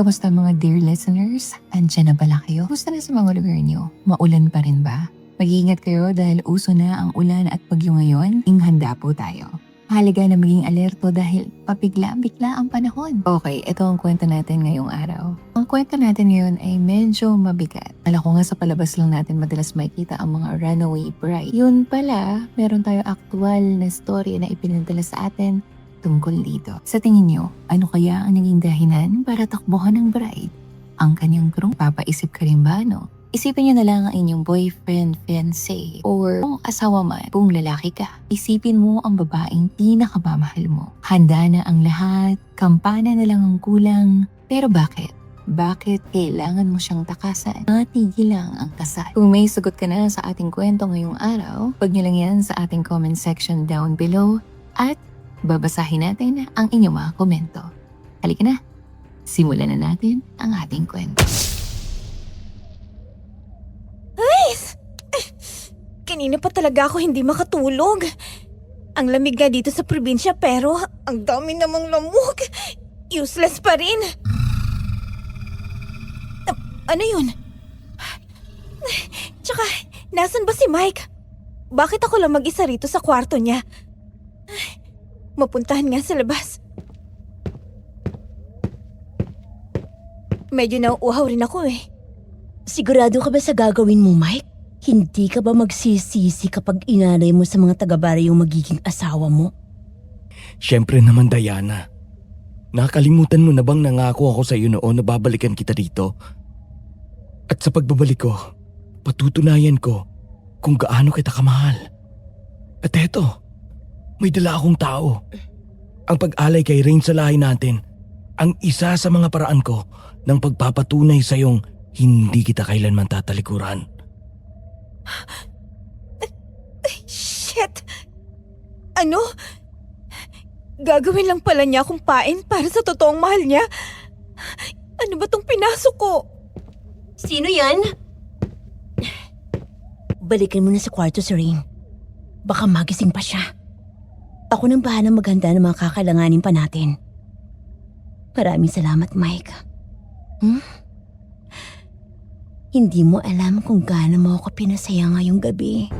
Kamusta mga dear listeners? Andiyan na pala kayo? Kamusta na sa mga lugar niyo? Maulan pa rin ba? Mag-iingat kayo dahil uso na ang ulan at bagyo ngayon. Handa po tayo. Mahalaga na maging alerto dahil papigla-bigla ang panahon. Okay, ito ang kwento natin ngayong araw. Ang kwento natin ngayon ay medyo mabigat. Alam ko nga sa palabas lang natin madalas makikita ang mga runaway bride. Yun pala, meron tayo aktual na story na ipinadala sa atin tungkol dito. Sa tingin nyo, ano kaya ang naging dahilan para takbuhan ng bride? Ang kanyang groom? Papaisip ka rin ba, no? Isipin nyo na lang ang inyong boyfriend, fiancé, or kung asawa man, kung lalaki ka. Isipin mo ang babaeng pinakamamahal mo. Handa na ang lahat, kampana na lang ang kulang. Pero bakit? Bakit kailangan mo siyang takasan? Matigil lang ang kasal. Kung may sagot ka na sa ating kwento ngayong araw, pag nyo lang yan sa ating comment section down below at babasahin natin ang inyong mga komento. Halika na, simulan na natin ang ating kwento. Kanina pa talaga ako hindi makatulog. Ang lamig nga dito sa probinsya pero ang dami namang lamok. Useless pa rin. Ano yun? Tsaka, nasan ba si Mike? Bakit ako lang mag-isa rito sa kwarto niya? Mapuntahan nga sa labas. Medyo nauuhaw rin ako eh. Sigurado ka ba sa gagawin mo, Mike? Hindi ka ba magsisisi kapag inalay mo sa mga taga-bara yung magiging asawa mo? Siyempre naman, Diana. Nakakalimutan mo na bang nangako ako sa iyo noon na babalikan kita dito? At sa pagbabalik ko, patutunayan ko kung gaano kita kamahal. At eto, may dala akong tao. Ang pag-alay kay Rain sa lahi natin, ang isa sa mga paraan ko ng pagpapatunay sa iyong hindi kita kailanman tatalikuran. Shit! Ano? Gagawin lang pala niya akong pain para sa totoong mahal niya? Ano ba tong pinasok ko? Sino yan? Balikan mo na sa kwarto si Rain. Baka magising pa siya. Ako nang bahalang maghanda ng mga kakalanganin pa natin. Maraming salamat, Mike. Hindi mo alam kung gaano mo ako pinasaya ngayong gabi.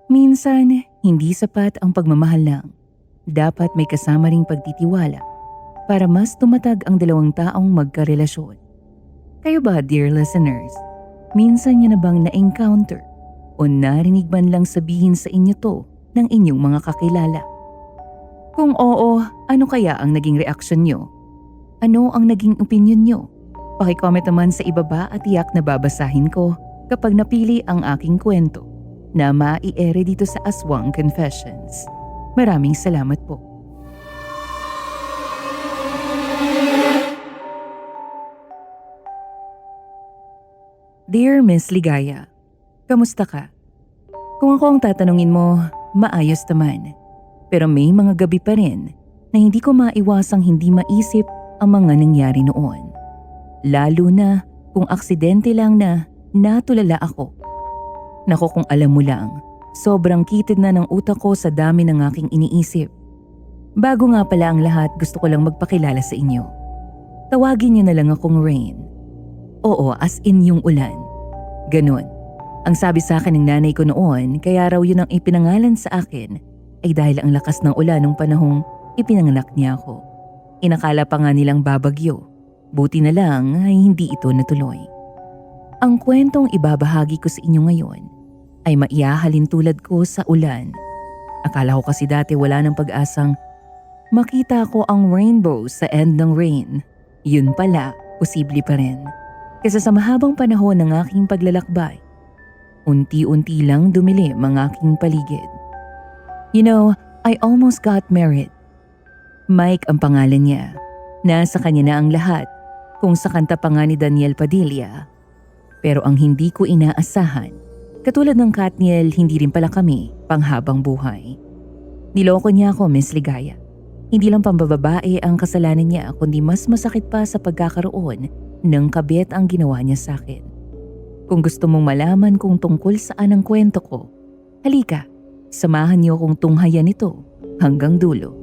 Minsan, hindi sapat ang pagmamahal lang. Dapat may kasama ring pagtitiwala para mas tumatag ang dalawang taong magkarelasyon. Kayo ba, dear listeners? Minsan niyo na bang na-encounter o narinig man lang sabihin sa inyo to ng inyong mga kakilala? Kung oo, ano kaya ang naging reaksyon niyo? Ano ang naging opinion niyo? Paki-comment naman sa ibaba at tiyak na babasahin ko kapag napili ang aking kwento na mai-ere dito sa Aswang Confessions. Maraming salamat po. Dear Miss Ligaya, kamusta ka? Kung ako ang tatanungin mo, maayos naman. Pero may mga gabi pa rin na hindi ko maiwasang hindi maisip ang mga nangyari noon. Lalo na kung aksidente lang na natulala ako. Naku, kung alam mo lang, sobrang kitid na ng utak ko sa dami ng aking iniisip. Bago nga pala ang lahat, gusto ko lang magpakilala sa inyo. Tawagin niyo na lang akong Rain. Oo, as in yung ulan. Ganon. Ang sabi sa akin ng nanay ko noon, kaya raw yun ang ipinangalan sa akin, ay dahil ang lakas ng ulan nung panahong ipinanganak niya ako. Inakala pa nga nilang babagyo. Buti na lang ay hindi ito natuloy. Ang kwentong ibabahagi ko sa inyo ngayon ay maiahalin tulad ko sa ulan. Akala ko kasi dati wala ng pag-asang makita ko ang rainbow sa end ng rain. Yun pala, posible pa rin. Kasi sa mahabang panahon ng aking paglalakbay, unti-unti lang dumilim ang aking paligid. You know, I almost got married. Mike ang pangalan niya. Nasa kanya na ang lahat, kung sa kanta pa nga ni Daniel Padilla. Pero ang hindi ko inaasahan, katulad ng Katniel, hindi rin pala kami panghabang buhay. Niloko niya ako, Miss Ligaya. Hindi lang pambababae ang kasalanan niya, kundi mas masakit pa sa pagkakaroon ng kabit ang ginawa niya sa akin. Kung gusto mong malaman kung tungkol saan ang kwento ko, halika, samahan niyo akong tunghayan ito hanggang dulo.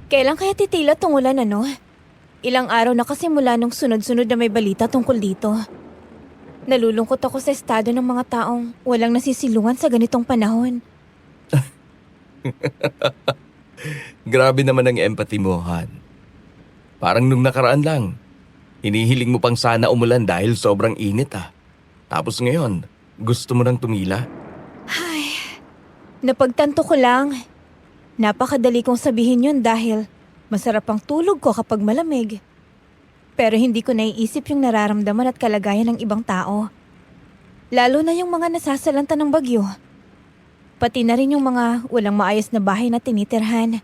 Kailan kaya titila tong ulan ano? Ilang araw na kasi mula nung sunod-sunod na may balita tungkol dito. Nalulungkot ako sa estado ng mga taong walang nasisilungan sa ganitong panahon. Grabe naman ang empathy mo, Han. Parang nung nakaraan lang, hinihiling mo pang sana umulan dahil sobrang init ah. Tapos ngayon, gusto mo nang tumila? Ay, napagtanto ko lang. Napakadali kong sabihin yun dahil masarap ang tulog ko kapag malamig. Pero hindi ko naiisip yung nararamdaman at kalagayan ng ibang tao. Lalo na yung mga nasasalanta ng bagyo. Pati na rin yung mga walang maayos na bahay na tinitirhan.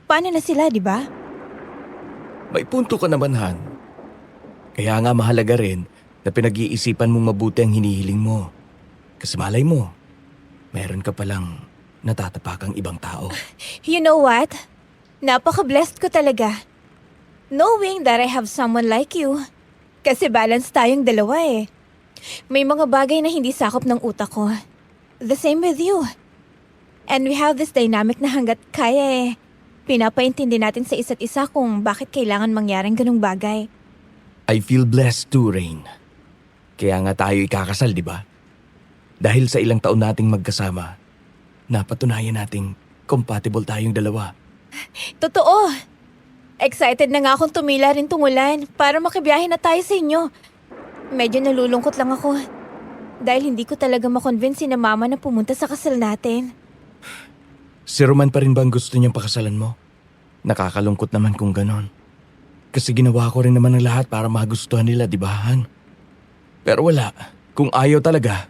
Paano na sila, di ba? May punto ka naman, Han. Kaya nga mahalaga rin na pinag-iisipan mong mabuti ang hinihiling mo. Kasi malay mo, meron ka palang natatapakang ibang tao. You know what? Napaka-blessed ko talaga. Knowing that I have someone like you. Kasi balance tayong dalawa eh. May mga bagay na hindi sakop ng utak ko. The same with you. And we have this dynamic na hanggat kaya eh. Pinapaintindi natin sa isa't isa kung bakit kailangan mangyaring ganung bagay. I feel blessed too, Rain. Kaya nga tayo ikakasal, di ba? Dahil sa ilang taon nating magkasama, napatunayan nating compatible tayong dalawa. Totoo. Excited na nga akong tumila rin tong ulan para makibiyahe na tayo sa inyo. Medyo nalulungkot lang ako. Dahil hindi ko talaga makonvince na mama na pumunta sa kasal natin. Si Roman pa rin ba ang gusto niyang pakasalan mo? Nakakalungkot naman kung ganon. Kasi ginawa ko rin naman ang lahat para magustuhan nila, di ba, Han? Pero wala. Kung ayaw talaga,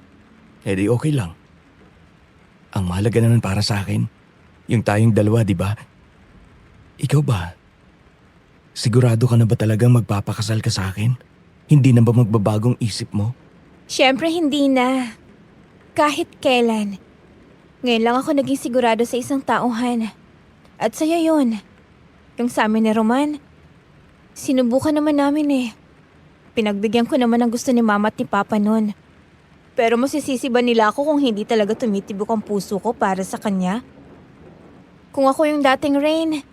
edi okay lang. Ang mahalaga naman para sa akin, yung tayong dalawa, di ba? Ikaw ba? Sigurado ka na ba talagang magpapakasal ka sa akin? Hindi na ba magbabagong isip mo? Siyempre hindi na. Kahit kailan. Ngayon lang ako naging sigurado sa isang tauhan. At sa'yo yun. Yung sa amin ni Roman, sinubukan naman namin eh. Pinagbigyan ko naman ang gusto ni Mama at ni Papa noon. Pero masisisi ba nila ako kung hindi talaga tumitibok ang puso ko para sa kanya? Kung ako yung dating Rain,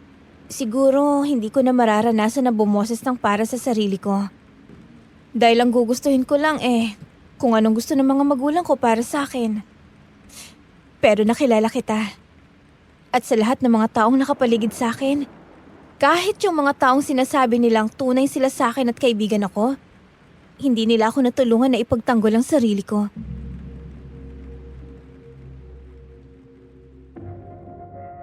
siguro hindi ko na mararanasan na bumoses ng para sa sarili ko. Dahil ang gugustuhin ko lang kung anong gusto ng mga magulang ko para sa akin. Pero nakilala kita. At sa lahat ng mga taong nakapaligid sa akin, kahit yung mga taong sinasabi nilang tunay sila sa akin at kaibigan ako, hindi nila ako natulungan na ipagtanggol ang sarili ko.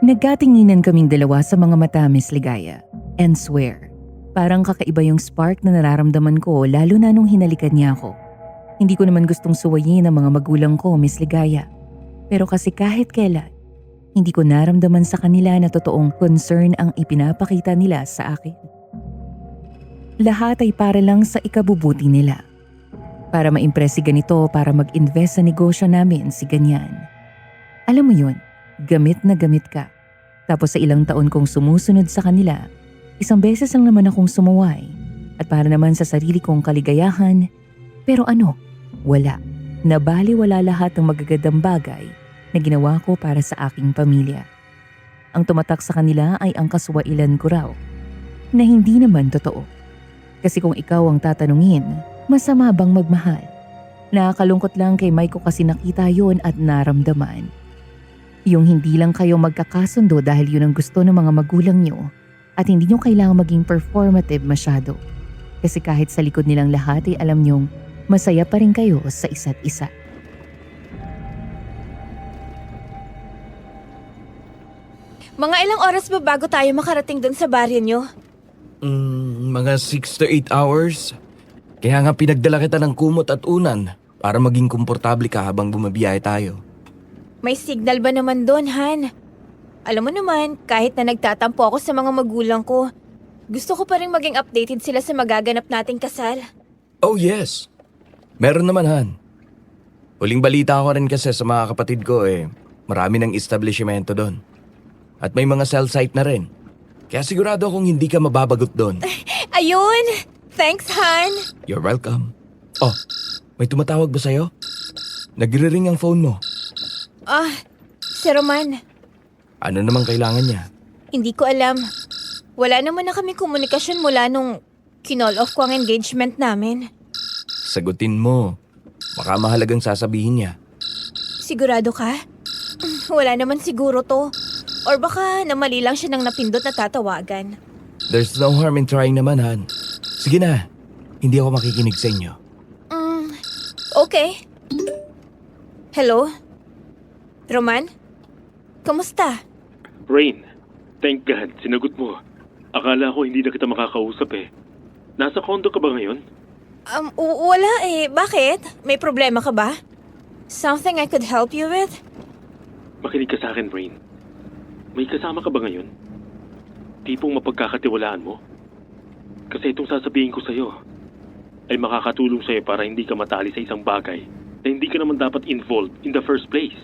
Nagkatinginan kaming dalawa sa mga mata, Miss Ligaya. And swear, parang kakaiba yung spark na nararamdaman ko lalo na nung hinalikan niya ako. Hindi ko naman gustong suwayin ang mga magulang ko, Miss Ligaya. Pero kasi kahit kailan, hindi ko naramdaman sa kanila na totoong concern ang ipinapakita nila sa akin. Lahat ay para lang sa ikabubuti nila. Para ma-impress si ganito, para mag-invest sa negosyo namin si ganyan. Alam mo yun, gamit na gamit ka. Tapos sa ilang taon kong sumusunod sa kanila, isang beses lang naman akong sumuway. At para naman sa sarili kong kaligayahan, pero ano, wala. Nabaliwala lahat ng magagandang bagay na ginawa ko para sa aking pamilya. Ang tumatak sa kanila ay ang kaswailan ko raw, na hindi naman totoo. Kasi kung ikaw ang tatanungin, masama bang magmahal? Nakakalungkot lang kay Mike ko kasi nakita yon at naramdaman. Yung hindi lang kayo magkakasundo dahil yun ang gusto ng mga magulang nyo at hindi nyo kailangang maging performative masyado. Kasi kahit sa likod nilang lahat ay alam nyong masaya pa rin kayo sa isa't isa. Mga ilang oras ba bago tayo makarating dun sa baryo nyo? Mga 6 to 8 hours. Kaya nga pinagdala kita ng kumot at unan para maging komportable ka habang bumabiyahe tayo. May signal ba naman doon, Han? Alam mo naman, kahit na nagtatampo ako sa mga magulang ko, gusto ko pa rin maging updated sila sa magaganap nating kasal. Oh yes. Meron naman, Han. Huling balita ko rin kasi sa mga kapatid ko marami ng establishmento doon. At may mga cell site na rin. Kaya sigurado akong hindi ka mababagot doon. Ayun! Thanks, Han! You're welcome. Oh, may tumatawag ba sa'yo? Nagre-ring ang phone mo. Si Roman. Ano naman kailangan niya? Hindi ko alam. Wala naman na kami komunikasyon mula nung kinall off ko ang engagement namin. Sagutin mo. Baka mahalagang sasabihin niya. Sigurado ka? Wala naman siguro to. Or baka namali lang siya nang napindot na tatawagan. There's no harm in trying naman, Han. Sige na. Hindi ako makikinig sa inyo. Okay. Hello? Roman? Kamusta? Rain, thank God, sinagot mo. Akala ko hindi na kita makakausap eh. Nasa condo ka ba ngayon? Wala eh. Bakit? May problema ka ba? Something I could help you with? Makinig ka sa akin, Rain. May kasama ka ba ngayon? Tipong mapagkakatiwalaan mo? Kasi itong sasabihin ko sa'yo ay makakatulong sa'yo para hindi ka matali sa isang bagay na hindi ka naman dapat involved in the first place.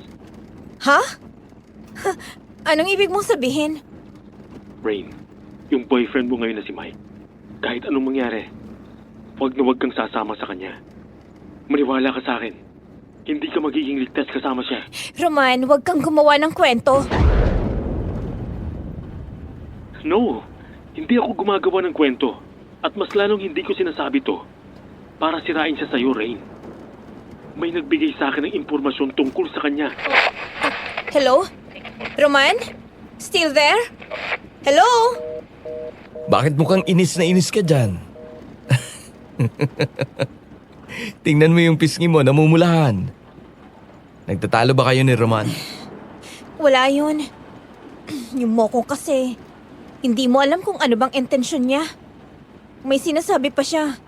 Ha? Anong ibig mong sabihin? Rain, yung boyfriend mo ngayon na si Mike, kahit anong mangyari, huwag na huwag kang sasama sa kanya. Maniwala ka sa akin. Hindi ka magiging ligtas kasama siya. Roman, huwag kang gumawa ng kwento. No, hindi ako gumagawa ng kwento. At mas lalong hindi ko sinasabi to para sirain siya sa'yo, Rain. May nagbigay sa akin ng impormasyon tungkol sa kanya. Hello? Roman? Still there? Hello? Bakit mukhang inis na inis ka dyan? Tingnan mo yung pisngi mo, namumulahan. Nagtatalo ba kayo ni Roman? Wala yun. Yung moko kasi. Hindi mo alam kung ano bang intensyon niya. May sinasabi pa siya.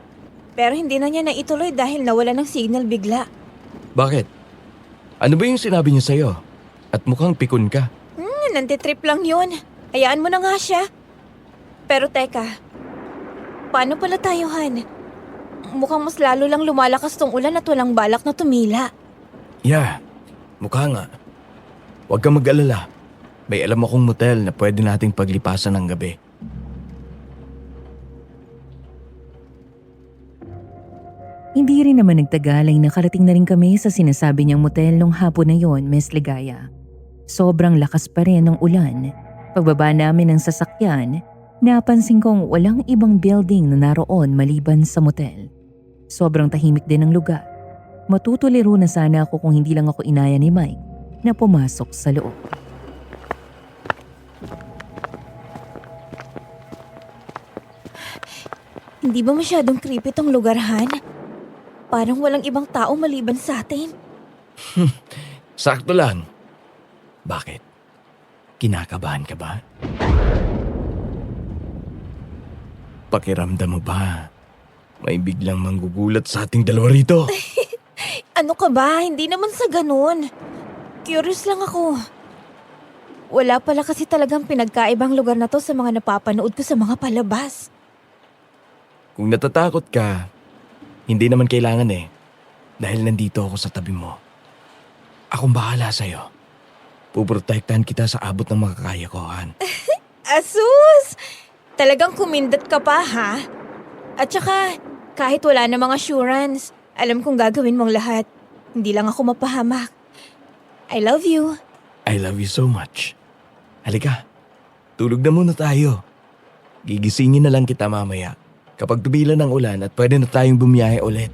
Pero hindi na niya naituloy dahil nawala ng signal bigla. Bakit? Ano ba yung sinabi niya sa'yo? At mukhang pikon ka. Nantitrip lang yun. Hayaan mo na nga siya. Pero teka, paano pala tayo, Han? Mukhang mas lalo lang lumalakas tong ulan at walang balak na tumila. Yeah, mukha nga. Huwag kang mag-alala. May alam akong motel na pwede nating paglipasan ng gabi. Hindi rin naman nagtagal ay nakarating na rin kami sa sinasabi niyang motel nung hapon na yon, Miss Ligaya. Sobrang lakas pa rin ng ulan. Pagbaba namin ng sasakyan, napansin kong walang ibang building na naroon maliban sa motel. Sobrang tahimik din ng lugar. Matutuliro na sana ako kung hindi lang ako inaya ni Mike na pumasok sa loob. Hindi ba masyadong creepy tong lugar, Han? Parang walang ibang tao maliban sa atin. Sakto lang. Bakit? Kinakabahan ka ba? Pakiramdam mo ba? May biglang manggugulat sa ating dalawa rito. Ano ka ba? Hindi naman sa ganun. Curious lang ako. Wala pala kasi talagang pinagkaibang lugar na to sa mga napapanood ko sa mga palabas. Kung natatakot ka, hindi naman kailangan eh. Dahil nandito ako sa tabi mo. Akong bahala sa'yo. Puprotektahan kita sa abot ng makakaya ko, Han. Asus! Talagang kumindat ka pa, ha? At saka, kahit wala na mga assurance, alam kong gagawin mong lahat. Hindi lang ako mapahamak. I love you. I love you so much. Halika, tulog na muna tayo. Gigisingin na lang kita mamaya kapag tumila ng ulan at pwede na tayong bumiyahe ulit.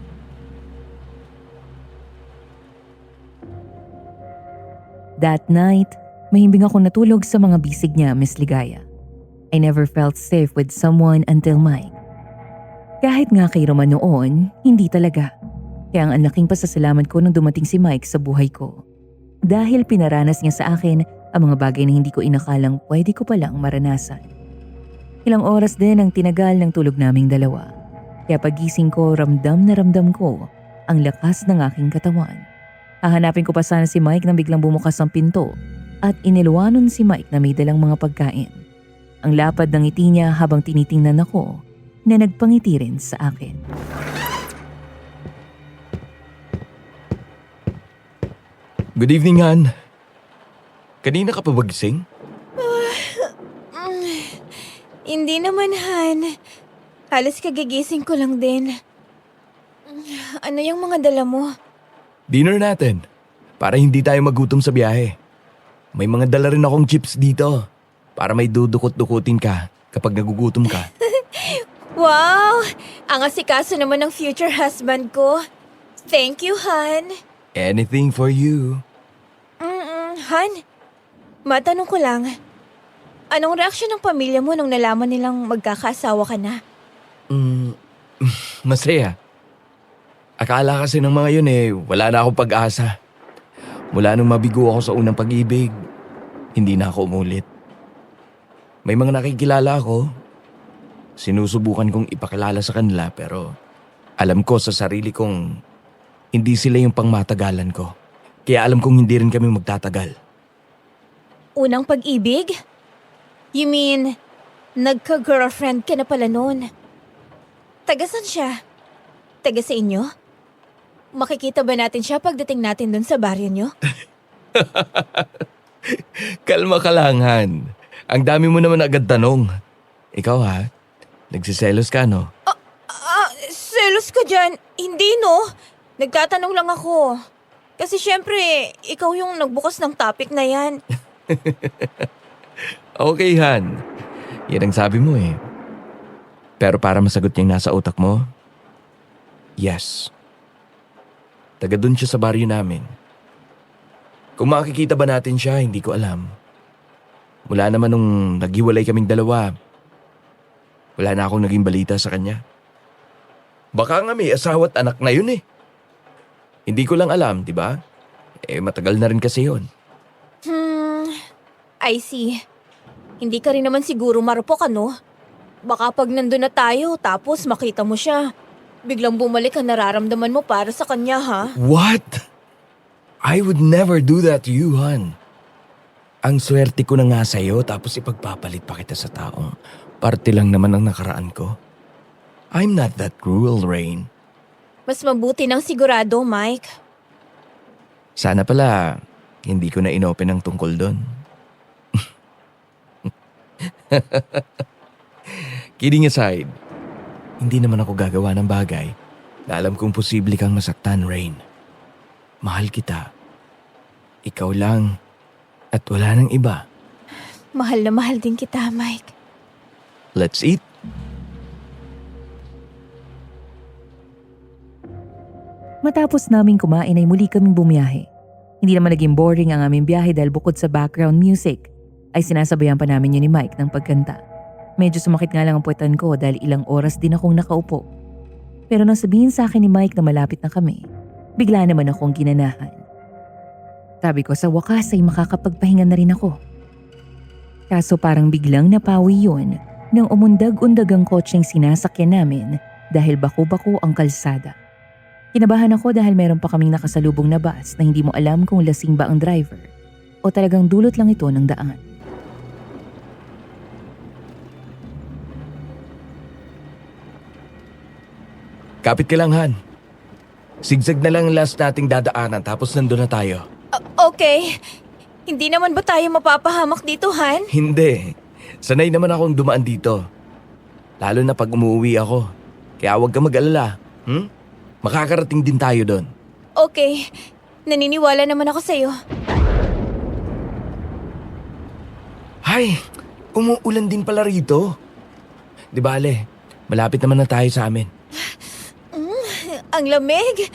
That night, mahimbing ako natulog sa mga bisig niya, Miss Ligaya. I never felt safe with someone until Mike. Kahit nga kay Roman noon, hindi talaga. Kaya ang laking pasasalamat ko nung dumating si Mike sa buhay ko. Dahil pinaranas niya sa akin ang mga bagay na hindi ko inakalang pwede ko palang maranasan. Ilang oras din ang tinagal ng tulog naming dalawa. Kaya pagising ko, ramdam na ramdam ko ang lakas ng aking katawan. Hahanapin ko pa sana si Mike nang biglang bumukas ang pinto at iniluwanon si Mike na may dalang mga pagkain. Ang lapad ng ngiti niya habang tinitingnan ako na nagpangiti rin sa akin. Good evening, Han. Kanina ka pa ba gising? Hindi naman, Han. Halos kagigising ko lang din. Ano yung mga dala mo? Dinner natin. Para hindi tayo magutom sa biyahe. May mga dala rin akong chips dito. Para may dudukot-dukutin ka kapag nagugutom ka. Wow! Ang asikaso naman ng future husband ko. Thank you, Han. Anything for you. Han, matanong ko lang. Anong reaksyon ng pamilya mo nung nalaman nilang magkakaasawa ka na? Masaya. Akala kasi ng mga yun wala na akong pag-asa. Mula nung mabigo ako sa unang pag-ibig, hindi na ako umulit. May mga nakikilala ako. Sinusubukan kong ipakilala sa kanila pero alam ko sa sarili kong hindi sila yung pangmatagalan ko. Kaya alam kong hindi rin kami magtatagal. Unang pag-ibig? You mean, nagka-girlfriend ka na pala noon? Tagasan siya? Taga sa inyo? Makikita ba natin siya pagdating natin dun sa baryo nyo? Kalma ka lang, Han. Ang dami mo naman agad tanong. Ikaw ha? Nagsiselos ka, no? Selos ka dyan? Hindi, no? Nagtatanong lang ako. Kasi syempre, ikaw yung nagbukas ng topic na yan. Okay, Han. Yan ang sabi mo Pero para masagot yung nasa utak mo, yes. Taga dun siya sa baryo namin. Kung makikita ba natin siya, hindi ko alam. Mula naman nung naghiwalay kaming dalawa, wala na akong naging balita sa kanya. Baka nga may asawa at anak na yun Hindi ko lang alam, di ba? Matagal na rin kasi yun. I see. Hindi ka rin naman siguro marupok, ano? Baka pag nandun na tayo, tapos makita mo siya. Biglang bumalik ang nararamdaman mo para sa kanya, ha? What? I would never do that to you, Han. Ang swerte ko na nga sa'yo tapos ipagpapalit pa kita sa taong parte lang naman ang nakaraan ko. I'm not that cruel, Rain. Mas mabuti ng sigurado, Mike. Sana pala, hindi ko na inopen ang tungkol doon. Kidding aside, hindi naman ako gagawa ng bagay na alam kong posible kang masaktan, Rain. Mahal kita. Ikaw lang at wala nang iba. Mahal na mahal din kita, Mike. Let's eat. Matapos naming kumain ay muli kaming bumiyahe. Hindi naman naging boring ang aming biyahe dahil bukod sa background music, ay sinasabayan pa namin yun ni Mike ng pagkanta. Medyo sumakit nga lang ang puwetan ko dahil ilang oras din akong nakaupo. Pero nang sabihin sa akin ni Mike na malapit na kami, bigla naman akong ginanahan. Sabi ko sa wakas ay makakapagpahinga na rin ako. Kaso parang biglang napawi yun nang umundag-undag ang kotseng sinasakyan namin dahil bako-bako ang kalsada. Kinabahan ako dahil meron pa kaming nakasalubong na bus na hindi mo alam kung lasing ba ang driver o talagang dulot lang ito ng daan. Kapit ka lang, Han. Sigsag na lang ang last nating dadaanan tapos nandun na tayo. Okay. Hindi naman ba tayo mapapahamak dito, Han? Hindi. Sanay naman akong dumaan dito. Lalo na pag umuwi ako. Kaya huwag ka mag-alala. Makakarating din tayo doon. Okay. Naniniwala naman ako sa'yo. Hay! Umuulan din pala rito. Di bale, malapit naman na tayo sa amin. Ang lamig.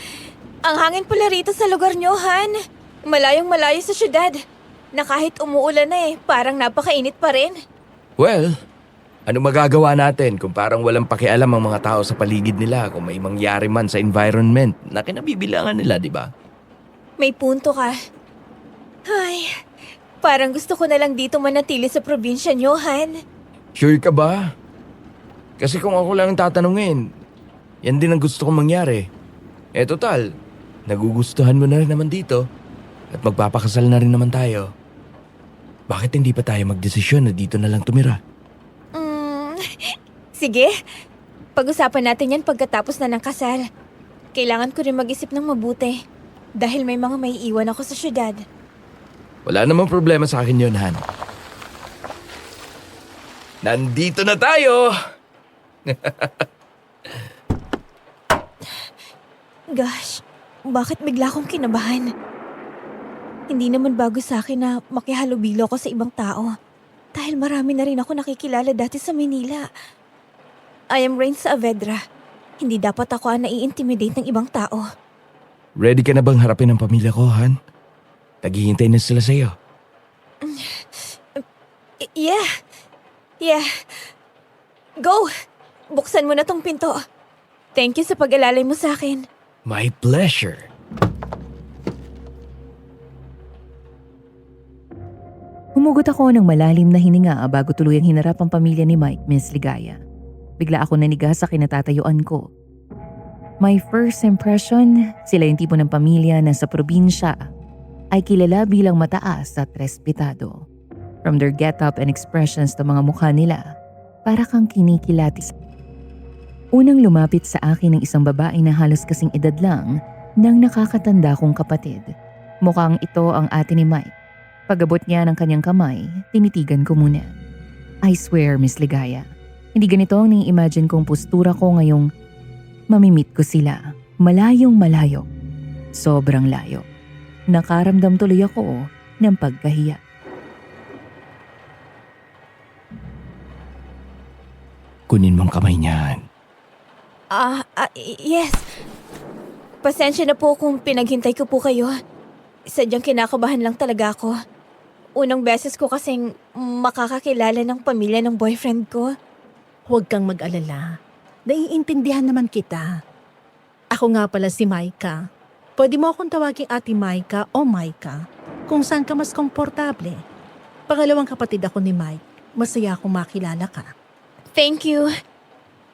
Ang hangin pala rito sa lugar nyo, Han. Malayong malayo sa syudad. Na kahit umuulan na parang napakainit pa rin. Well, ano magagawa natin kung parang walang pakialam ang mga tao sa paligid nila kung may mangyari man sa environment na kinabibilangan nila, di ba? May punto ka. Ay, parang gusto ko na lang dito manatili sa probinsya nyo, Han. Sure ka ba? Kasi kung ako lang ang tatanungin, yan din ang gusto kong mangyari. Total, nagugustuhan mo na rin naman dito at magpapakasal na rin naman tayo. Bakit hindi pa tayo magdesisyon na dito na lang tumira? Sige, pag-usapan natin yan pagkatapos na ng kasal. Kailangan ko rin mag-isip ng mabuti. Dahil may mga may iwan ako sa syudad. Wala namang problema sa akin yun, Han. Nandito na tayo! Gosh, bakit bigla akong kinabahan? Hindi naman bago sa akin na makihalubilo ko sa ibang tao. Dahil marami na rin ako nakikilala dati sa Manila. I am Rain Saavedra. Hindi dapat ako ang nai-intimidate ng ibang tao. Ready ka na bang harapin ang pamilya ko, Han? Naghihintay na sila sa'yo. Yeah. Yeah. Go! Buksan mo na tong pinto. Thank you sa pag-alalay mo sa akin. My pleasure. Humugot ako ng malalim na hininga bago tuluyang hinarap ang pamilya ni Mike, Miss Ligaya. Bigla ako naniga sa kinatatayuan ko. My first impression, sila yung tipo ng pamilya na sa probinsya ay kilala bilang mataas at respetado. From their get-up and expressions sa mga mukha nila, para kang kinikilatis. Unang lumapit sa akin ng isang babae na halos kasing edad lang ng nakakatanda kong kapatid. Mukhang ito ang ate ni Mike. Pag-abot niya ng kanyang kamay, tinitigan ko muna. I swear, Miss Ligaya, hindi ganito ang ni-imagine kong postura ko ngayong mamimit ko sila. Malayong malayo. Sobrang layo. Nakaramdam tuloy ako ng pagkahiya. Kunin mong kamay niyan. Yes. Pasensya na po kung pinaghintay ko po kayo. Sadyang kinakabahan lang talaga ako. Unang beses ko kasing makakakilala ng pamilya ng boyfriend ko. Huwag kang mag-alala. Naiintindihan naman kita. Ako nga pala si Maika. Pwede mo akong tawaging Ate Maika o Maika kung saan ka mas komportable. Pangalawang kapatid ako ni Mike. Masaya akong makilala ka. Thank you.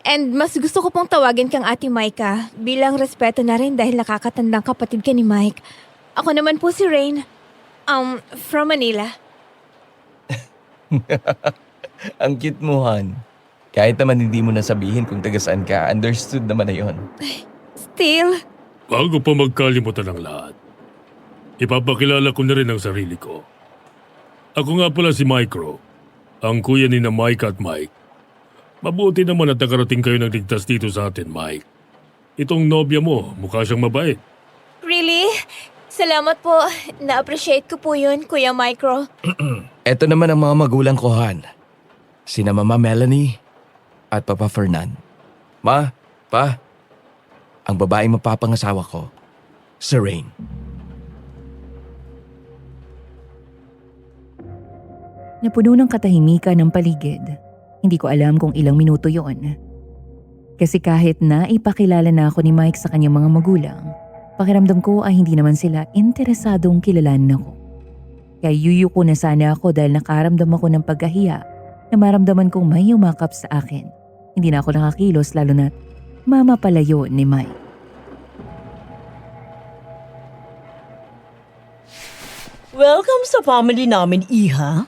And mas gusto ko pong tawagin kang Ate Maika bilang respeto na rin dahil nakakatandang kapatid ka ni Mike. Ako naman po si Rain. From Manila. Ang cute mo, Han. Kahit naman hindi mo nasabihin kung taga saan ka, understood naman na yon. Still, Bago pa magkalimutan ang lahat, ipapakilala ko na rin ang sarili ko. Ako nga pala si Micro, ang kuya ni na Mike at Mike. Mabuti naman at nakarating kayo ng ligtas dito sa atin, Mike. Itong nobya mo, mukha siyang mabait. really? Salamat po. Na-appreciate ko po yun, Kuya Micro. Eto naman ang mga magulang ko, Han. Sina Mama Melanie at Papa Fernan. Ma, Pa, ang babaeng mapapangasawa ko, si Rain. Napuno ng katahimikan ng paligid. Hindi ko alam kung ilang minuto yon. Kasi kahit na ipakilala na ako ni Mike sa kanyang mga magulang, pakiramdam ko ay hindi naman sila interesadong kilalanin ako. Kaya yuyuko na sana ako dahil nakaramdam ako ng pagkahiya na maramdaman kong may umakap sa akin. Hindi na ako nakakilos lalo na mama pala yun ni Mike. Welcome sa family namin, Iha.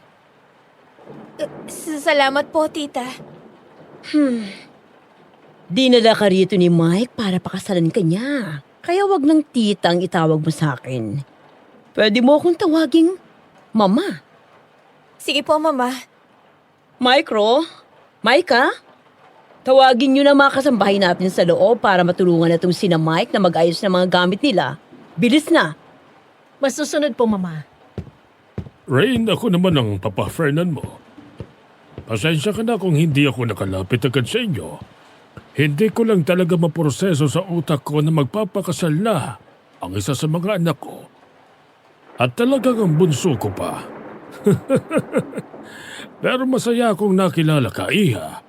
Salamat po, tita. Dinala ka rito ni Mike para pakasalan ka niya. Kaya wag ng tita ang itawag mo sa akin. Pwede mo akong tawaging Mama. Sige po, Mama. Micro? Micah? Tawagin niyo na mga kasambahay natin sa loob para matulungan na itong sina Mike na mag-ayos ng mga gamit nila. Bilis na! Masusunod po, Mama. Rain, ako naman ang Papa Fernan mo. Pasensya ka na kung hindi ako nakalapit agad sa inyo. Hindi ko lang talaga maproseso sa utak ko na magpapakasal na ang isa sa mga anak ko. At talagang ang bunso ko pa. Pero masaya akong nakilala ka, Iha.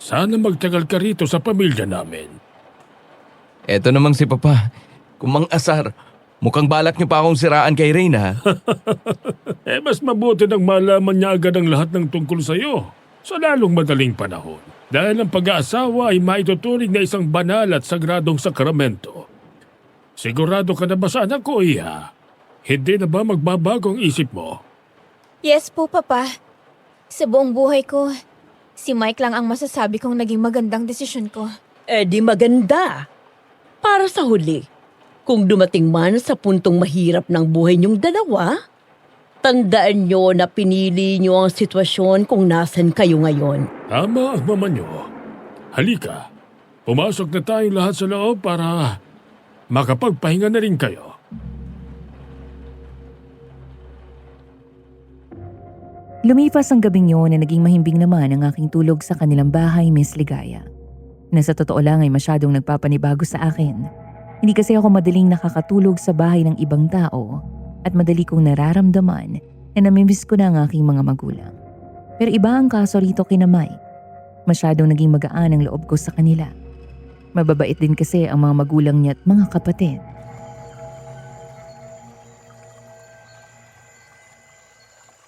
Sana magtagal ka rito sa pamilya namin. Eto namang si Papa. Kumang asar. Mukhang balak niyo pa akong siraan kay Rain, ha? Mas mabuti nang malaman niya agad ang lahat ng tungkol sa'yo sa lalong madaling panahon. Dahil ang pag-aasawa ay maituturing na isang banal at sagradong sakramento. Sigurado ka na ba sa anak ko, Iha? Hindi na ba magbabago ang isip mo? Yes po, Papa. Sa buong buhay ko, si Mike lang ang masasabi kong naging magandang desisyon ko. Eh di maganda. Para sa huli, Kung dumating man sa puntong mahirap ng buhay niyong dalawa, tandaan niyo na pinili niyo ang sitwasyon kung nasan kayo ngayon. Tama ang mama niyo. Halika, pumasok na tayong lahat sa loob para makapagpahinga na rin kayo. Lumipas ang gabing yun na naging mahimbing naman ang aking tulog sa kanilang bahay, Miss Ligaya. Na sa totoo lang ay masyadong nagpapanibago sa akin. Hindi kasi ako madaling nakakatulog sa bahay ng ibang tao at madali kong nararamdaman na namimiss ko na ang aking mga magulang. Pero iba ang kaso rito kina Mike. Masyadong naging magaan ang loob ko sa kanila. Mababait din kasi ang mga magulang niya at mga kapatid.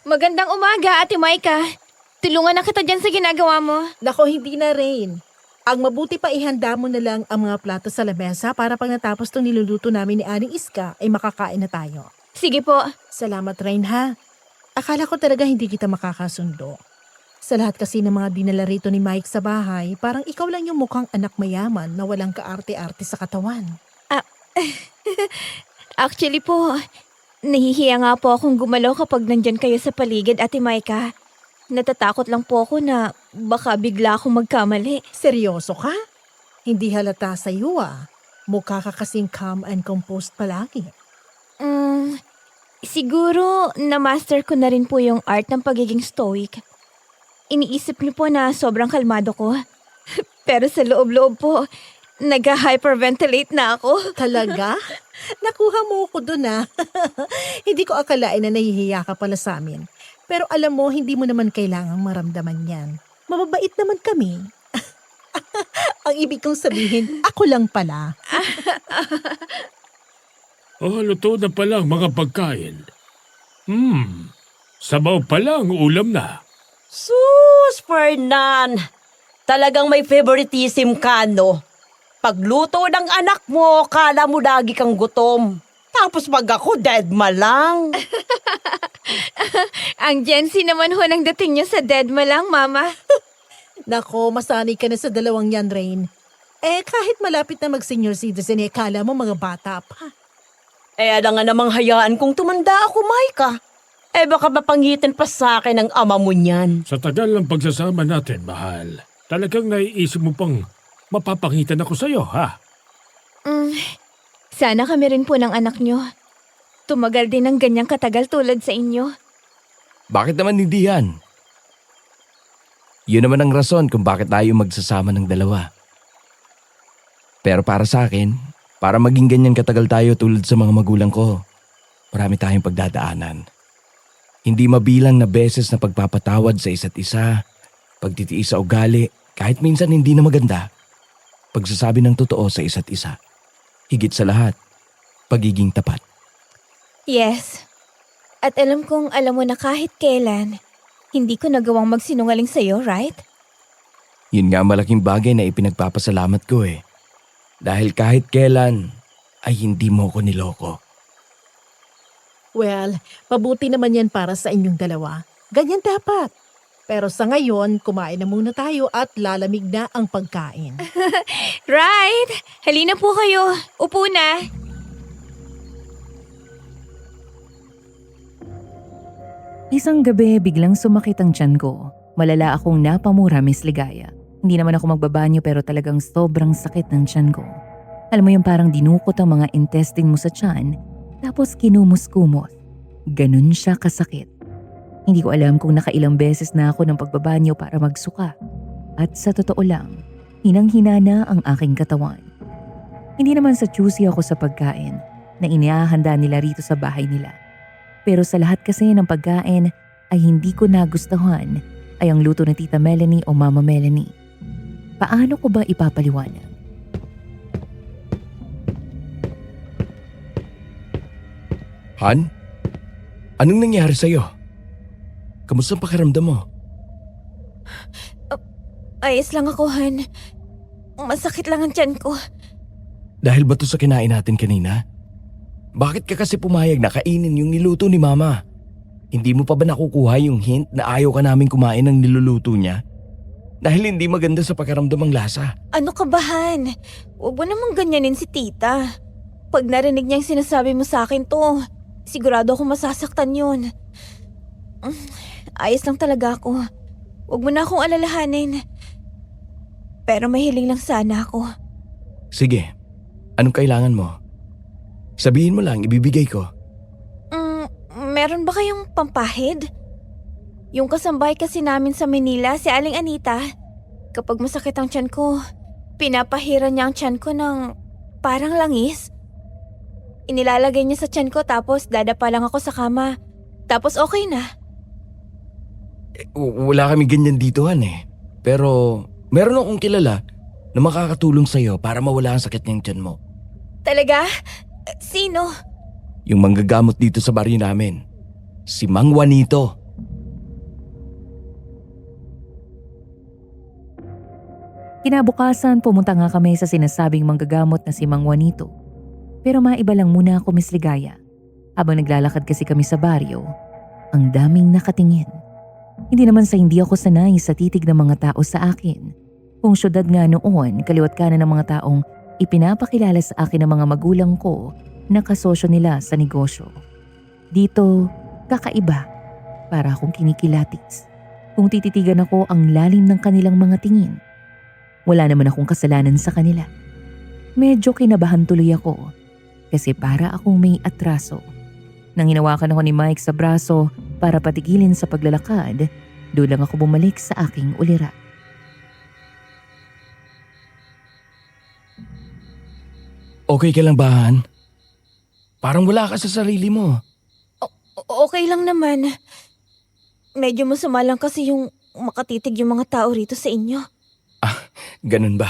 Magandang umaga, Ate Maika. Tulungan na kita dyan sa ginagawa mo. Nako, hindi na, Rain. Ang mabuti pa ihanda mo na lang ang mga plato sa lamesa para pag natapos itong niluluto namin ni Aling Iska ay makakain na tayo. Sige po. Salamat, Rain, ha? Akala ko talaga hindi kita makakasundo. Sa lahat kasi ng mga dinala rito ni Mike sa bahay, parang ikaw lang yung mukhang anak mayaman na walang kaarte-arte sa katawan. Actually po, nahihiya nga po akong gumalaw kapag nandyan kayo sa paligid, Ate Maika. Natatakot lang po ako na baka bigla akong magkamali. Seryoso ka? Hindi halata sa iyo, ah. Mukha ka kasing calm and composed palagi. Siguro na-master ko na rin po yung art ng pagiging stoic. Iniisip niyo po na sobrang kalmado ko. Pero sa loob-loob po, nag-hyperventilate na ako. Talaga? Nakuha mo ko dun, ah. Hindi ko akalain na nahihiya ka pala sa amin. Pero alam mo, hindi mo naman kailangang maramdaman yan. Mababait naman kami. Ang ibig kong sabihin, ako lang pala. Luto na pala ang mga pagkain. Sabaw pala ang ulam na. Sus, Fernan! Talagang may favoritism ka, no? Pagluto ng anak mo, kala mo lagi kang gutom. Tapos pag ako, deadma lang. Ang Gen Z naman ho nang dating niyo sa deadma lang, Mama. Nako, masanay ka na sa dalawang yan, Rain. Kahit malapit na mag-senior citizen, kala mo mga bata pa. Alam nga namang hayaan kung tumanda ako, Maika. Baka mapangitan pa sa akin ang ama mo niyan. Sa tagal ng pagsasama natin, mahal, talagang naiisip mo pang mapapangitan ako sa'yo, ha? Sana kami rin po ng anak niyo. Tumagal din ng ganyang katagal tulad sa inyo. Bakit naman hindi yan? Yun naman ang rason kung bakit tayo magsasama ng dalawa. Pero para sa akin, para maging ganyan katagal tayo tulad sa mga magulang ko, marami tayong pagdadaanan. Hindi mabilang na beses na pagpapatawad sa isa't isa, pagtitiis sa ugali, kahit minsan hindi na maganda, pagsasabi ng totoo sa isa't isa. Higit sa lahat, pagiging tapat. Yes. At alam kong alam mo na kahit kailan, hindi ko nagawang magsinungaling sa'yo, right? Yun nga malaking bagay na ipinagpapasalamat ko eh. Dahil kahit kailan ay hindi mo ko niloko. Well, mabuti naman yan para sa inyong dalawa. Ganyan dapat. Pero sa ngayon, kumain na muna tayo at lalamig na ang pagkain. Right! Halina po kayo. Upo na. Isang gabi, biglang sumakit ang tiyan ko. Malala akong napamura, Miss Ligaya. Hindi naman ako magbabanyo pero talagang sobrang sakit ng tiyan ko. Alam mo yung parang dinukot ang mga intestine mo sa tiyan, tapos kinumos-kumos. Ganun siya kasakit. Hindi ko alam kung nakailang beses na ako ng pagbabanyo para magsuka. At sa totoo lang, hinang-hina na ang aking katawan. Hindi naman sa choosy ako sa pagkain na inihahanda nila rito sa bahay nila. Pero sa lahat kasi ng pagkain ay hindi ko nagustuhan ay ang luto ni Tita Melanie o Mama Melanie. Paano ko ba ipapaliwanag? Han? Anong nangyari sa'yo? Kamusta ang pakiramdam mo? Ayos lang ako, Han. Masakit lang ang tiyan ko. Dahil ba to sa kinain natin kanina? Bakit ka kasi pumayag na kainin yung niluto ni Mama? Hindi mo pa ba nakukuha yung hint na ayaw ka namin kumain ng niluluto niya? Dahil hindi maganda sa pakiramdam ang lasa. Ano ka ba, Han? Huwag mo namang ganyanin si Tita. Pag narinig niya yung sinasabi mo sa akin to, sigurado akong masasaktan yun. Ayos lang talaga ako. Huwag mo na akong alalahanin. Pero mahiling lang sana ako. Sige, anong kailangan mo? Sabihin mo lang, ibibigay ko. Meron ba kayong pampahid? Yung kasambahay kasi namin sa Manila, si Aling Anita, kapag masakit ang tiyan ko, pinapahiran niya ang tiyan ko ng parang langis. Inilalagay niya sa tiyan ko tapos dadapa lang ako sa kama. Tapos okay na. Wala kami ganyan dito, Han eh. Pero meron akong kilala na makakatulong sa'yo para mawala ang sakit ng tiyan mo. Talaga? Sino? Yung manggagamot dito sa baryo namin. Si Mang Juanito. Kinabukasan, pumunta nga kami sa sinasabing manggagamot na si Mang Juanito. Pero maiba lang muna ako, Miss Ligaya. Habang naglalakad kasi kami sa baryo, ang daming nakatingin. Hindi naman sa hindi ako sanay sa titig ng mga tao sa akin. Kung syudad nga noon, kaliwat kanan ng mga taong ipinapakilala sa akin ng mga magulang ko na kasosyo nila sa negosyo. Dito, kakaiba. Para akong kinikilatis. Kung tititigan ako, ang lalim ng kanilang mga tingin. Wala naman akong kasalanan sa kanila. Medyo kinabahan tuloy ako kasi para akong may atraso. Nang hinawakan ako ni Mike sa braso para patigilin sa paglalakad, doon lang ako bumalik sa aking ulira. Okay ka lang ba, Han? Parang wala ka sa sarili mo. Okay lang naman. Medyo masama lang kasi yung makatitig yung mga tao rito sa inyo. Ganun ba?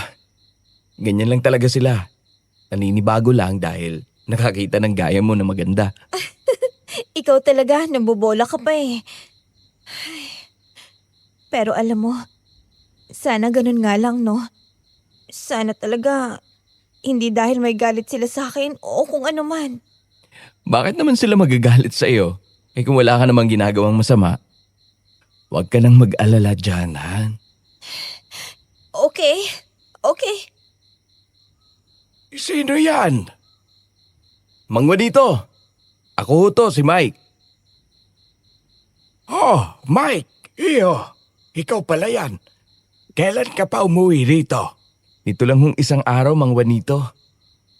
Ganyan lang talaga sila. Naninibago lang dahil nakakita ng gaya mo na maganda. Ikaw talaga, nabobola ka pa eh. Ay. Pero alam mo, sana ganun nga lang no. Sana talaga, hindi dahil may galit sila sa akin o kung ano man. Bakit naman sila magagalit sa iyo? Eh kung wala ka namang ginagawang masama, huwag ka nang mag-alala dyan, Han. Okay. Sino yan? Mang Juanito. Ako to, si Mike. Oh, Mike, iyo. Ikaw pala yan. Kailan ka pa umuwi rito? Dito lang hong isang araw, Mang Juanito.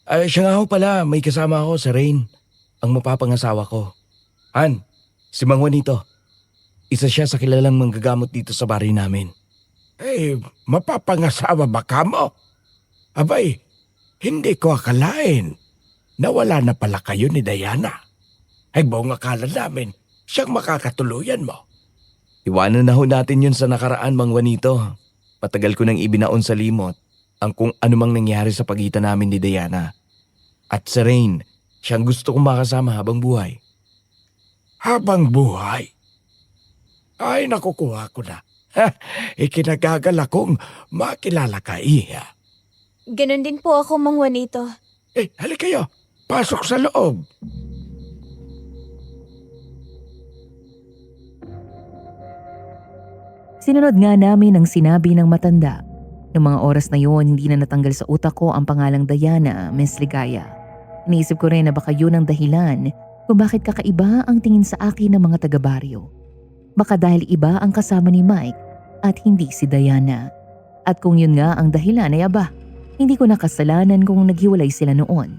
Siya nga ho pala, may kasama ako sa Rain, ang mapapangasawa ko. Han, si Mang Juanito. Isa siya sa kilalang manggagamot dito sa baryo namin. Eh, mapapangasawa ba ka mo? Abay, hindi ko akalain na wala na pala kayo ni Diana. Ay buong akala namin siyang makakatuluyan mo. Iwanan na ho natin yun sa nakaraan, Mang Juanito. Matagal ko nang ibinaon sa limot ang kung anumang nangyari sa pagitan namin ni Diana. At sa Rain, siyang gusto kong makasama habang buhay. Habang buhay? Ay, nakukuha ko na. Ikinagagala kong makilala ka, Iha. Ganun din po ako, Mang Juanito. Halik kayo. Pasok sa loob. Sinunod nga namin ang sinabi ng matanda. Noong mga oras na yun, hindi na natanggal sa utak ko ang pangalang Diana, Miss Ligaya. Iniisip ko rin na baka yun ang dahilan kung bakit kakaiba ang tingin sa akin ng mga taga-baryo. Baka dahil iba ang kasama ni Mike at hindi si Diana. At kung yun nga ang dahilan ay aba, hindi ko nakasalanan kung naghiwalay sila noon.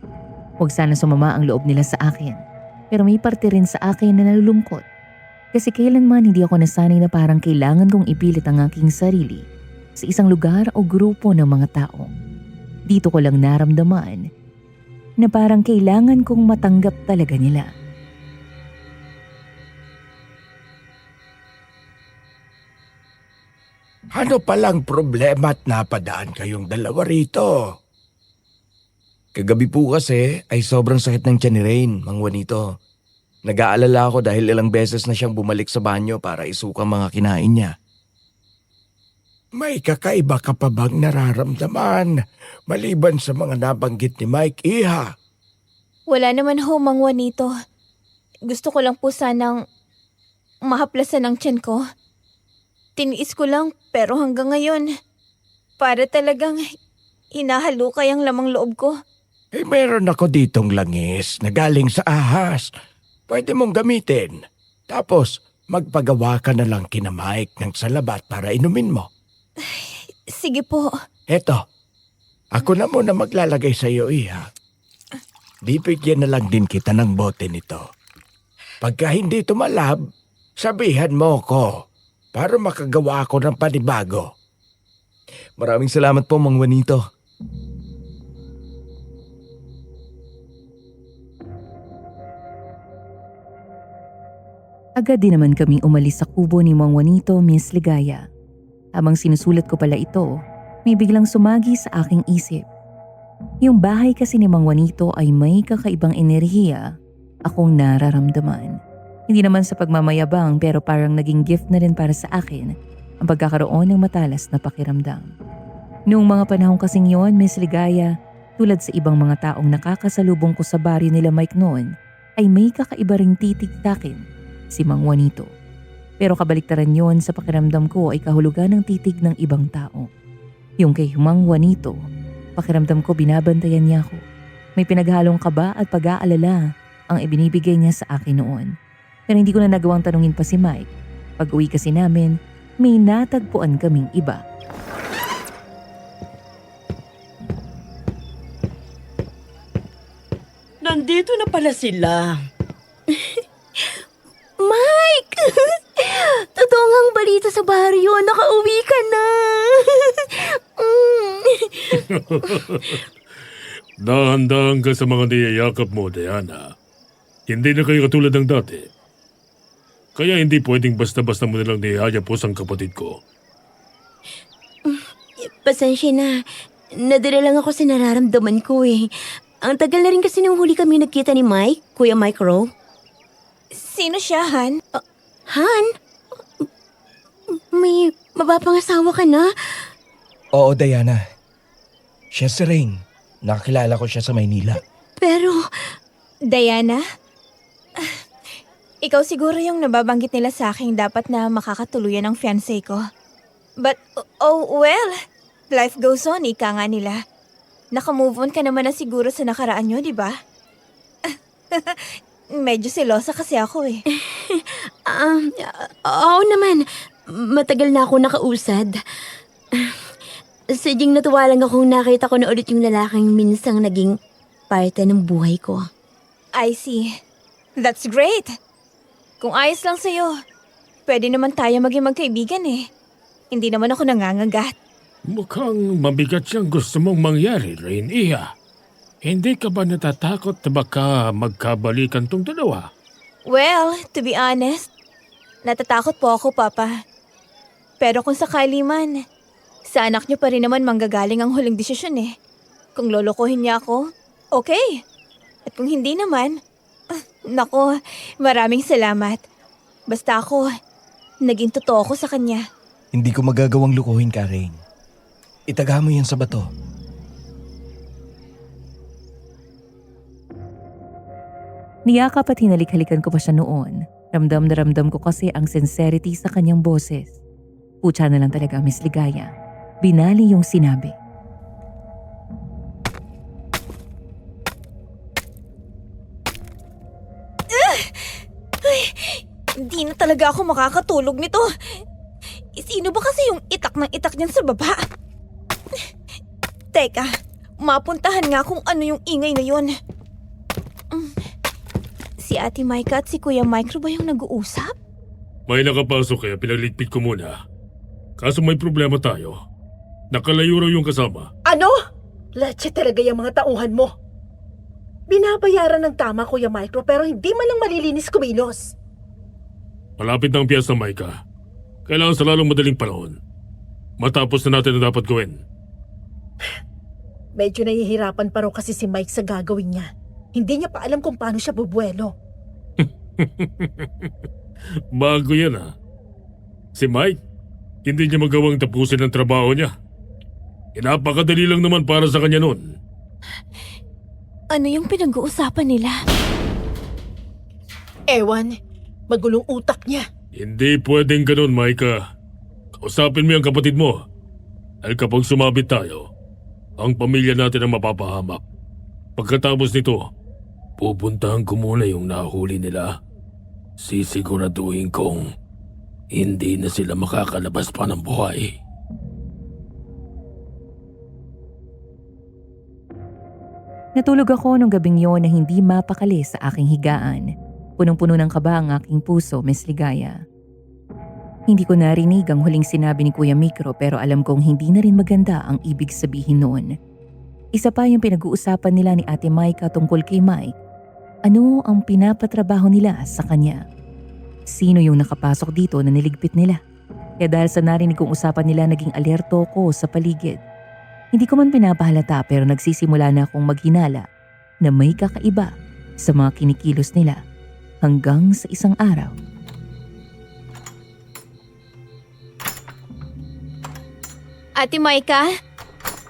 Huwag sana sumama ang loob nila sa akin. Pero may parte rin sa akin na nalulungkot. Kasi kailanman hindi ako nasanay na parang kailangan kong ipilit ang aking sarili sa isang lugar o grupo ng mga tao. Dito ko lang naramdaman na parang kailangan kong matanggap talaga nila. Ano palang problema at napadaan kayong dalawa rito? Kagabi po kasi ay sobrang sakit ng tiyan ni Rain, Mang Juanito. Nag-aalala ako dahil ilang beses na siyang bumalik sa banyo para isukang mga kinain niya. May kakaiba ka pa bang nararamdaman maliban sa mga nabanggit ni Mike, Iha? Wala naman ho, Mang Juanito. Gusto ko lang po sanang mahaplasan ang tiyan ko. Tiniis ko lang pero hanggang ngayon, para talagang hinahalukay ang lamang loob ko. Meron ako ditong langis na galing sa ahas. Pwede mong gamitin. Tapos, magpagawa ka na lang kina Mike ng salabat para inumin mo. Sige po. Eto, ako na muna maglalagay sa iyo, Iha. Bibigyan na lang din kita ng bote nito. Pagka hindi tumalab, sabihan mo ko para makagawa ako ng panibago. Maraming salamat po, Mang Juanito. Agad din naman kaming umalis sa kubo ni Mang Juanito, Miss Ligaya. Habang sinusulat ko pala ito, may biglang sumagi sa aking isip. Yung bahay kasi ni Mang Juanito ay may kakaibang enerhiya akong nararamdaman. Hindi naman sa pagmamayabang pero parang naging gift na rin para sa akin ang pagkakaroon ng matalas na pakiramdam. Noong mga panahon kasing yon, Miss Ligaya, tulad sa ibang mga taong nakakasalubong ko sa baryo nila Mike noon, ay may kakaiba ring titig sa akin, si Mang Juanito. Pero kabaliktaran yon sa pakiramdam ko ay kahulugan ng titig ng ibang tao. Yung kay Mang Juanito, pakiramdam ko binabantayan niya ako. May pinaghalong kaba at pag-aalala ang ibinibigay niya sa akin noon. Pero hindi ko na nagawang tanungin pa si Mike. Pag-uwi kasi namin, may natagpuan kaming iba. Nandito na pala sila. Mike! Totoo ngang balita sa baryo. Nakauwi ka na. Dahan-dahan ka sa mga niyayakap mo, Diana. Hindi na kayo katulad ng dati. Kaya hindi pwedeng basta-basta mo nilang niyayapos ang kapatid ko. Pasensya na. Nadala lang ako sa nararamdaman ko eh. Ang tagal na rin kasi nung huli kami nagkita ni Mike, Kuya Mike Rowe. Sino siya, Han? Han? May mapapangasawa ka na? Oo, Diana. Siya si Rain. Nakakilala ko siya sa Maynila. Pero, Diana? Ikaw siguro yung nababanggit nila sa akin dapat na makakatuluyan ng fiancé ko. But, oh well, life goes on, ika nga nila. Nakamove on ka naman na siguro sa nakaraan nyo, di ba? Medyo selosa kasi ako eh. oo naman. Matagal na ako nakausad. Sadyang natuwa lang akong nakita ko na ulit yung lalaking minsang naging parte ng buhay ko. I see. That's great. Kung ayos lang sa'yo, pwede naman tayo maging magkaibigan eh. Hindi naman ako nangangagat. Mukhang mabigat siyang gusto mong mangyari, Rain Iya. Hindi ka ba natatakot na baka magkabalikan tong dalawa? Well, to be honest, natatakot po ako, Papa. Pero kung sakali man, sa anak niyo pa rin naman manggagaling ang huling desisyon eh. Kung lolokohin niya ako, okay. At kung hindi naman, nako, maraming salamat. Basta ako, naging totoo ko sa kanya. Hindi ko magagawang lukuhin ka, Rain. Itaga mo yan sa bato. Niyakap at hinalik-halikan ko pa siya noon. Ramdam na ramdam ko kasi ang sincerity sa kanyang boses. Putya na lang talaga, Miss Ligaya. Binali yung sinabi. Hindi na talaga ako makakatulog nito. Sino ba kasi yung itak ng itak niyan sa baba? Teka, mapuntahan nga kung ano yung ingay na yun. Si Ate Maika at si Kuya Micro ba yung nag-uusap? May nakapasok kaya pinagligpit ko muna. Kaso may problema tayo. Nakalayo raw yung kasama. Ano? Latsa talaga yung mga tauhan mo. Binabayaran ng tama, Kuya Micro, pero hindi man lang malilinis kumilos. Malapit na ang piyesta, Maika. Kailangan sa lalong madaling panahon. Matapos na natin ang dapat gawin. Medyo nahihirapan pa raw kasi si Mike sa gagawin niya. Hindi niya pa alam kung paano siya bubuelo. Bago yan ah. Si Mike, hindi niya magawang tapusin ang trabaho niya. Napakadali lang naman para sa kanya noon. Ano yung pinag-uusapan nila? Ewan, magulong utak niya. Hindi pwedeng ganun, Maika. Kausapin mo yung kapatid mo. Dahil kapag sumabit tayo, ang pamilya natin ang mapapahamak. Pagkatapos nito, pupuntahan ko muna yung nahuli nila. Sisiguraduhin kong hindi na sila makakalabas pa ng buhay. Natulog ako nung gabing yon na hindi mapakali sa aking higaan. Punong-puno ng kaba ang aking puso, Miss Ligaya. Hindi ko narinig ang huling sinabi ni Kuya Mikro pero alam kong hindi na rin maganda ang ibig sabihin noon. Isa pa yung pinag-uusapan nila ni Ate Maika tungkol kay Mike. Ano ang pinapatrabaho nila sa kanya? Sino yung nakapasok dito na niligpit nila? Kaya dahil sa narinig kong usapan nila naging alerto ko sa paligid. Hindi ko man pinapahalata pero nagsisimula na akong maghinala na may kakaiba sa mga kinikilos nila hanggang sa isang araw. Ate Maika,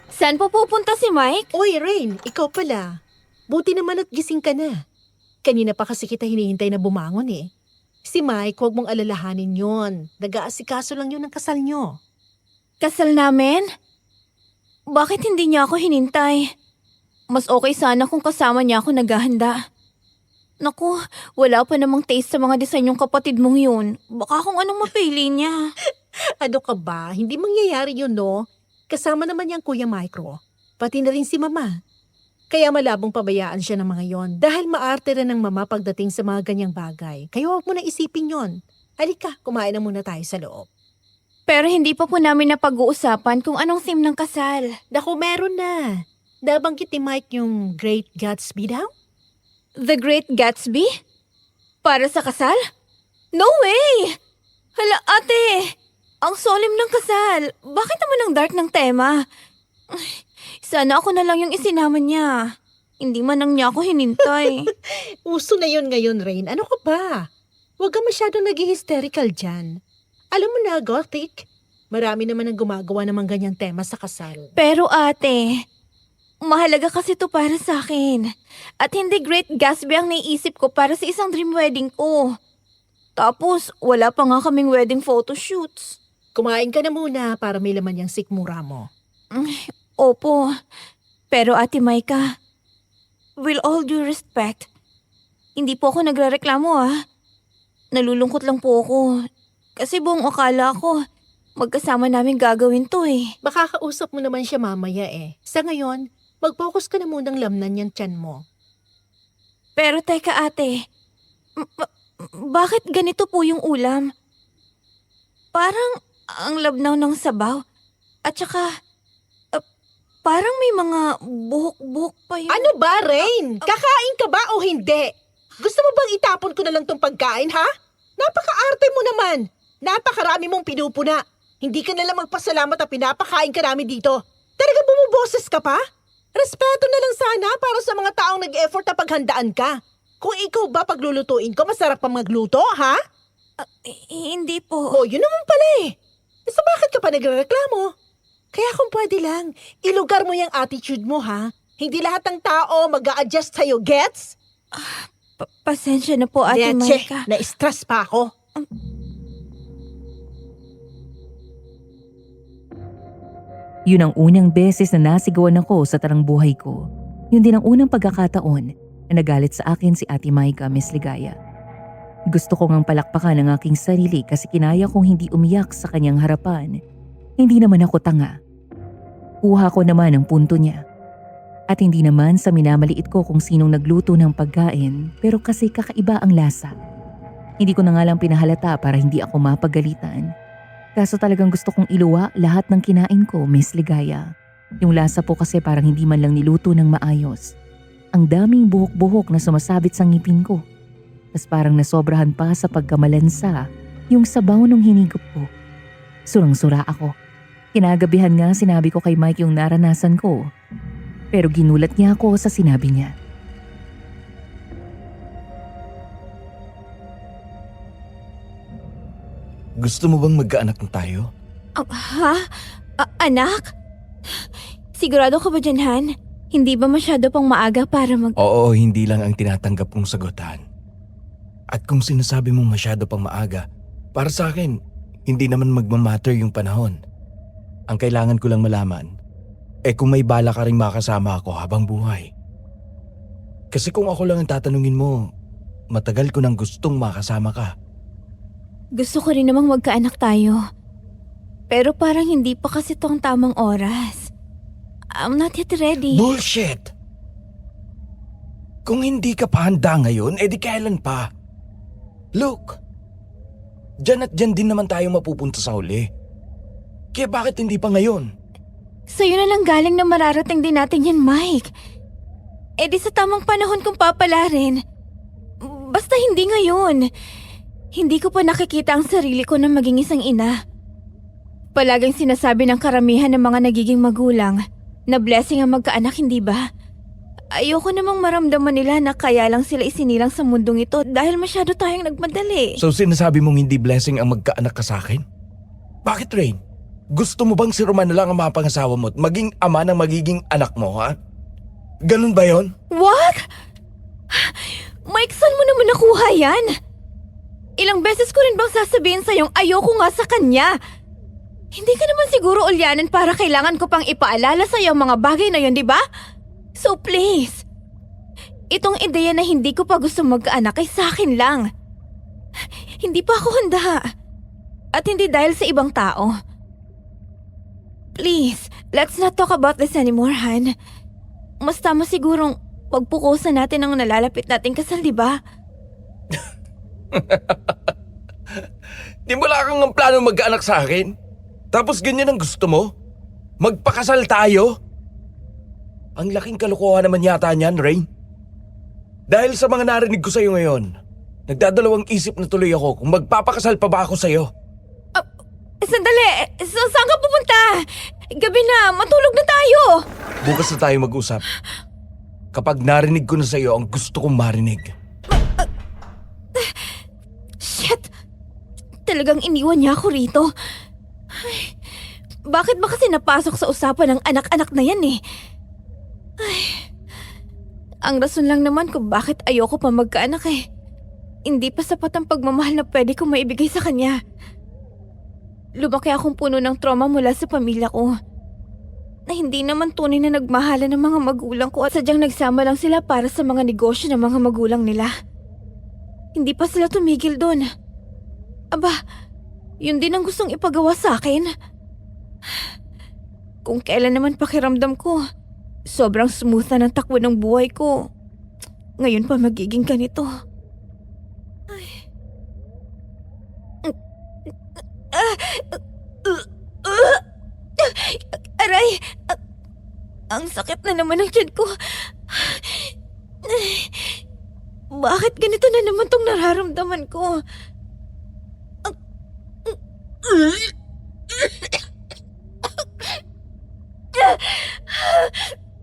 saan po pupunta si Mike? Oy, Rain, ikaw pala. Buti naman at gising ka na. Kanina pa kasi kita hinihintay na bumangon eh. Si Mike, huwag mong alalahanin yon. Nag-aasikaso lang yun ng kasal nyo. Kasal namin? Bakit hindi niya ako hinintay? Mas okay sana kung kasama niya ako naghahanda. Naku, wala pa namang taste sa mga design yung kapatid mong yun. Baka kung anong mapili niya. Ano ka ba? Hindi mangyayari yun, no? Kasama naman niyang Kuya Micro. Pati na rin si Mama. Kaya malabong pabayaan siya ng mga yon dahil maarte rin ng Mama pagdating sa mga ganyang bagay. Kaya huwag mo na isipin yon. Halika, kumain na muna tayo sa loob. Pero hindi pa po namin napag-uusapan kung anong theme ng kasal. Naku, meron na. Nabanggit ni Mike yung Great Gatsby daw? The Great Gatsby? Para sa kasal? No way! Hala, ate! Ang solemn ng kasal. Bakit naman ang dark ng tema? Ay, sana ako na lang yung isinama niya. Hindi man lang niya ako hinintay. Uso na yun ngayon, Rain. Ano ka ba? Huwag ka masyadong nag-hysterical dyan. Alam mo na, Gothic. Marami naman ang gumagawa ng mga ganyang tema sa kasal. Pero ate, mahalaga kasi to para sa akin. At hindi Great Gatsby ang naiisip ko para sa isang dream wedding ko. Tapos, wala pa nga kaming wedding photoshoots. Kumain ka na muna para may laman yung sikmura mo. Opo. Pero Ate Maika, with all due respect, hindi po ako nagrereklamo Nalulungkot lang po ako. Kasi buong akala ko, magkasama namin gagawin to eh. Makakausap mo naman siya mamaya eh. Sa ngayon, mag-focus ka na munang lamnan yung tiyan mo. Pero teka ate, bakit ganito po yung ulam? Parang ang labnaw ng sabaw. At saka, parang may mga buhok-buhok pa yun. Ano ba, Rain? Kakain ka ba o hindi? Gusto mo bang itapon ko na lang tong pagkain, ha? Napaka-arte mo naman. Napakarami mong pinupuna. Hindi ka nalang magpasalamat at pinapakain ka namin dito. Talaga bumuboses ka pa? Respeto na lang sana para sa mga taong nag-effort na paghandaan ka. Kung ikaw ba paglulutuin ko, masarap pa magluto, ha? Hindi po. Oh, yun naman pala eh. So bakit ka pa nagreklamo? Kaya kung pwede lang, ilugar mo yung attitude mo, ha? Hindi lahat ng tao mag-a-adjust sa'yo, gets? Pasensya na po, Ate Leche, Maika. na-stress pa ako. Yun ang unang beses na nasigawan ako sa tarang buhay ko. Yun din ang unang pagkakataon na nagalit sa akin si Ate Maika, Miss Ligaya. Gusto ko ngang palakpakan ang aking sarili kasi kinaya kong hindi umiyak sa kanyang harapan. Hindi naman ako tanga. Kuha ko naman ang punto niya. At hindi naman sa minamaliit ko kung sinong nagluto ng pagkain pero kasi kakaiba ang lasa. Hindi ko na nga lang pinahalata para hindi ako mapagalitan. Kaso talagang gusto kong iluwa lahat ng kinain ko, Miss Ligaya. Yung lasa po kasi parang hindi man lang niluto ng maayos. Ang daming buhok-buhok na sumasabit sa ngipin ko. Tas parang nasobrahan pa sa pagkamalansa yung sabaw ng hinigop ko. Surang-sura ako. Kinagabihan nga sinabi ko kay Mike yung naranasan ko. Pero ginulat niya ako sa sinabi niya. Gusto mo bang magkaanak na tayo? Ha? Anak? Sigurado ka ba dyan, Han? Hindi ba masyado pang maaga para Oo, hindi lang ang tinatanggap kong sagutan. At kung sinasabi mong masyado pang maaga, para sa akin, hindi naman magmamatter yung panahon. Ang kailangan ko lang malaman, kung may bala ka ring makasama ako habang buhay. Kasi kung ako lang ang tatanungin mo, matagal ko nang gustong makasama ka. Gusto ko rin namang magkaanak tayo. Pero parang hindi pa kasi ito ang tamang oras. I'm not yet ready. Bullshit! Kung hindi ka pa handa ngayon, edi kailan pa? Look, dyan at dyan din naman tayo mapupunta sa huli. Kaya bakit hindi pa ngayon? Sa'yo na lang galing na mararating din natin yan, Mike. Eh di sa tamang panahon kung papalarin. Basta hindi ngayon. Hindi ko pa nakikita ang sarili ko na maging isang ina. Palaging sinasabi ng karamihan ng mga nagiging magulang na blessing ang magkaanak, hindi ba? Ayoko namang maramdaman nila na kaya lang sila isinilang sa mundong ito dahil masyado tayong nagmadali. So sinasabi mong hindi blessing ang magkaanak ka sa akin? Bakit, Rain? Gusto mo bang si Roman na lang ang mapangasawa mo at maging ama ng magiging anak mo, ha? Ganun ba yon? What? Mike, saan mo naman nakuha yan? Ilang beses ko rin bang sasabihin sa'yong ayoko nga sa kanya? Hindi ka naman siguro ulyanan para kailangan ko pang ipaalala sa'yo ang mga bagay na yon, di ba? So please, itong ideya na hindi ko pa gusto magkaanak ay sa akin lang. Hindi pa ako handa. At hindi dahil sa ibang tao. Please, let's not talk about this anymore, Han. Mas tama sigurong pagpukusan natin ang nalalapit nating kasal, di ba? Di mo lang ang plano magkaanak sa akin? Tapos ganyan ang gusto mo? Magpakasal tayo? Ang laking kalokohan naman yata niyan, Rain. Dahil sa mga narinig ko sa'yo ngayon, nagdadalawang isip na tuloy ako kung magpapakasal pa ba ako sa'yo. Sandali! Saan ka pupunta? Gabi na, matulog na tayo! Bukas na tayo mag-usap. Kapag narinig ko na sa'yo ang gusto kong marinig. Shit! Talagang iniwan niya ako rito. Ay, bakit ba kasi napasok sa usapan ng anak-anak na yan eh? Ay, ang rason lang naman kung bakit ayoko pa magkaanak eh. Hindi pa sapat ang pagmamahal na pwede kong maibigay sa kanya. Lumaki akong puno ng trauma mula sa pamilya ko. Na hindi naman tunay na nagmahalan ng mga magulang ko at sadyang nagsama lang sila para sa mga negosyo ng mga magulang nila. Hindi pa sila tumigil doon. Aba, yun din ang gustong ipagawa sa akin. Kung kailan naman pakiramdam ko, sobrang smooth na ng takbo ng buhay ko. Ngayon pa magiging ganito. Aray! Ang sakit na naman ng tiyan ko. Bakit ganito na naman tong nararamdaman ko?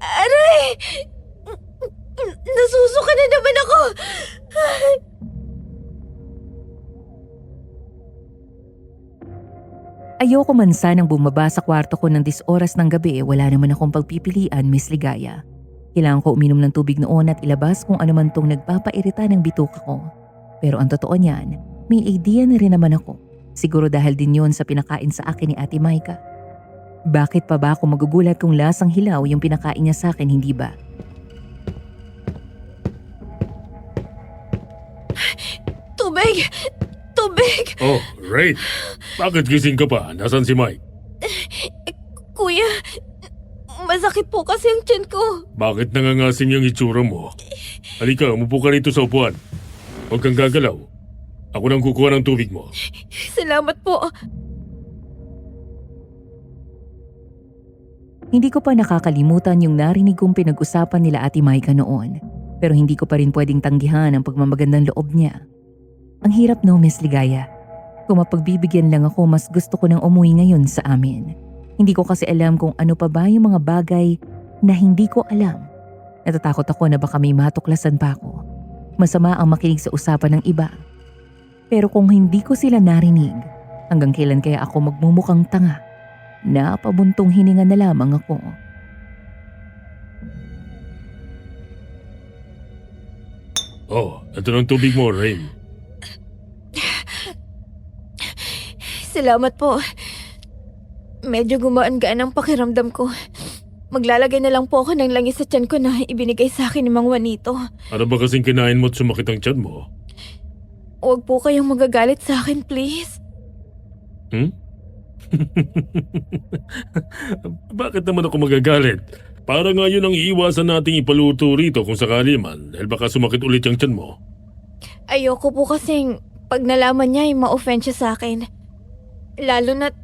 Aray! Nasusuka na naman ako! Ayoko man sanang bumaba sa kwarto ko ng 10 oras ng gabi, wala naman akong pagpipilian, Miss Ligaya. Kailangan ko uminom ng tubig noon at ilabas kung ano man tong nagpapairita ng bituka ko. Pero ang totoo niyan, may idea na rin naman ako. Siguro dahil din yun sa pinakain sa akin ni Ate Maika. Bakit pa ba ako magugulat kung lasang hilaw yung pinakain niya sa akin, hindi ba? Tubig! Tubig! Oh, Rain. Bakit gising ka pa? Nasaan si Mike? Kuya, masakit po kasi ang tiyan ko. Bakit nangangasing yung itsura mo? Halika, umupo ka rito sa upuan. Huwag kang gagalaw. Ako nang kukuha ng tubig mo. Salamat po. Hindi ko pa nakakalimutan yung narinig kong pinag-usapan nila Ate Maika noon. Pero hindi ko pa rin pwedeng tanggihan ang pagmamagandang loob niya. Ang hirap no, Miss Ligaya. Kung mapagbibigyan lang ako, mas gusto ko nang umuwi ngayon sa amin. Hindi ko kasi alam kung ano pa ba yung mga bagay na hindi ko alam. Natatakot ako na baka may matuklasan pa ako. Masama ang makinig sa usapan ng iba. Pero kung hindi ko sila narinig, hanggang kailan kaya ako magmumukhang tanga? Napabuntong hininga na lamang ako. Oh, ito ng tubig mo, Rain. Salamat po. Medyo gumaan-gaan ang pakiramdam ko. Maglalagay na lang po ako ng langis sa tiyan ko na ibinigay sa akin ni Mang Juanito. Ano ba kasing kinain mo at sumakit ang tiyan mo? Huwag po kayong magagalit sa akin, please. Bakit naman ako magagalit? Para nga yun ang iiwasan nating ipaluto rito kung sakali man dahil baka sumakit ulit ang tiyan mo. Ayoko po kasing pag nalaman niya ay ma-offend siya sa akin. Lalo na't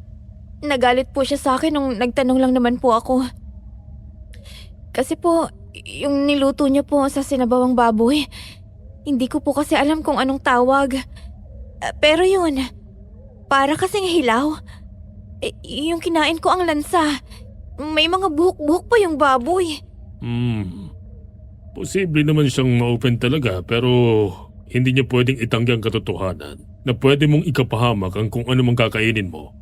nagalit po siya sa akin nung nagtanong lang naman po ako. Kasi po, yung niluto niya po sa sinabawang baboy, hindi ko po kasi alam kung anong tawag. Pero yun, para kasing hilaw. Yung kinain ko ang lansa. May mga buhok-buhok pa yung baboy. Posible naman siyang ma-open talaga pero hindi niya pwedeng itanggi ang katotohanan na pwede mong ikapahamak ang kung ano mang kakainin mo.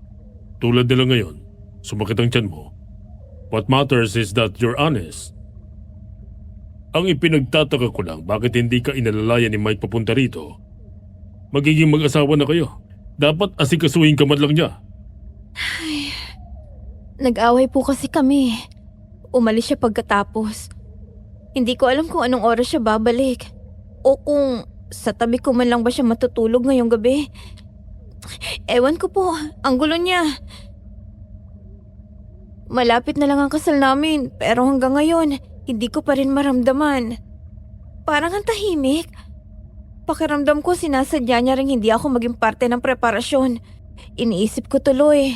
Tulad nila ngayon, sumakit ang tiyan mo. What matters is that you're honest. Ang ipinagtataka ko lang bakit hindi ka inalalayan ni Mike papunta rito. Magiging mag-asawa na kayo. Dapat asikasuhin ka man lang niya. Nag-away po kasi kami. Umalis siya pagkatapos. Hindi ko alam kung anong oras siya babalik. O kung sa tabi ko man lang ba siya matutulog ngayong gabi. Ewan ko po, ang gulo niya. Malapit na lang ang kasal namin pero hanggang ngayon, hindi ko pa rin maramdaman. Parang ang tahimik. Pakiramdam ko sinasadya niya rin hindi ako maging parte ng preparasyon. Iniisip ko tuloy.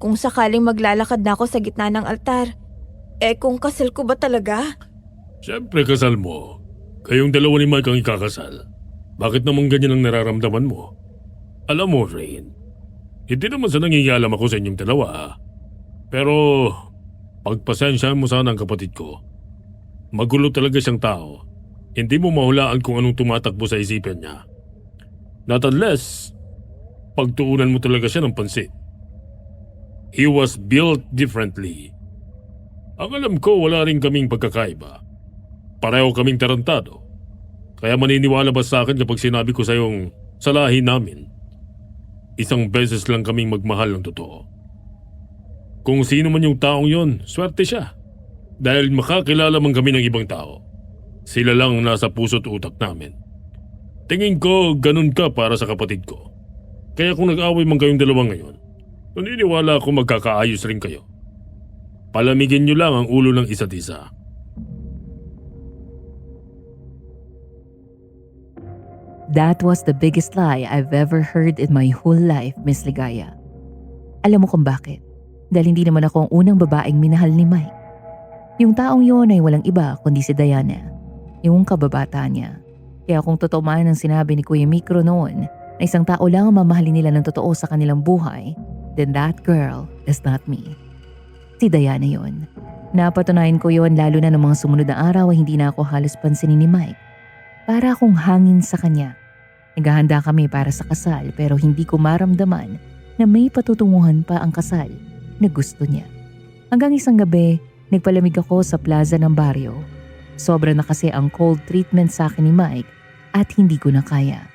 Kung sakaling maglalakad na ako sa gitna ng altar, kung kasal ko ba talaga? Siyempre kasal mo. Kayong dalawa ni Mike ang ikakasal. Bakit naman ganyan ang nararamdaman mo? Alam mo, Rain, hindi naman sa nangingialam ako sa inyong dalawa. Pero, pagpasensyahan mo sana ang kapatid ko. Magulo talaga siyang tao. Hindi mo mahulaan kung anong tumatakbo sa isipan niya. Not unless, pagtuunan mo talaga siya ng pansin. He was built differently. Ang alam ko, wala rin kaming pagkakaiba. Pareho kaming tarantado. Kaya maniniwala ba sa akin kapag sinabi ko sa iyong salahin namin? Isang beses lang kaming magmahal ng totoo. Kung sino man yung taong yon, swerte siya. Dahil makakilala man kami ng ibang tao. Sila lang ang nasa puso't utak namin. Tingin ko ganun ka para sa kapatid ko. Kaya kung nag-away man kayong dalawa ngayon, naniniwala ako magkakaayos rin kayo. Palamigin niyo lang ang ulo ng isa't isa. That was the biggest lie I've ever heard in my whole life, Miss Ligaya. Alam mo kung bakit? Dahil hindi naman ako ang unang babaeng minahal ni Mike. Yung taong yun ay walang iba kundi si Diana, yung kababata niya. Kaya kung totoo man ang sinabi ni Kuya Mikro noon na isang tao lang ang mamahalin nila ng totoo sa kanilang buhay, then that girl is not me. Si Diana yun. Napatunayan ko yun lalo na ng mga sumunod na araw ay hindi na ako halos pansinin ni Mike. Para akong hangin sa kanya. Naghahanda kami para sa kasal pero hindi ko maramdaman na may patutunguhan pa ang kasal na gusto niya. Hanggang isang gabi, nagpalamig ako sa plaza ng baryo. Sobra na kasi ang cold treatment sa akin ni Mike at hindi ko na kaya.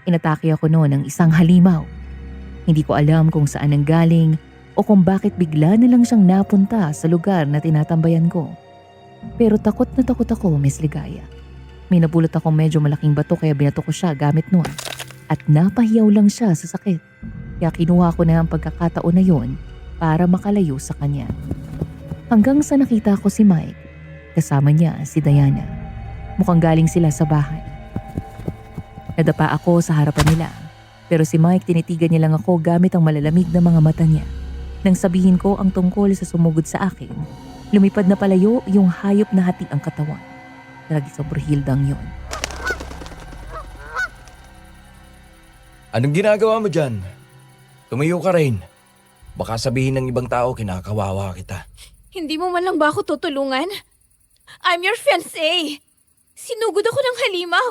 Inatake ako noon ng isang halimaw. Hindi ko alam kung saan ang galing o kung bakit bigla na lang siyang napunta sa lugar na tinatambayan ko. Pero takot na takot ako, Miss Ligaya. May napulot akong medyo malaking bato kaya binato ko siya gamit noon. At napahiyaw lang siya sa sakit. Kaya kinuha ko na ang pagkakataon na yon para makalayo sa kanya. Hanggang sa nakita ko si Mike, kasama niya si Diana. Mukhang galing sila sa bahay. Nadapa ako sa harapan nila, pero si Mike tinitigan niya lang ako gamit ang malalamig na mga mata niya. Nang sabihin ko ang tungkol sa sumugod sa akin, lumipad na palayo yung hayop na hati ang katawan. Lagi sa Brihildang yon. Anong ginagawa mo dyan? Tumayo ka rin. Baka sabihin ng ibang tao kinakawawa kita. Hindi mo man lang ba ako tutulungan? I'm your fiancé. Sinugod ako ng halimaw.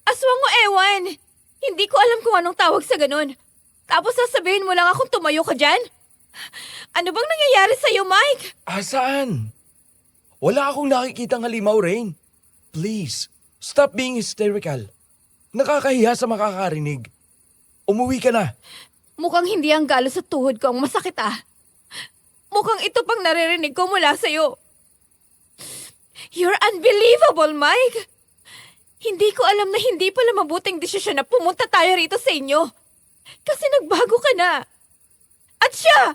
Aswang o ewan. Hindi ko alam kung anong tawag sa ganun. Tapos sasabihin mo lang akong tumayo ka dyan? Ano bang nangyayari sa'yo, Mike? Saan? Wala akong nakikitang halimaw, Rain. Please, stop being hysterical. Nakakahiya sa makakarinig. Umuwi ka na. Mukhang hindi ang galo sa tuhod ko ang masakit ah. Mukhang ito pang naririnig ko mula sa'yo. You're unbelievable, Mike! Hindi ko alam na hindi pala mabuting desisyon na pumunta tayo rito sa inyo. Kasi nagbago ka na. At siya!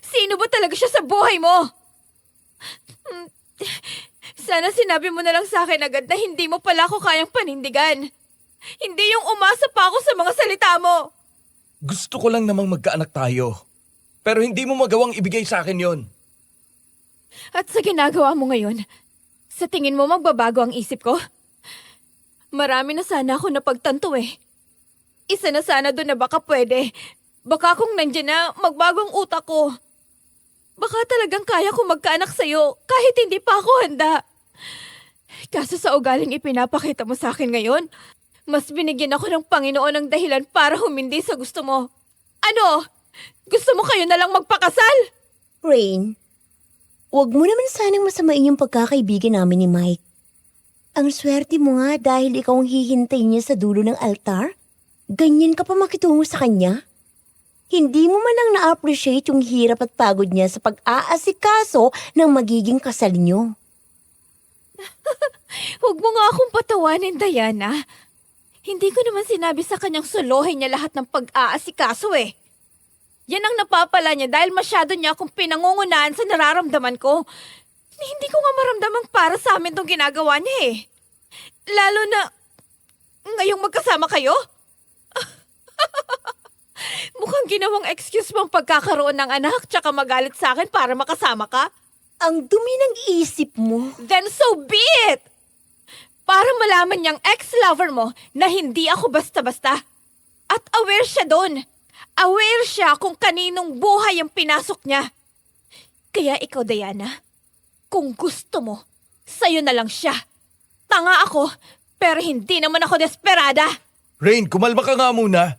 Sino ba talaga siya sa buhay mo? Sana sinabi mo na lang sa akin agad na hindi mo pala ako kayang panindigan. Hindi yung umasa pa ako sa mga salita mo. Gusto ko lang namang magkaanak tayo. Pero hindi mo magawang ibigay sa akin yon. At sa ginagawa mo ngayon, sa tingin mo magbabago ang isip ko? Marami na sana ako napagtanto eh. Isa na sana doon na baka pwede. Baka kung nandyan na, magbago ang utak ko. Baka talagang kaya ko magkaanak sa'yo kahit hindi pa ako handa. Kaso sa ugaling ipinapakita mo sa akin ngayon, mas binigyan ako ng Panginoon ng dahilan para humindi sa gusto mo. Ano? Gusto mo kayo na lang magpakasal? Rain, huwag mo naman sanang masamain yung pagkakaibigan namin ni Mike. Ang swerte mo nga dahil ikaw ang hihintay niya sa dulo ng altar. Ganyan ka pa makitungo sa kanya. Hindi mo man lang na-appreciate yung hirap at pagod niya sa pag-aasikaso ng magiging kasal niyo. Huwag mo nga akong patawanin, Diana. Hindi ko naman sinabi sa kanyang suluhin niya lahat ng pag-aasikaso eh. Yan ang napapala niya dahil masyado niya akong pinangungunahan sa nararamdaman ko. Hindi ko nga maramdamang para sa amin tong ginagawa niya eh. Lalo na ngayong magkasama kayo. Mukhang ginawang excuse mo ang pagkakaroon ng anak tsaka magalit sa akin para makasama ka. Ang dumi ng isip mo. Then so be it! Para malaman niyang ex-lover mo na hindi ako basta-basta. At aware siya doon. Aware siya kung kaninong buhay ang pinasok niya. Kaya ikaw, Diana, kung gusto mo, sa'yo na lang siya. Tanga ako, pero hindi naman ako desperada. Rain, kumalma ka nga muna.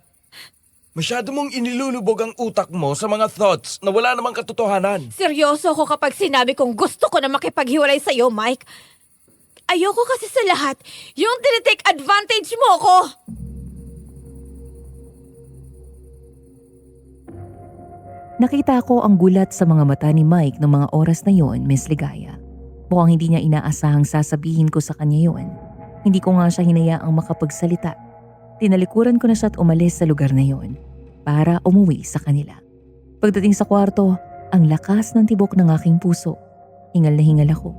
Masyado mong inilulubog ang utak mo sa mga thoughts na wala namang katotohanan. Seryoso ako kapag sinabi kong gusto ko na makipaghiwalay sa'yo, Mike. Ayoko kasi sa lahat yung tinitake advantage mo ko. Nakita ko ang gulat sa mga mata ni Mike ng mga oras na yon, Miss Ligaya. Mukhang hindi niya inaasahang sasabihin ko sa kanya yon. Hindi ko nga siya hinayaang makapagsalita. Tinalikuran ko na siya at umalis sa lugar na yon para umuwi sa kanila. Pagdating sa kwarto, ang lakas ng tibok ng aking puso. Hingal na hingal ako.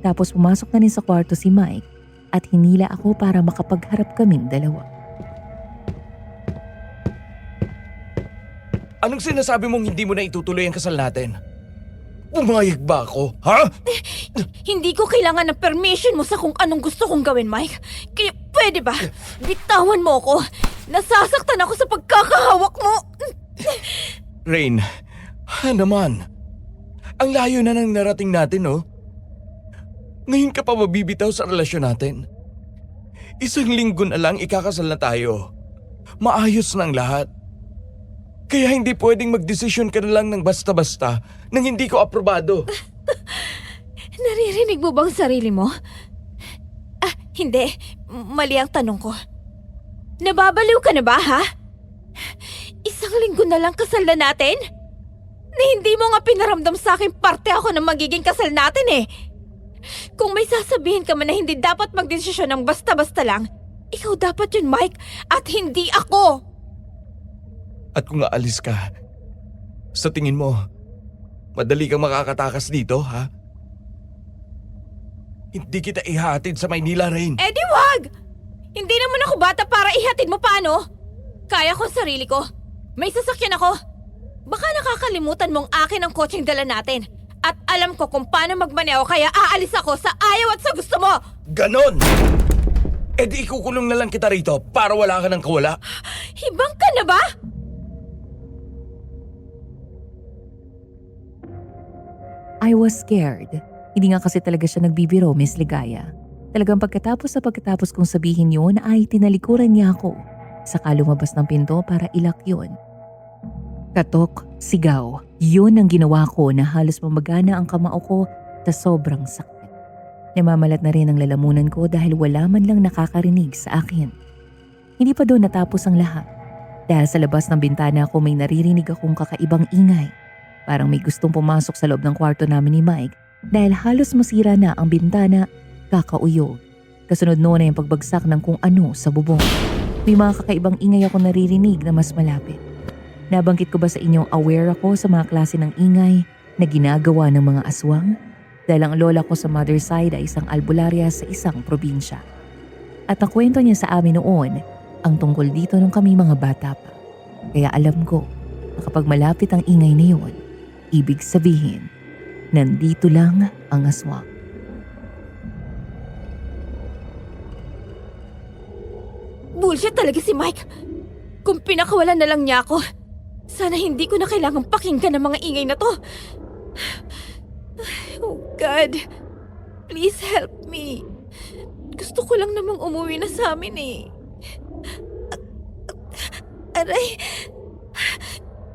Tapos pumasok na rin sa kwarto si Mike at hinila ako para makapagharap kaming dalawa. Anong sinasabi mong hindi mo na itutuloy ang kasal natin? Umayag ba ako, ha? Hindi ko kailangan ng permission mo sa kung anong gusto kong gawin, Mike. Kaya pwede ba? Bitawan mo ako. Nasasaktan ako sa pagkakahawak mo. Rain, naman. Ang layo na ng narating natin, no? Ngayon ka pa mabibitaw sa relasyon natin. Isang linggo na lang ikakasal na tayo. Maayos na ang lahat. Kaya hindi pwedeng magdesisyon ka na lang ng basta-basta nang hindi ko aprobado. Naririnig mo bang sarili mo? Hindi. Mali ang tanong ko. Nababaliw ka na ba, ha? Isang linggo na lang kasal na natin? Na hindi mo nga pinaramdam sa akin parte ako ng magiging kasal natin eh. Kung may sasabihin ka man na hindi dapat magdesisyon ng basta-basta lang, ikaw dapat yun, Mike, at hindi ako. At kung aalis ka, sa tingin mo, madali kang makakatakas dito, ha? Hindi kita ihatid sa Maynila, Rain. Eh di wag! Hindi naman ako bata para ihatid mo pa, no? Kaya ko ang sarili ko. May sasakyan ako. Baka nakakalimutan mong akin ang kotseng dala natin. At alam ko kung paano magmaneho kaya aalis ako sa ayaw at sa gusto mo. Ganon! E di ikukulong na lang kita rito para wala ka ng kawala. Hibang ka na ba? I was scared. Hindi nga kasi talaga siya nagbibiro, Miss Ligaya. Talagang pagkatapos kong sabihin yun ay tinalikuran niya ako. Saka lumabas ng pinto para ilak yun. Katok, sigaw, yun ang ginawa ko na halos mamagana ang kamao ko sa sobrang sakit. Namamalat na rin ang lalamunan ko dahil wala man lang nakakarinig sa akin. Hindi pa doon natapos ang lahat. Dahil sa labas ng bintana ko may naririnig akong kakaibang ingay. Parang may gustong pumasok sa loob ng kwarto namin ni Mike dahil halos masira na ang bintana, kakauyog. Kasunod noon ay ang pagbagsak ng kung ano sa bubong. May mga kakaibang ingay ako naririnig na mas malapit. Nabanggit ko ba sa inyo aware ako sa mga klase ng ingay na ginagawa ng mga aswang? Dahil ang lola ko sa mother side ay isang albularya sa isang probinsya. At ang kwento niya sa amin noon ang tungkol dito nung kami mga bata pa. Kaya alam ko na kapag malapit ang ingay na yun, ibig sabihin, nandito lang ang aswang. Bullshit talaga si Mike. Kung pinakawalan na lang niya ako, sana hindi ko na kailangang pakinggan ng mga ingay na to. Oh God, please help me. Gusto ko lang namang umuwi na sa amin eh. Aray,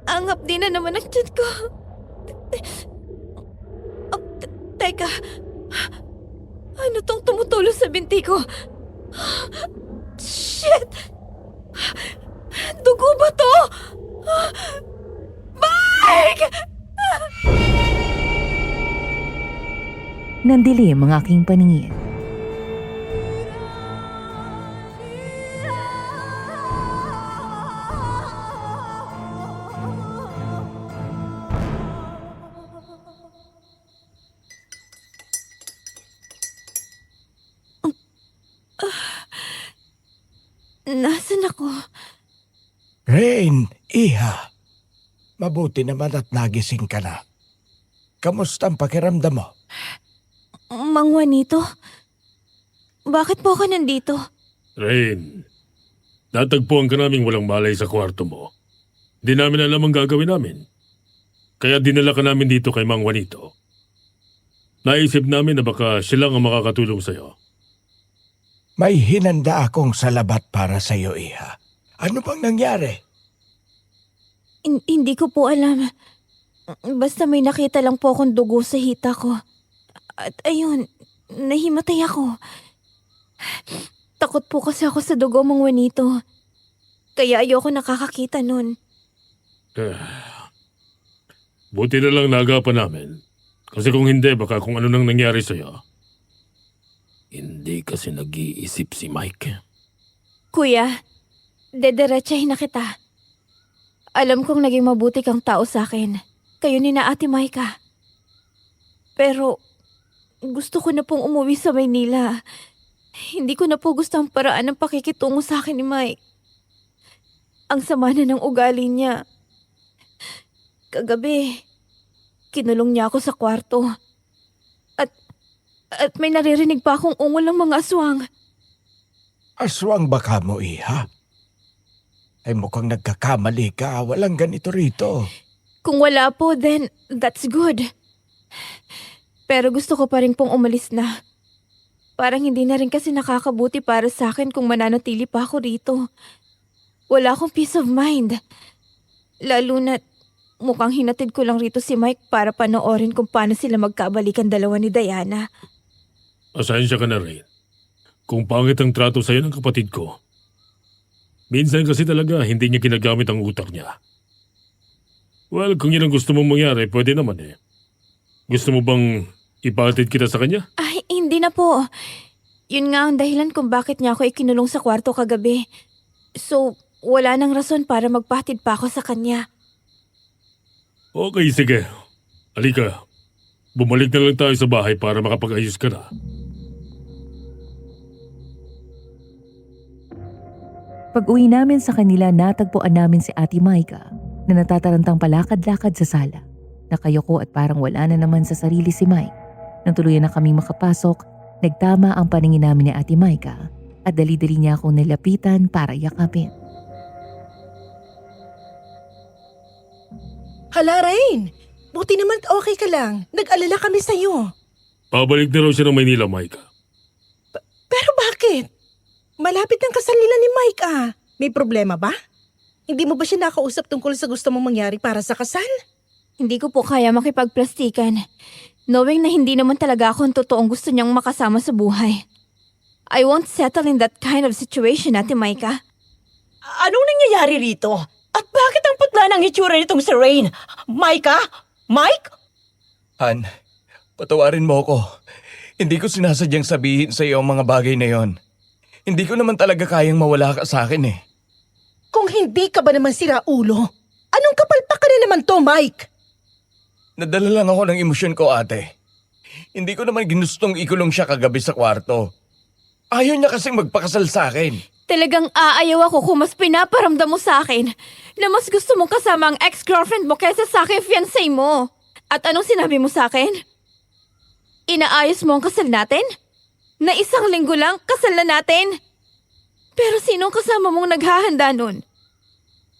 angap din na naman ang tiyan ko. Teka, ano tong tumutulo sa binti ko? Shit! Dugo ba to? Mike! Nandilim ang aking paningin. Nasaan ako? Rain, iha. Mabuti naman at nagising ka na. Kamusta ang pakiramdam mo? Mang Juanito? Bakit po ako nandito? Rain, natagpuan ka naming walang malay sa kwarto mo. Di namin alam ang gagawin namin. Kaya dinala ka namin dito kay Mang Juanito. Naisip namin na baka siya lang ang makakatulong sa'yo. May hinanda akong salabat para sa iyo, iha. Ano bang nangyari? Hindi ko po alam. Basta may nakita lang po akong dugo sa hita ko. At ayun, nahimatay ako. Takot po kasi ako sa dugo, Mang Juanito. Kaya ayoko nakakakita nun. Buti na lang naagapan namin. Kasi kung hindi, baka kung ano nang nangyari sa'yo. Hindi kasi nag-iisip si Mike. Kuya, dederechahin na kita. Alam kong naging mabuti kang tao sa akin. Kayo ni na Ate Maika. Pero gusto ko na pong umuwi sa Maynila. Hindi ko na po gusto ang paraan ng pakikitungo sa akin ni Mike. Ang sama na ng ugali niya. Kagabi, kinulong niya ako sa kwarto. At may naririnig pa akong ungol ng mga aswang. Aswang baka mo, iha? Ay mukhang nagkakamali ka. Walang ganito rito. Kung wala po, then that's good. Pero gusto ko pa rin pong umalis na. Parang hindi na rin kasi nakakabuti para sa akin kung mananatili pa ako rito. Wala akong peace of mind. Lalo na mukhang hinatid ko lang rito si Mike para panoorin kung paano sila magkabalikan dalawa ni Diana. Asensya ka na rin. Kung pangit ang trato sa'yo ng kapatid ko. Minsan kasi talaga hindi niya ginagamit ang utak niya. Well, kung yun ang gusto mong mangyari, pwede naman eh. Gusto mo bang ipatid kita sa kanya? Ay, hindi na po. Yun nga ang dahilan kung bakit niya ako ikinulong sa kwarto kagabi. So, wala nang rason para magpatid pa ako sa kanya. Okay, sige. Halika. Bumalik na lang tayo sa bahay para makapag-ayos ka na. Pag-uwi namin sa kanila, natagpuan namin si Ate Maika na natatarantang palakad-lakad sa sala. Nakayoko at parang wala na naman sa sarili si Mike. Nang tuluyan na kaming makapasok, nagtama ang paningin namin ni Ate Maika at dali-dali niya akong nilapitan para yakapin. Hala, Rain! Buti naman okay ka lang. Nag-alala kami sa'yo. Pabalik na raw siya ng Maynila, Mike. Pero bakit? Malapit ang kasal nila ni Mike May problema ba? Hindi mo ba siya nakausap tungkol sa gusto mong mangyari para sa kasal? Hindi ko po kaya makipagplastikan. Knowing na hindi naman talaga ako ang totoong gusto niyang makasama sa buhay. I won't settle in that kind of situation, Ate Maika. Anong nangyayari rito? At bakit ang putla ng itsura nitong si Rain? Maika, Mike? Han, patawarin mo ako. Hindi ko sinasadyang sabihin sa iyo ang mga bagay na yon. Hindi ko naman talaga kayang mawala ka sa akin eh. Kung hindi ka ba naman sira ulo, anong kapalpak ka na naman to, Mike? Nadala lang ako ng emosyon ko, ate. Hindi ko naman ginustong ikulong siya kagabi sa kwarto. Ayaw niya kasing magpakasal sa akin. Talagang aayaw ako kung mas pinaparamdam mo sa akin na mas gusto mong kasama ang ex-girlfriend mo kaysa sa akin fiancé mo. At anong sinabi mo sa akin? Inaayos mo ang kasal natin? Na isang linggo lang, kasal na natin? Pero sinong kasama mong naghahanda nun?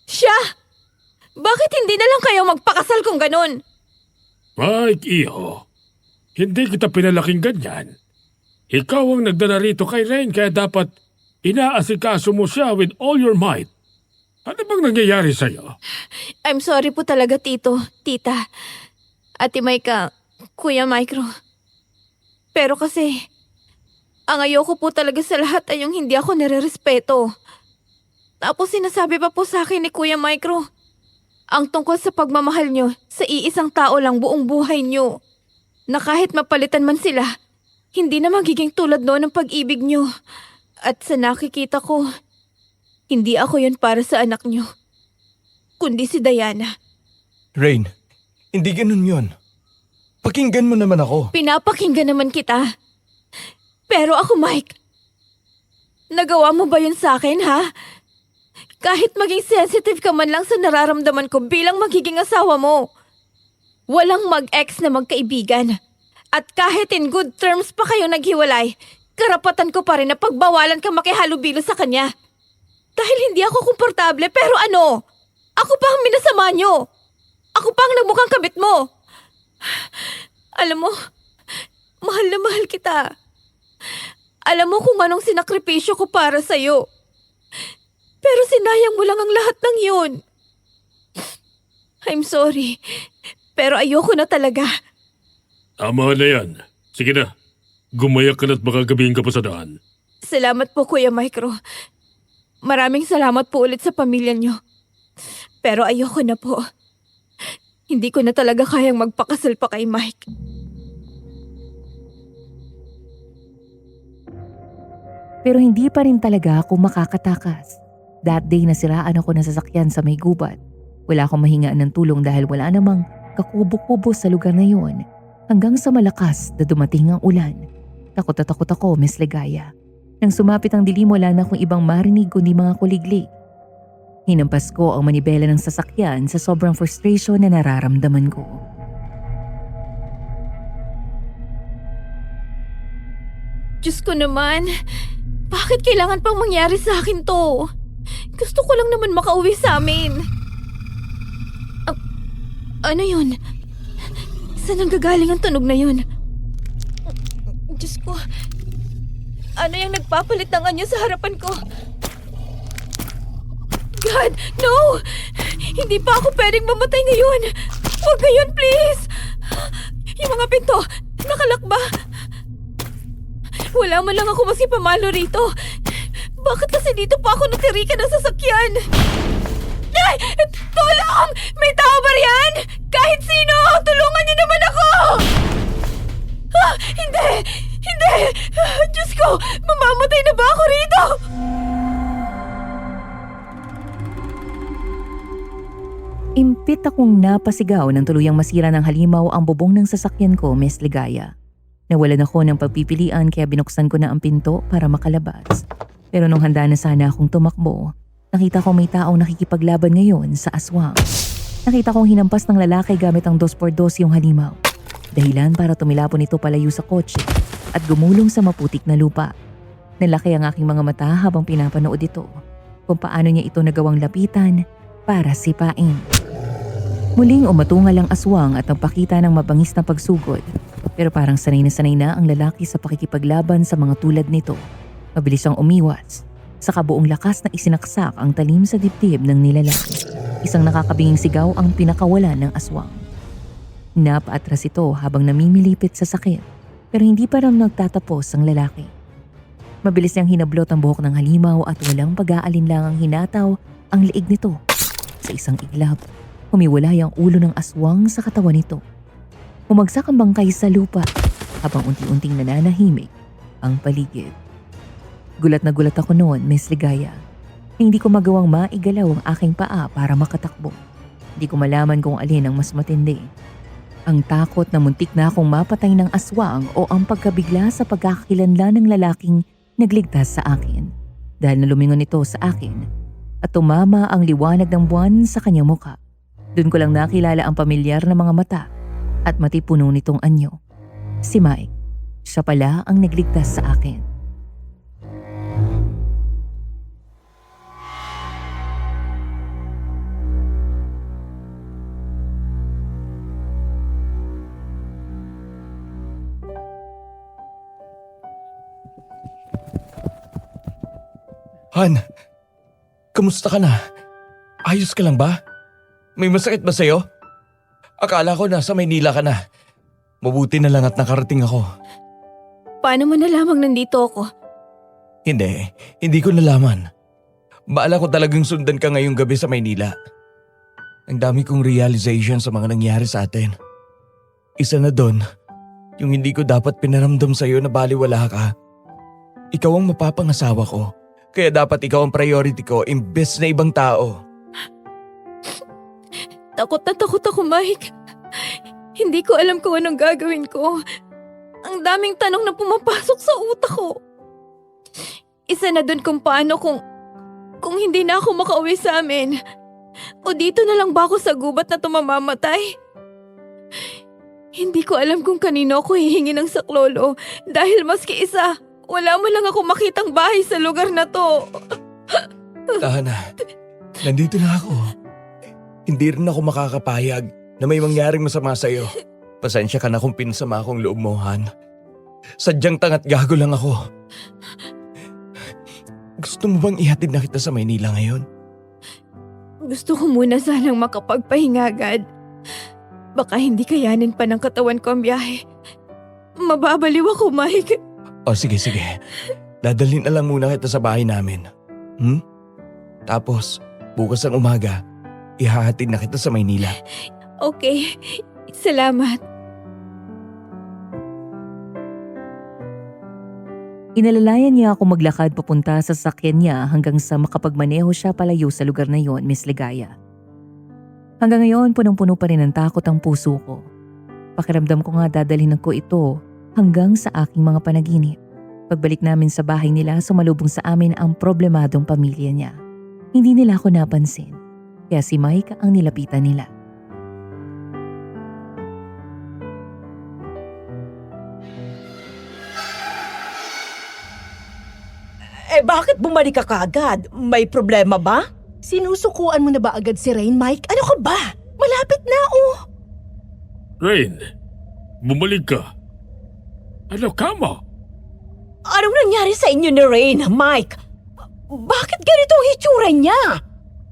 Siya! Bakit hindi na lang kayo magpakasal kung ganun? Mike, iho. Hindi kita pinalaking ganyan. Ikaw ang nagdala rito kay Rain kaya dapat inaasikaso mo siya with all your might. Ano bang nangyayari sa'yo? I'm sorry po talaga, Tito, Tita, Ate Maika, Kuya Micro. Pero kasi, ang ayoko po talaga sa lahat ay yung hindi ako nire-respeto. Tapos sinasabi pa po sa akin ni Kuya Micro, ang tungkol sa pagmamahal nyo sa iisang tao lang buong buhay nyo. Na kahit mapalitan man sila, hindi na magiging tulad noon ang pag-ibig nyo. At sa nakikita ko, hindi ako yun para sa anak nyo, kundi si Diana. Rain, hindi ganun yon. Pakinggan mo naman ako. Pinapakinggan naman kita. Pero ako, Mike, nagawa mo ba yun sa akin, ha? Kahit maging sensitive ka man lang sa nararamdaman ko bilang magiging asawa mo. Walang mag-ex na magkaibigan. At kahit in good terms pa kayo naghiwalay, karapatan ko pa rin na pagbawalan ka makihalubilo sa kanya. Dahil hindi ako komportable, pero ano? Ako pa ang minasama nyo. Ako pa ang nagmukhang kabit mo. Alam mo, mahal na mahal kita. Alam mo kung anong sinakripisyo ko para sa'yo. Pero sinayang mo lang ang lahat ng yun. I'm sorry, pero ayoko na talaga. Tama na yan. Sige na. Gumayak ka na't baka gabihin ka pa sa daan. Salamat po, Kuya Micro. Maraming salamat po ulit sa pamilya nyo. Pero ayoko na po. Hindi ko na talaga kayang magpakasal pa kay Mike. Pero hindi pa rin talaga ako makakatakas. That day nasiraan ako ng sasakyan sa may gubat. Wala akong mahingaan ng tulong dahil wala namang kakubo-kubo sa lugar na yun. Hanggang sa malakas na dumating ang ulan. Takot na takot ako, Miss Ligaya. Nang sumapit ang dilim, wala na akong ibang marinig kundi mga kuliglig. Hinampas ko ang manibela ng sasakyan sa sobrang frustration na nararamdaman ko. Diyos ko naman, bakit kailangan pang mangyari sa akin to? Gusto ko lang naman makauwi sa amin. Ano yun? Saan nanggagaling ang tunog na yun? Diyos ko, ano yung nagpapalit ng anyo sa harapan ko? God, no! Hindi pa ako pwedeng mamatay ngayon! Huwag ngayon, please! Yung mga pinto, nakalak ba? Wala man lang ako masipamalo rito. Bakit kasi dito pa ako natirikan ng sasakyan? Ay! Tulong! May tao ba riyan? Kahit sino! Tulungan niyo naman ako! Hindi! Hindi! Diyos ko! Mamamatay na ba ako rito? Impit akong napasigaw nang tuluyang masira ng halimaw ang bubong ng sasakyan ko, Miss Ligaya. Nawalan ako ng pagpipilian kaya binuksan ko na ang pinto para makalabas. Pero nung handa na sana akong tumakbo, nakita ko may taong nakikipaglaban ngayon sa aswang. Nakita kong hinampas ng lalaki gamit ang 2x2 yung halimaw. Dahilan para tumilapon ito palayo sa kotse at gumulong sa maputik na lupa. Nalaki ang aking mga mata habang pinapanood ito kung paano niya ito nagawang lapitan para sipain. Muling umatungal ang aswang at nagpakita ng mabangis na pagsugod. Pero parang sanay na ang lalaki sa pakikipaglaban sa mga tulad nito. Mabilis siyang umiwas. Sa kabuong lakas na isinaksak ang talim sa dibdib ng nilalang. Isang nakakabinging sigaw ang pinakawala ng aswang. Napaatras ito habang namimilipit sa sakit. Pero hindi pa rin nagtatapos ang lalaki. Mabilis niyang hinablot ang buhok ng halimaw at walang pag-aalinlangang hinataw ang liig nito sa isang iglap. Humiwalay ang ulo ng aswang sa katawan nito. Umagsak ang bangkay sa lupa habang unti-unting nananahimik ang paligid. Gulat na gulat ako noon, Miss Ligaya. Hindi ko magawang maigalaw ang aking paa para makatakbo. Hindi ko malaman kung alin ang mas matindi. Ang takot na muntik na akong mapatay ng aswang o ang pagkabigla sa pagkakakilanlan ng lalaking nagligtas sa akin. Dahil nalumingon ito sa akin at tumama ang liwanag ng buwan sa kanyang muka. Doon ko lang nakilala ang pamilyar na mga mata at mati puno nitong anyo. Si Mike. Siya pala ang nagligtas sa akin. Han, kamusta ka na? Ayos ka lang ba? May masakit ba sa'yo? Akala ko nasa Maynila ka na. Mabuti na lang at nakarating ako. Paano mo nalamang nandito ako? Hindi ko nalaman. Baala ko talagang sundan ka ngayong gabi sa Maynila. Ang dami kong realization sa mga nangyari sa atin. Isa na doon, yung hindi ko dapat pinaramdam sa'yo na baliwala ka. Ikaw ang mapapangasawa ko. Kaya dapat ikaw ang priority ko imbes na ibang tao. Takot na takot ako, Mike. Hindi ko alam kung anong gagawin ko. Ang daming tanong na pumapasok sa utak ko. Isa na dun kung paano kung hindi na ako makauwi sa amin. O dito na lang ba ako sa gubat na tumamamatay? Hindi ko alam kung kanino ako hihingi ng saklolo dahil maski isa, wala mo lang ako makitang bahay sa lugar na to. Tahan na. Nandito na ako. Hindi rin ako makakapayag na may mangyaring masama sa'yo. Pasensya ka na kung pinsama akong loob mo, Han. Sadyang tangat gago lang ako. Gusto mo bang ihatid na kita sa Maynila ngayon? Gusto ko muna sanang makapagpahinga agad. Baka hindi kayanin pa ng katawan ko ang biyahe. Mababaliw ako, Mike. O sige. Dadalhin na lang muna kita sa bahay namin. Tapos, bukas ng umaga, ihahatid na kita sa Maynila. Okay, salamat. Inalalayan niya ako maglakad papunta sa sasakyan niya hanggang sa makapagmaneho siya palayo sa lugar na yon, Miss Ligaya. Hanggang ngayon, punong-puno pa rin ang takot ang puso ko. Pakiramdam ko nga dadalhin ko ito hanggang sa aking mga panaginip. Pagbalik namin sa bahay nila, sumalubong sa amin ang problemadong pamilya niya. Hindi nila ako napansin, kaya si Mike ang nilapitan nila. Bakit bumalik ka kaagad? May problema ba? Sinusukuan mo na ba agad si Rain, Mike? Ano ka ba? Malapit na, oh. Rain, bumalik ka. Ano ka mo? Anong nangyari sa inyo ni Rain, Mike? Bakit ganito ang hitsura niya?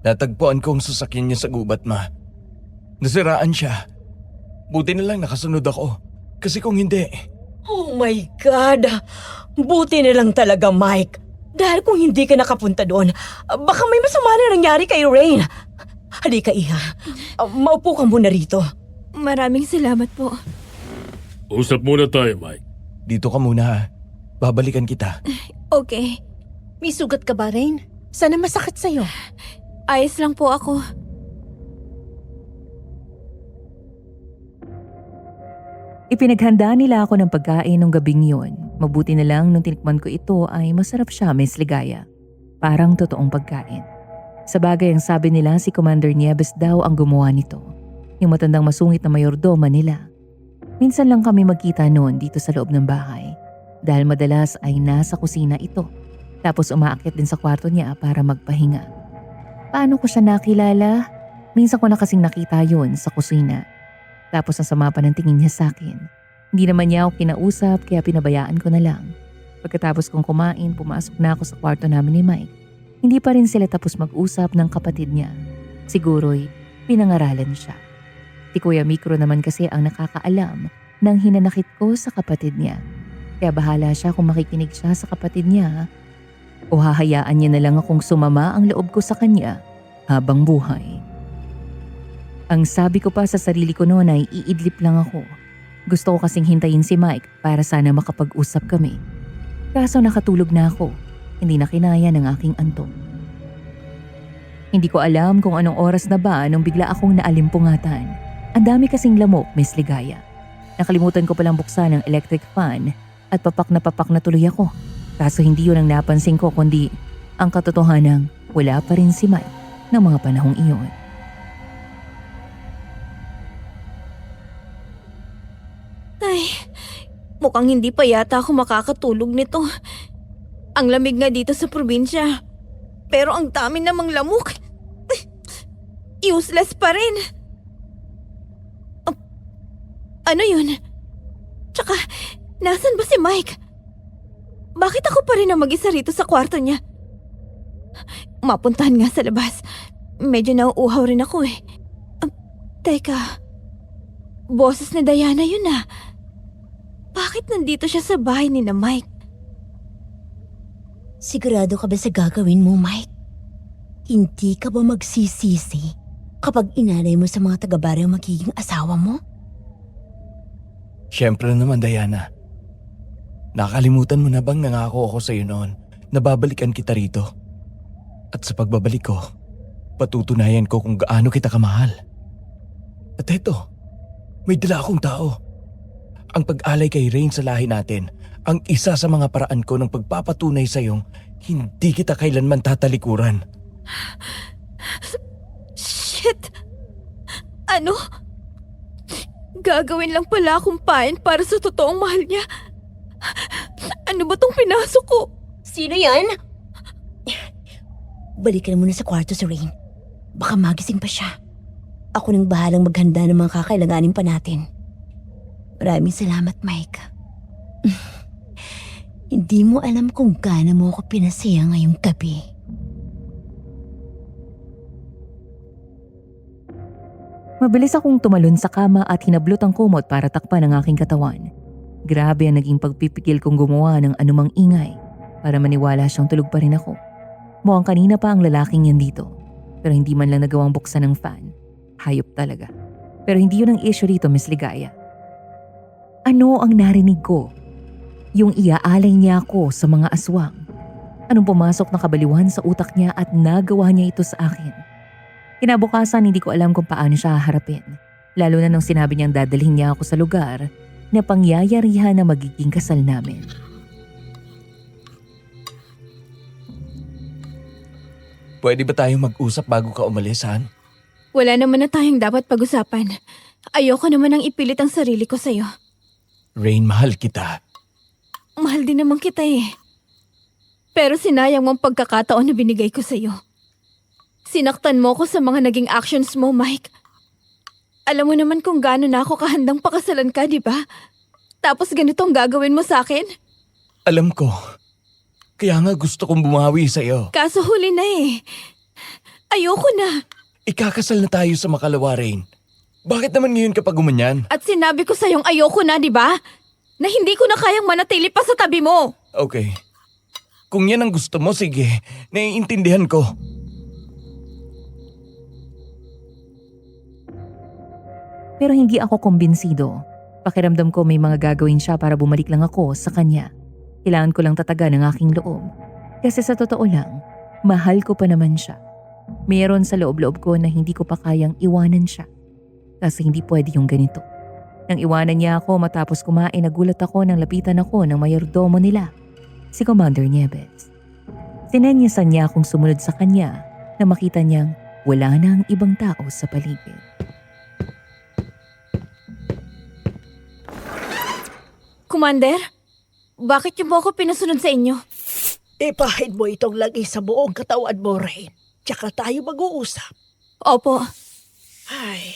Natagpuan ko ang sasakyan niya sa gubat, ma. Nasiraan siya. Buti na lang nakasunod ako. Kasi kung hindi... Oh my God! Buti na lang talaga, Mike. Dahil kung hindi ka nakapunta doon, baka may masama na nangyari kay Rain. Halika, Iha. Maupo ka muna rito. Maraming salamat po. Usap muna tayo, Mike. Dito ka muna, ha. Babalikan kita. Okay, May sugat ka ba, Rain? Sana masakit sa'yo. ayos lang po ako. Ipinaghanda nila ako ng pagkain nung gabing yun. Mabuti na lang nung tinikman ko ito ay masarap siya, Miss Ligaya. Parang totoong pagkain. Sa bagay ang sabi nila si Commander Nieves daw ang gumawa nito. Yung matandang masungit na mayordoma nila. Minsan lang kami magkita noon dito sa loob ng bahay. Dahil madalas ay nasa kusina ito. Tapos umaakit din sa kwarto niya para magpahinga. Paano ko siya nakilala? Minsan ko na kasing nakita yun sa kusina. Tapos nasama pa ng tingin niya sa akin. Hindi naman niya ako kinausap kaya pinabayaan ko na lang. Pagkatapos kong kumain, pumasok na ako sa kwarto namin ni Mike. Hindi pa rin sila tapos mag-usap ng kapatid niya. Siguro'y pinangaralan siya. Si Kuya Mikro naman kasi ang nakakaalam ng hinanakit ko sa kapatid niya. Kaya bahala siya kung makikinig siya sa kapatid niya o hahayaan niya na lang akong sumama ang loob ko sa kanya habang buhay. Ang sabi ko pa sa sarili ko noon ay iidlip lang ako. Gusto ko kasing hintayin si Mike para sana makapag-usap kami. Kaso nakatulog na ako, hindi na kinaya ng aking antok. Hindi ko alam kung anong oras na ba nung bigla akong naalimpungatan. Ang dami kasing lamok, Miss Ligaya. Nakalimutan ko palang buksan ang electric fan at papak na tuloy ako. Kaso hindi yun ang napansin ko kundi ang katotohanang wala pa rin si Mike ng mga panahong iyon. Ay, mukhang hindi pa yata ako makakatulog nito. Ang lamig nga dito sa probinsya. Pero ang dami namang lamok. Useless pa rin. Ano yun? Tsaka, nasan ba si Mike? Bakit ako pa rin ang mag-isa rito sa kwarto niya? Mapuntahan nga sa labas. Medyo nauuhaw rin ako eh. Teka, boses ni Diana yun ah. Bakit nandito siya sa bahay ni na Mike? Sigurado ka ba sa gagawin mo, Mike? Hindi ka ba magsisisi kapag inalay mo sa mga taga-baryo magiging asawa mo? Siyempre naman, Diana. Nakalimutan mo na bang nangako ako sa iyo noon na babalikan kita rito? At sa pagbabalik ko, patutunayan ko kung gaano kita kamahal. At eto, may dala akong tao. Ang pag-alay kay Rain sa lahi natin, ang isa sa mga paraan ko ng pagpapatunay sa iyong hindi kita kailanman tatalikuran. Shit! Ano? Gagawin lang pala akong pain para sa totoong mahal niya. Ano ba tong pinasok ko? Sino yan? Balikan mo na sa kwarto si Rain. Baka magising pa siya. Ako nang bahalang maghanda ng mga kakailanganin pa natin. Maraming salamat, Mike. Hindi mo alam kung gaano mo ako pinasaya ngayong gabi. Mabilis akong tumalon sa kama at hinablot ang kumot para takpan ang aking katawan. Grabe ang naging pagpipigil kong gumawa ng anumang ingay para maniwala siyang tulog pa rin ako. Mukhang kanina pa ang lalaking yan dito, pero hindi man lang nagawang buksan ng fan. Hayop talaga. Pero hindi yun ang issue rito, Miss Ligaya. Ano ang narinig ko? Yung iaalay niya ako sa mga aswang. Anong pumasok na kabaliwan sa utak niya at nagawa niya ito sa akin? Kinabukasan hindi ko alam kung paano siya haharapin. Lalo na nung sinabi niyang dadalhin niya ako sa lugar na pangyayarihan na magiging kasal namin. Pwede ba tayong mag-usap bago ka umalis, Han? Wala naman na tayong dapat pag-usapan. Ayoko naman ang ipilit ang sarili ko sa'yo. Rain, mahal kita. Mahal din naman kita eh. Pero sinayang mo ang pagkakataon na binigay ko sa'yo. Sinaktan mo ko sa mga naging actions mo, Mike. Alam mo naman kung gaano na ako kahandang pakasalan ka, di ba? Tapos ganito ang gagawin mo sa akin? Alam ko. Kaya nga gusto kong bumawi sa'yo. Kaso huli na eh. Ayoko na. Ikakasal na tayo sa makalawa, Rain. Bakit naman ngayon kapag gumanyan? At sinabi ko sa'yong ayoko na, di ba? Na hindi ko na kayang manatili pa sa tabi mo. Okay. Kung yan ang gusto mo, sige. Naiintindihan ko. Pero hindi ako kumbinsido. Pakiramdam ko may mga gagawin siya para bumalik lang ako sa kanya. Kailangan ko lang tatagan ang aking loob. Kasi sa totoo lang, mahal ko pa naman siya. Mayroon sa loob-loob ko na hindi ko pa kayang iwanan siya. Kasi hindi pwede yung ganito. Nang iwanan niya ako matapos kumain, nagulat ako nang lapitan ako ng mayordomo nila, si Commander Nieves. Sinenyasan niya akong sumunod sa kanya na makita niyang wala na ang ibang tao sa paligid. Commander, bakit niyo po ako pinasunod sa inyo? Ipahid mo itong lagi sa buong katawan mo, Rain. Tsaka tayo mag-uusap. Opo. Ay,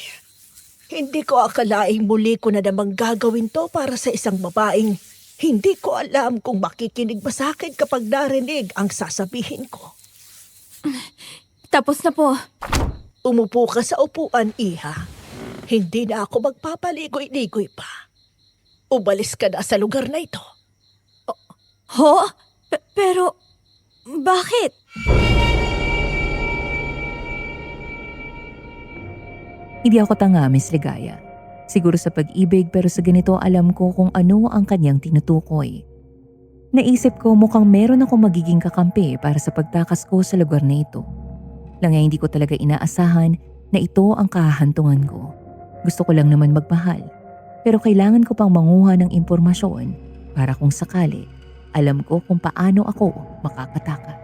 hindi ko akalaing muli ko na namang gagawin to para sa isang babaeng hindi ko alam kung makikinig ba sa akin kapag narinig ang sasabihin ko. Tapos na po. Umupo ka sa upuan, Iha. Hindi na ako magpapaligoy-ligoy pa. Umalis ka na sa lugar na ito. Ho? Pero, bakit? Hindi ako tanga, Miss Ligaya. Siguro sa pag-ibig pero sa ganito alam ko kung ano ang kanyang tinutukoy. Naisip ko mukhang meron akong magiging kakampi para sa pagtakas ko sa lugar na ito. Lang ay hindi ko talaga inaasahan na ito ang kahahantungan ko. Gusto ko lang naman magmahal. Pero kailangan ko pang manguha ng impormasyon para kung sakali, alam ko kung paano ako makakatakas.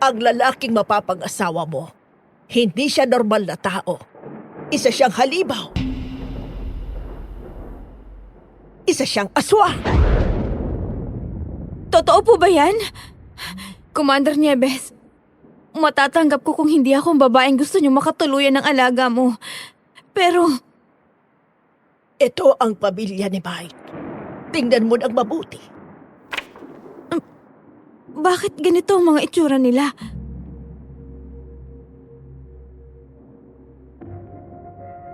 Ang lalaking mapapag-asawa mo, hindi siya normal na tao. Isa siyang halimaw. Isa siyang aswang. Totoo po ba yan? Commander Nieves, matatanggap ko kung hindi ako ang babaeng gusto niyo makatuluyan ng alaga mo. Pero Ito ang pamilya ni Mike. Tingnan mo ng mabuti. bakit ganito ang mga itsura nila?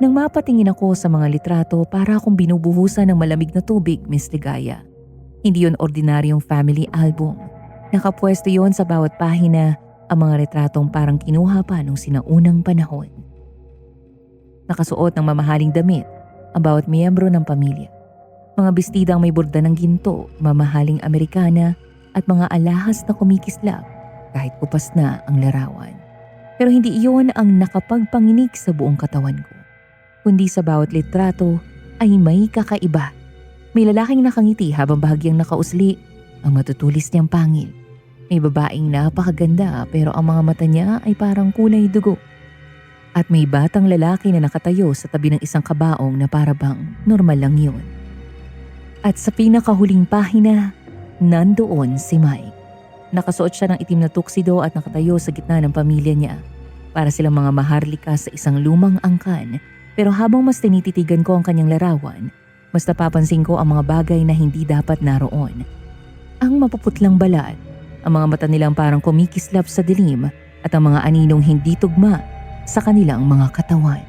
Nang mapatingin ako sa mga litrato para akong binubuhusan ng malamig na tubig, Miss Ligaya. Hindi yon ordinaryong family album. Nakapwesto yon sa bawat pahina ang mga retratong parang kinuha pa nung sinaunang panahon. Nakasuot ng mamahaling damit ang bawat miyembro ng pamilya. Mga bestidang may borda ng ginto, mamahaling Amerikana at mga alahas na kumikislap kahit kupas na ang larawan. Pero hindi iyon ang nakapagpanginig sa buong katawan ko. Kundi sa bawat litrato ay may kakaiba. May lalaking nakangiti habang bahagyang nakausli ang matutulis niyang pangil. May babaeng napakaganda pero ang mga mata niya ay parang kulay dugo. At may batang lalaki na nakatayo sa tabi ng isang kabaong na parabang normal lang yun. At sa pinakahuling pahina, nandoon si Mike. Nakasuot siya ng itim na tuxedo at nakatayo sa gitna ng pamilya niya. Para silang mga maharlika sa isang lumang angkan. Pero habang mas tinititigan ko ang kanyang larawan, mas napapansin ko ang mga bagay na hindi dapat naroon. Ang mapuputlang balat, ang mga mata nilang parang kumikislap sa dilim at ang mga aninong hindi tugma sa kanilang mga katawan.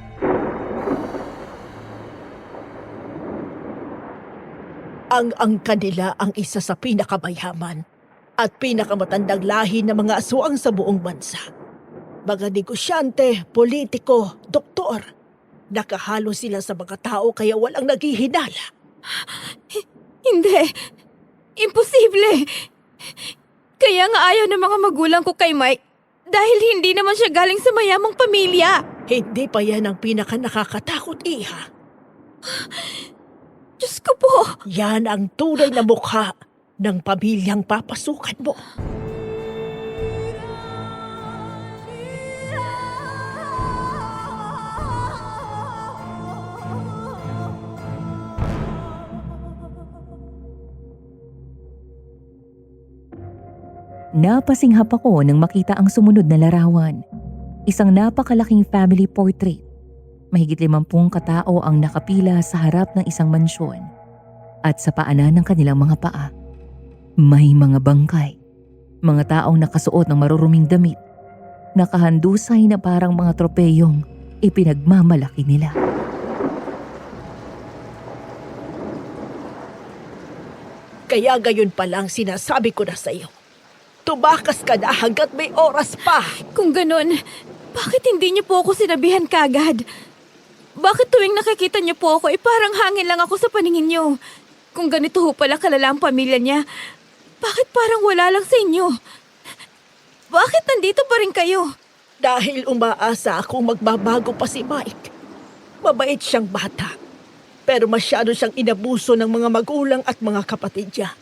Ang kanila ang isa sa pinakamayaman at pinakamatandang lahi ng mga aswang sa buong bansa. Mga negosyante, politiko, doktor. Nakahalo sila sa mga tao kaya walang naghihinala. Hindi. Imposible. Kaya nga ayaw ng mga magulang ko kay Mike dahil hindi naman siya galing sa mayamang pamilya. Hindi pa yan ang pinaka nakakatakot, Iha. Diyos ko po. Yan ang tunay na mukha ng pamilyang papasukan mo. Napasinghap ako nang makita ang sumunod na larawan. Isang napakalaking family portrait. Mahigit 50 katao ang nakapila sa harap ng isang mansyon. At sa paanan ng kanilang mga paa, may mga bangkay. Mga taong nakasuot ng maruruming damit. Nakahandusay na parang mga tropeyong ipinagmamalaki nila. Kaya gayon pa lang sinasabi ko na sa iyo. Tumakas ka na hanggat may oras pa. Kung ganun, bakit hindi niyo po ako sinabihan kagad? Bakit tuwing nakikita niyo po ako, parang hangin lang ako sa paningin niyo? Kung ganito ho pala kalala ang pamilya niya, bakit parang wala lang sa inyo? Bakit nandito pa rin kayo? Dahil umaasa akong magbabago pa si Mike. Mabait siyang bata. Pero masyado siyang inabuso ng mga magulang at mga kapatid niya.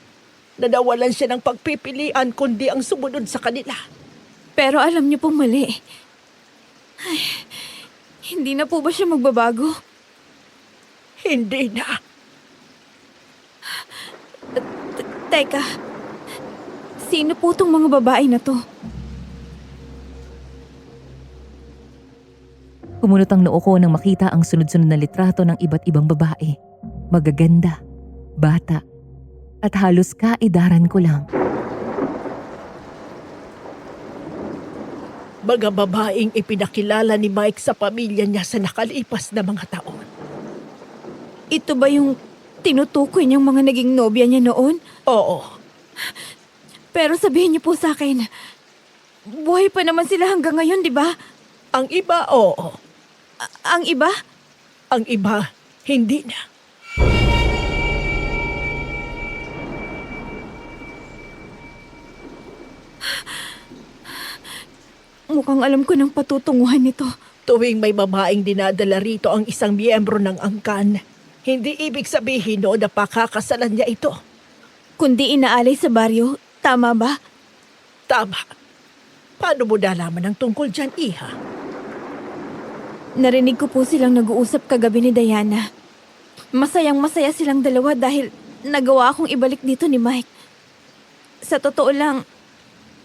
Nadawalan siya ng pagpipilian kundi ang sumunod sa kanila. Pero alam niyo pong mali. Ay, hindi na po ba siya magbabago? Hindi na. Teka, sino po tong mga babae na to? Kumunot ang noo ko nang makita ang sunod-sunod na litrato ng iba't ibang babae. Magaganda, bata, at halos kaedaran ko lang. Mga babaeng ipinakilala ni Mike sa pamilya niya sa nakalipas na mga taon. Ito ba yung tinutukoy niyang mga naging nobya niya noon? Oo, Pero sabihin niyo po sa akin, buhay pa naman sila hanggang ngayon, di ba? Ang iba, oo. Ang iba? Ang iba, hindi na. Mukhang alam ko ng patutunguhan nito. Tuwing may babaeng dinadala rito ang isang miyembro ng angkan, hindi ibig sabihin no na pakakasalan niya ito. Kundi inaalay sa baryo, tama ba? Tama. Paano mo nalaman ang tungkol dyan, Iha? Narinig ko po silang nag-uusap kagabi ni Diana. Masayang-masaya silang dalawa dahil nagawa akong ibalik dito ni Mike. Sa totoo lang,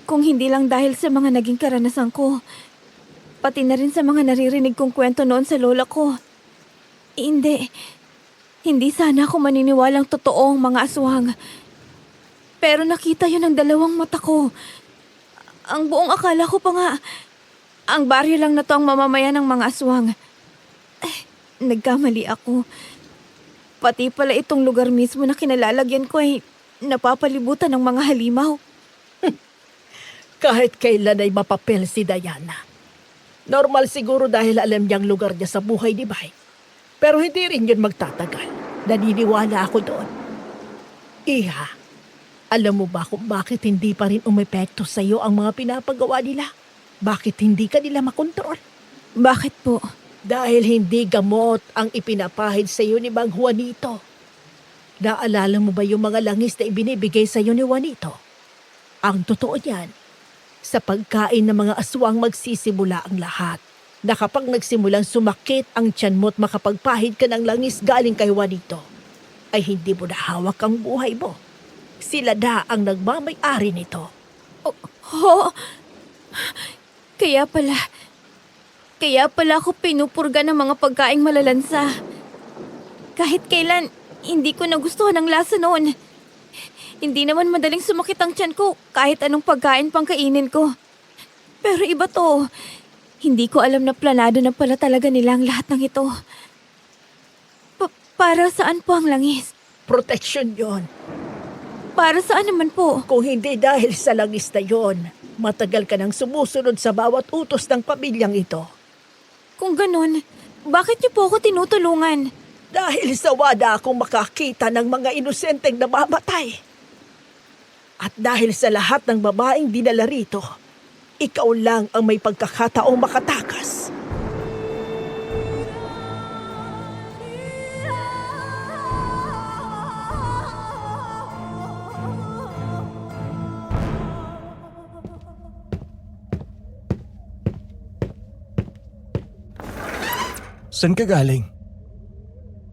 kung hindi lang dahil sa mga naging karanasan ko, pati na rin sa mga naririnig kong kwento noon sa lola ko. Hindi sana ako maniniwalang totoo ang mga aswang. Pero nakita yun ng dalawang mata ko. Ang buong akala ko pa nga, ang baryo lang na to ang mamamayan ng mga aswang. Nagkamali ako. Pati pala itong lugar mismo na kinalalagyan ko ay napapalibutan ng mga halimaw. Kahit kailan ay mapapel si Diana. Normal siguro dahil alam niyang lugar niya sa buhay ni Mike. Pero hindi rin yun magtatagal. Naniniwala ako doon. Iha, alam mo ba kung bakit hindi pa rin umepekto sa iyo ang mga pinapagawa nila? Bakit hindi ka nila makontrol? Bakit po? Dahil hindi gamot ang ipinapahid sa iyo ni Mang Juanito. Naalala mo ba yung mga langis na ibinibigay sa iyo ni Juanito? Ang totoo niyan, sa pagkain ng mga aswang magsisimula ang lahat. Na kapag nagsimulang sumakit ang tiyan mo at makapagpahid ka ng langis galing kay Juanito, ay hindi mo na hawak ang buhay mo. Sila na ang nagmamay-ari nito. Ho? Kaya pala ako pinupurga ng mga pagkaing malalansa. Kahit kailan, hindi ko nagustuhan ang lasa noon. Hindi naman madaling sumakit ang tiyan ko kahit anong pagkain pang kainin ko. Pero iba to. Hindi ko alam na planado na pala talaga nila ang lahat ng ito. Para saan po ang langis? Proteksyon yon. Para saan naman po? Kung hindi dahil sa langis na yon, matagal ka nang sumusunod sa bawat utos ng pamilyang ito. Kung ganun, bakit niyo po ako tinutulungan? Dahil sa wada akong makakita ng mga inosenteng namamatay. At dahil sa lahat ng babaeng dinala rito, ikaw lang ang may pagkakataong makatakas. Saan ka galing?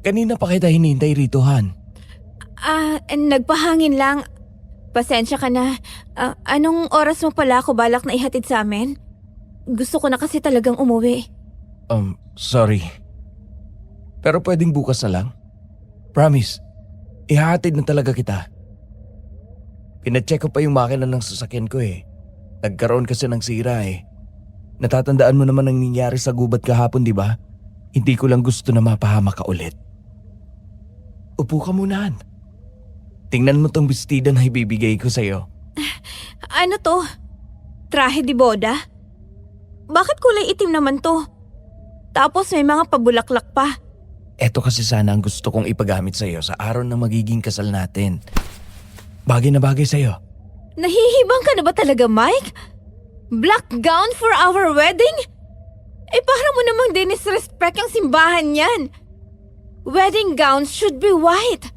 Kanina pa kita hinintay rito, Han. Nagpahangin lang. Pasensya ka na. Anong oras mo pala ako balak na ihatid sa amin? Gusto ko na kasi talagang umuwi. Sorry. Pero pwedeng bukas na lang? Promise, ihahatid na talaga kita. Pinacheck ko pa yung makina ng sasakyan ko eh. Nagkaroon kasi ng sira eh. Natatandaan mo naman ang nangyari sa gubat kahapon, di ba? Hindi ko lang gusto na mapahamak ka ulit. Upo ka muna, Han. Tingnan mo tong bestida na ibibigay ko sa'yo. Ano to? Trahe di boda? Bakit kulay itim naman to? Tapos may mga pabulaklak pa. Eto kasi sana ang gusto kong ipagamit sa'yo sa araw na magiging kasal natin. Bagay na bagay sa'yo. Nahihibang ka na ba talaga, Mike? Black gown for our wedding? Para mo namang dinisrespect ang simbahan yan. Wedding gowns should be white.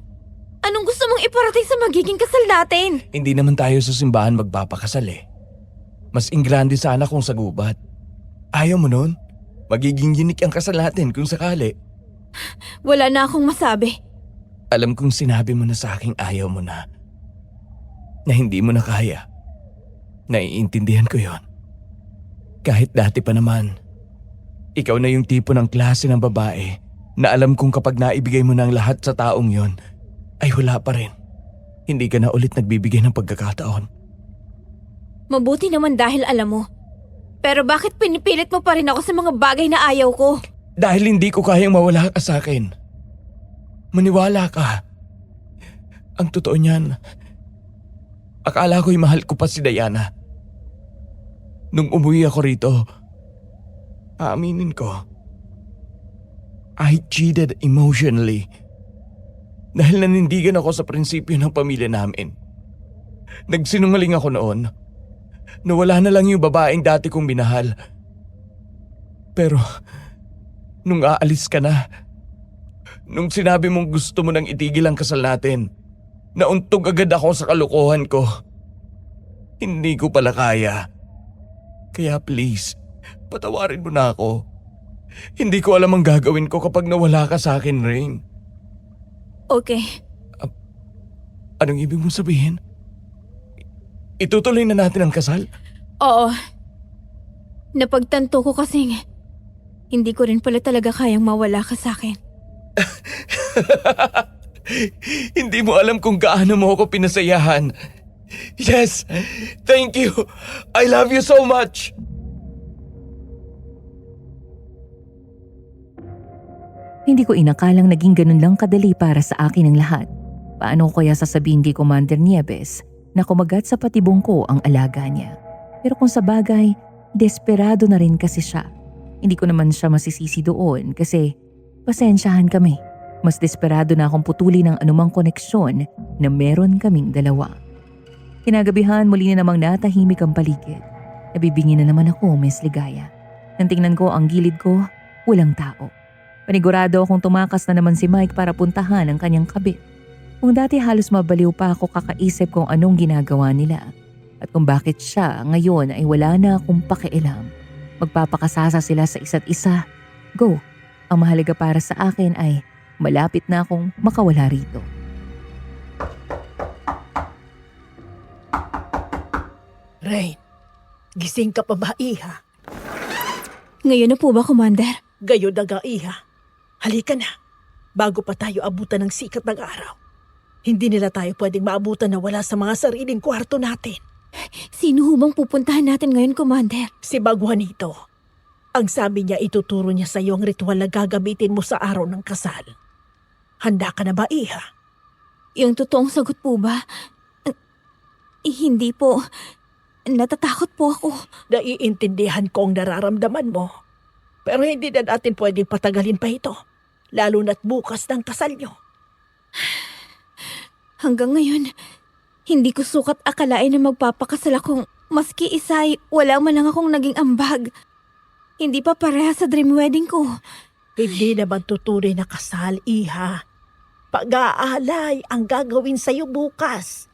Anong gusto mong iparating sa magiging kasal natin? Hindi naman tayo sa simbahan magpapakasal eh. Mas ingrande sana kung sa gubat. Ayaw mo nun? Magiging unique ang kasal natin kung sakali. Wala na akong masabi. Alam kong sinabi mo na sa aking ayaw mo na. Na hindi mo na kaya. Naiintindihan ko yon. Kahit dati pa naman, ikaw na yung tipo ng klase ng babae na alam kong kapag naibigay mo na ang lahat sa taong yon, ay wala pa rin. Hindi ka na ulit nagbibigay ng pagkakataon. Mabuti naman dahil alam mo. Pero bakit pinipilit mo pa rin ako sa mga bagay na ayaw ko? Dahil hindi ko kayang mawala ka sa akin. Maniwala ka. Ang totoo niyan, akala ko'y mahal ko pa si Diana. Nung umuwi ako rito, aaminin ko, I cheated emotionally. Dahil nanindigan ako sa prinsipyo ng pamilya namin. Nagsinungaling ako noon. Nawala na lang yung babaeng dati kong minahal. Pero, nung aalis ka na, nung sinabi mong gusto mo nang itigil ang kasal natin, nauntog agad ako sa kalokohan ko. Hindi ko pala kaya. Kaya please, patawarin mo na ako. Hindi ko alam ang gagawin ko kapag nawala ka sa akin, Rain. Okay. Anong ibig mong sabihin? Itutuloy na natin ang kasal? Oo. Napagtanto ko kasing hindi ko rin pala talaga kayang mawala ka sa akin. Hindi mo alam kung gaano mo ako pinasayahan. Yes, thank you. I love you so much. Hindi ko inakalang naging ganun lang kadali para sa akin ang lahat. Paano ko kaya sasabihin kay Commander Nieves na kumagat sa patibong ko ang alaga niya? Pero kung sa bagay, desperado na rin kasi siya. Hindi ko naman siya masisisi doon kasi pasensyahan kami. Mas desperado na akong putulin ng anumang koneksyon na meron kaming dalawa. Kinagabihan muli na namang natahimik ang paligid. Nabibingi na naman ako, Miss Ligaya. Nang tingnan ko ang gilid ko, walang tao. Panigurado akong tumakas na naman si Mike para puntahan ang kanyang kabit. Kung dati halos mabaliw pa ako kakaisip kung anong ginagawa nila at kung bakit siya ngayon ay wala na akong pakialam. Magpapakasasa sila sa isa't isa. Go! Ang mahalaga para sa akin ay malapit na akong makawala rito. Rain, gising ka pa ba, Iha? Ngayon na po ba, Commander? Gayo daga, Iha. Halika na, bago pa tayo abutan ng sikat ng araw. Hindi nila tayo pwedeng maabutan na wala sa mga sariling kwarto natin. Sino hubang pupuntahan natin ngayon, Commander? Si Baguanito. Ang sabi niya, ituturo niya sa iyo ang ritual na gagamitin mo sa araw ng kasal. Handa ka na ba, Iha? Yung totoong sagot po ba? Hindi po. Natatakot po ako. Naiintindihan ko ang nararamdaman mo. Pero hindi na natin pwedeng patagalin pa ito. Lalo na't bukas ng kasal niyo. Hanggang ngayon, hindi ko sukat akalain na magpapakasal akong maski isa'y wala man lang akong naging ambag. Hindi pa pareha sa dream wedding ko. Hindi naman tutuloy na kasal, Iha. Pag-aalay ang gagawin sa'yo bukas.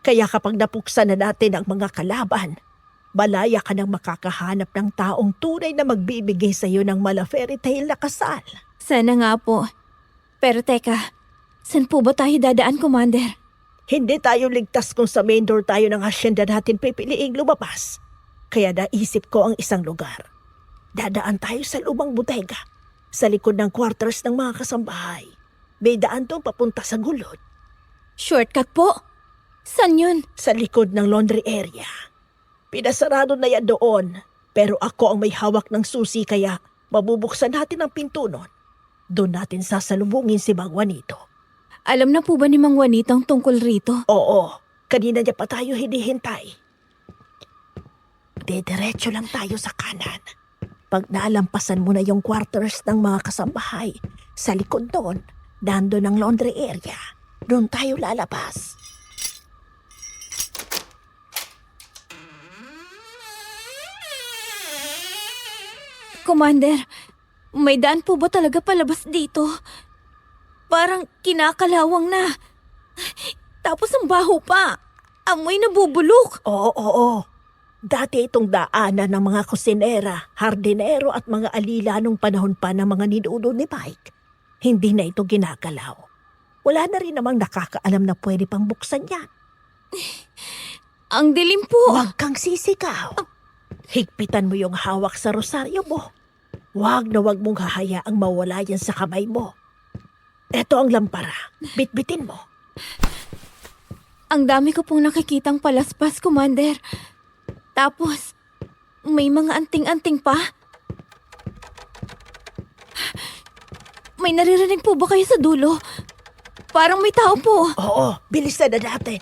Kaya kapag napuksan na natin ang mga kalaban, malaya ka nang makakahanap ng taong tunay na magbibigay sa'yo ng mala fairy tale na kasal. Sana nga po. Pero teka, saan po ba tayo dadaan, Commander? Hindi tayo ligtas kung sa main door tayo ng hasyenda natin pipiliing lumabas. Kaya naisip ko ang isang lugar. Dadaan tayo sa lumang bodega, sa likod ng quarters ng mga kasambahay. May daan doon papunta sa gulod. Shortcut po? Saan yun? Sa likod ng laundry area. Pinasarado na yan doon, pero ako ang may hawak ng susi kaya mabubuksan natin ang pinto nun. Doon natin sasalubungin si Mang Juanito. Alam na po ba ni Mang Juanito ang tungkol rito? Oo, kanina niya pa tayo hinihintay. Diretso lang tayo sa kanan. Pag nalampasan mo na yung quarters ng mga kasambahay, sa likod doon, nandun ang laundry area. Doon tayo lalabas. Commander, may daan po ba talaga palabas dito? Parang kinakalawang na. Tapos ang baho pa. Amoy nabubulok. Oo. Dati itong daanan ng mga kusinera, hardinero at mga alila nung panahon pa ng mga ninuno ni Mike. Hindi na ito ginagalaw. Wala na rin namang nakakaalam na pwede pang buksan yan. Ang dilim po. Huwag kang sisigaw. Higpitan mo yung hawak sa rosaryo mo. Huwag na huwag mong hahayaang mawala yan sa kamay mo. Eto ang lampara. Bitbitin mo. Ang dami ko pong nakikitang palaspas, Commander. Tapos, may mga anting-anting pa. May naririnig po ba kayo sa dulo? Parang may tao po. Oo, bilisan na natin.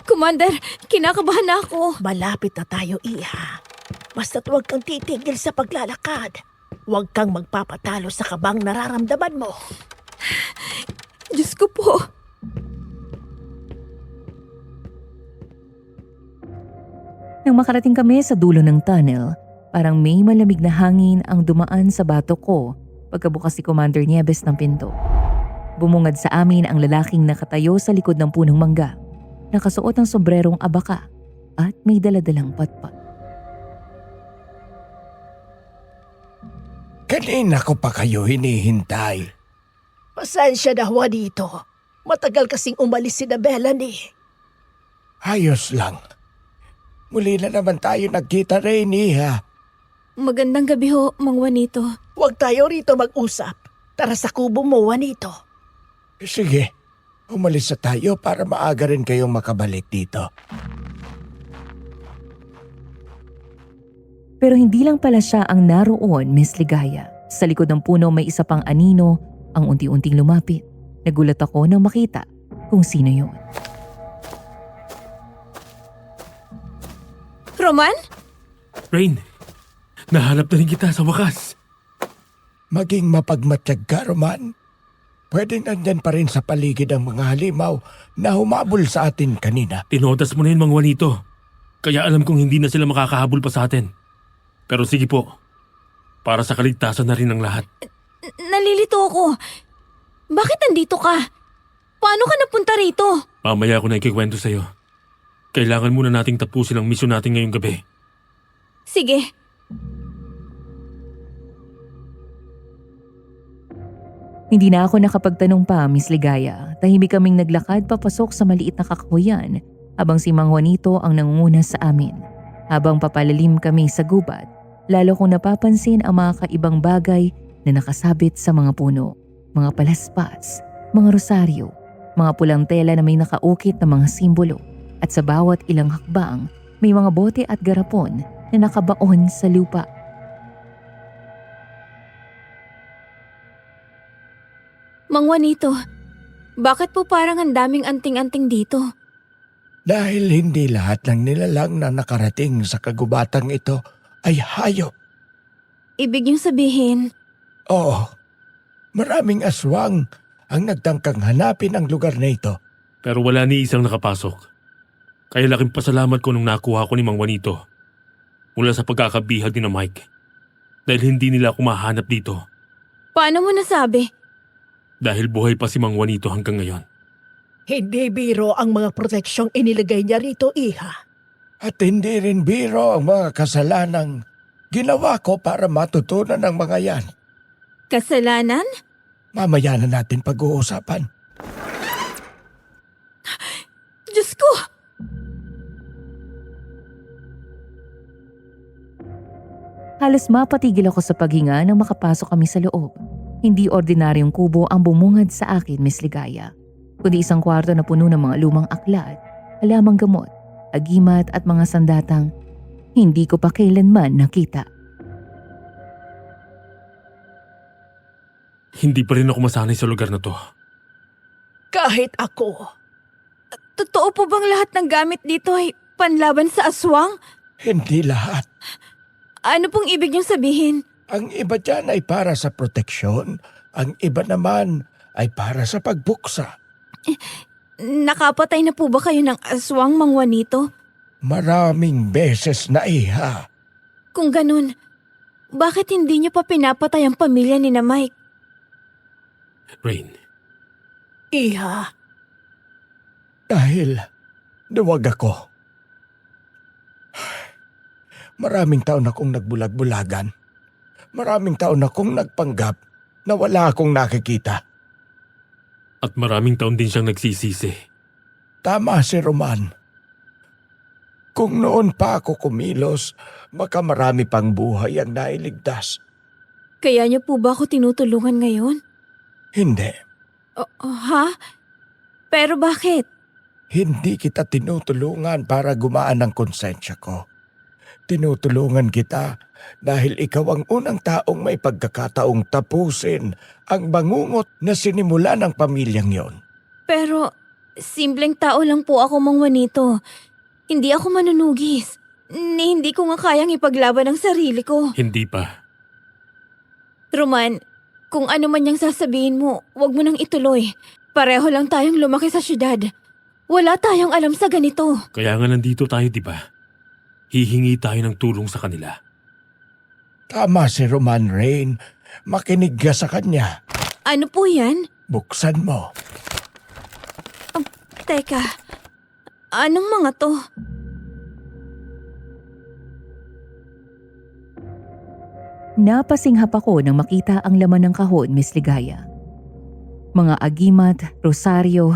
Commander, kinakabahan na ako. Malapit na tayo, Iha. Basta't huwag kang titigil sa paglalakad. Huwag kang magpapatalo sa kabang nararamdaman mo. Diyos ko po. Nang makarating kami sa dulo ng tunnel, parang may malamig na hangin ang dumaan sa batok ko pagkabukas ni Commander Nieves ng pinto. Bumungad sa amin ang lalaking nakatayo sa likod ng punong mangga, nakasuot ng sombrerong abaka at may daladalang patpat. Kanina ko pa kayo hinihintay. Pasensya na, Juanito. Matagal kasing umalis si Melanie. Ayos lang. Muli na naman tayo nagkita, Rainy, ha? Magandang gabi ho, Mang Juanito. Huwag tayo rito mag-usap. Tara sa kubo mo, Juanito. Sige, umalis na tayo para maaga rin kayong makabalik dito. Pero hindi lang pala siya ang naroon, Miss Ligaya. Sa likod ng puno may isa pang anino ang unti-unting lumapit. Nagulat ako nang makita kung sino yun. Roman? Rain, nahanap na rin kita sa wakas. Maging mapagmatsyag ka, Roman. Pwedeng nandyan pa rin sa paligid ang mga halimaw na humabol sa atin kanina. Tinotas mo na yun, Mang Juanito. Kaya alam kong hindi na sila makakahabol pa sa atin. Pero sige po, para sa kaligtasan na rin ng lahat. Nalilito ako. Bakit nandito ka? Paano ka napunta rito? Mamaya ako na ikikwento sa'yo. Kailangan muna nating tapusin ang misyon natin ngayong gabi. Sige. Hindi na ako nakapagtanong pa, Miss Ligaya. Tahimik kaming naglakad papasok sa maliit na kakahuyan habang si Mang Juanito ang nangunguna sa amin. Habang papalalim kami sa gubat, lalo kong napapansin ang mga kaibang bagay na nakasabit sa mga puno. Mga palaspas, mga rosaryo, mga pulang tela na may nakaukit na mga simbolo. At sa bawat ilang hakbang, may mga bote at garapon na nakabaon sa lupa. Mang Juanito, bakit po parang ang daming anting-anting dito? Dahil hindi lahat ng nilalang na nakarating sa kagubatang ito ay hayop. Ibig niyong sabihin, Oo, maraming aswang ang nagtangkang hanapin ang lugar na ito. Pero wala ni isang nakapasok. Kaya laking pasalamat ko nung nakuha ko ni Mang Juanito mula sa pagkakabihag ni na Mike. Dahil hindi nila ako mahanap dito. paano mo nasabi? Dahil buhay pa si Mang Juanito hanggang ngayon. Hindi biro ang mga proteksyong inilagay niya rito, Iha. At hindi rin biro ang mga kasalanang ginawa ko para matutunan ng mga yan. Kasalanan? Mamaya na natin pag-uusapan. Diyos ko! Halos mapatigil ako sa paghinga nang makapasok kami sa loob. Hindi ordinaryong kubo ang bumungad sa akin, Miss Ligaya, kundi isang kwarto na puno ng mga lumang aklat, halamang gamot, agimat at mga sandatang hindi ko pa kailanman nakita. Hindi pa rin ako masanay sa lugar na to. Kahit ako. Totoo po bang lahat ng gamit dito ay panlaban sa aswang? Hindi lahat. Ano pong ibig niyong sabihin? Ang iba dyan ay para sa proteksyon, ang iba naman ay para sa pagbuksa. Nakapatay na po ba kayo ng aswang, Mang Juanito? Maraming beses na, Iha. Kung ganun, bakit hindi niyo pa pinapatay ang pamilya ni na Mike? Rain, Iha, Dahil duwag ako. Maraming taon akong nagbulag-bulagan. Maraming taon akong nagpanggap na wala akong nakikita. at maraming taon din siyang nagsisisi. Tama si Roman. Kung noon pa ako kumilos, baka marami pang buhay ang nailigtas. Kaya niyo po ba ako tinutulungan ngayon? Hindi. Ha? Pero bakit? Hindi kita tinutulungan para gumaan ang konsensya ko. Tinutulungan kita dahil ikaw ang unang taong may pagkakataong tapusin ang bangungot na sinimula ng pamilyang yon. Pero, simpleng tao lang po ako, Mang Juanito. Hindi ako manunugis. Hindi ko nga kayang ipaglaban ang sarili ko. Hindi pa. Roman, kung ano man yung sasabihin mo, wag mo nang ituloy. Pareho lang tayong lumaki sa syudad. Wala tayong alam sa ganito. Kaya nga nandito tayo, di ba? Hihingi tayo ng tulong sa kanila. Tama si Roman, Rain. Makinig ka sa kanya. Ano po yan? Buksan mo. Teka, anong mga to? Napasinghap ako nang makita ang laman ng kahon, Miss Ligaya. Mga agimat, rosaryo,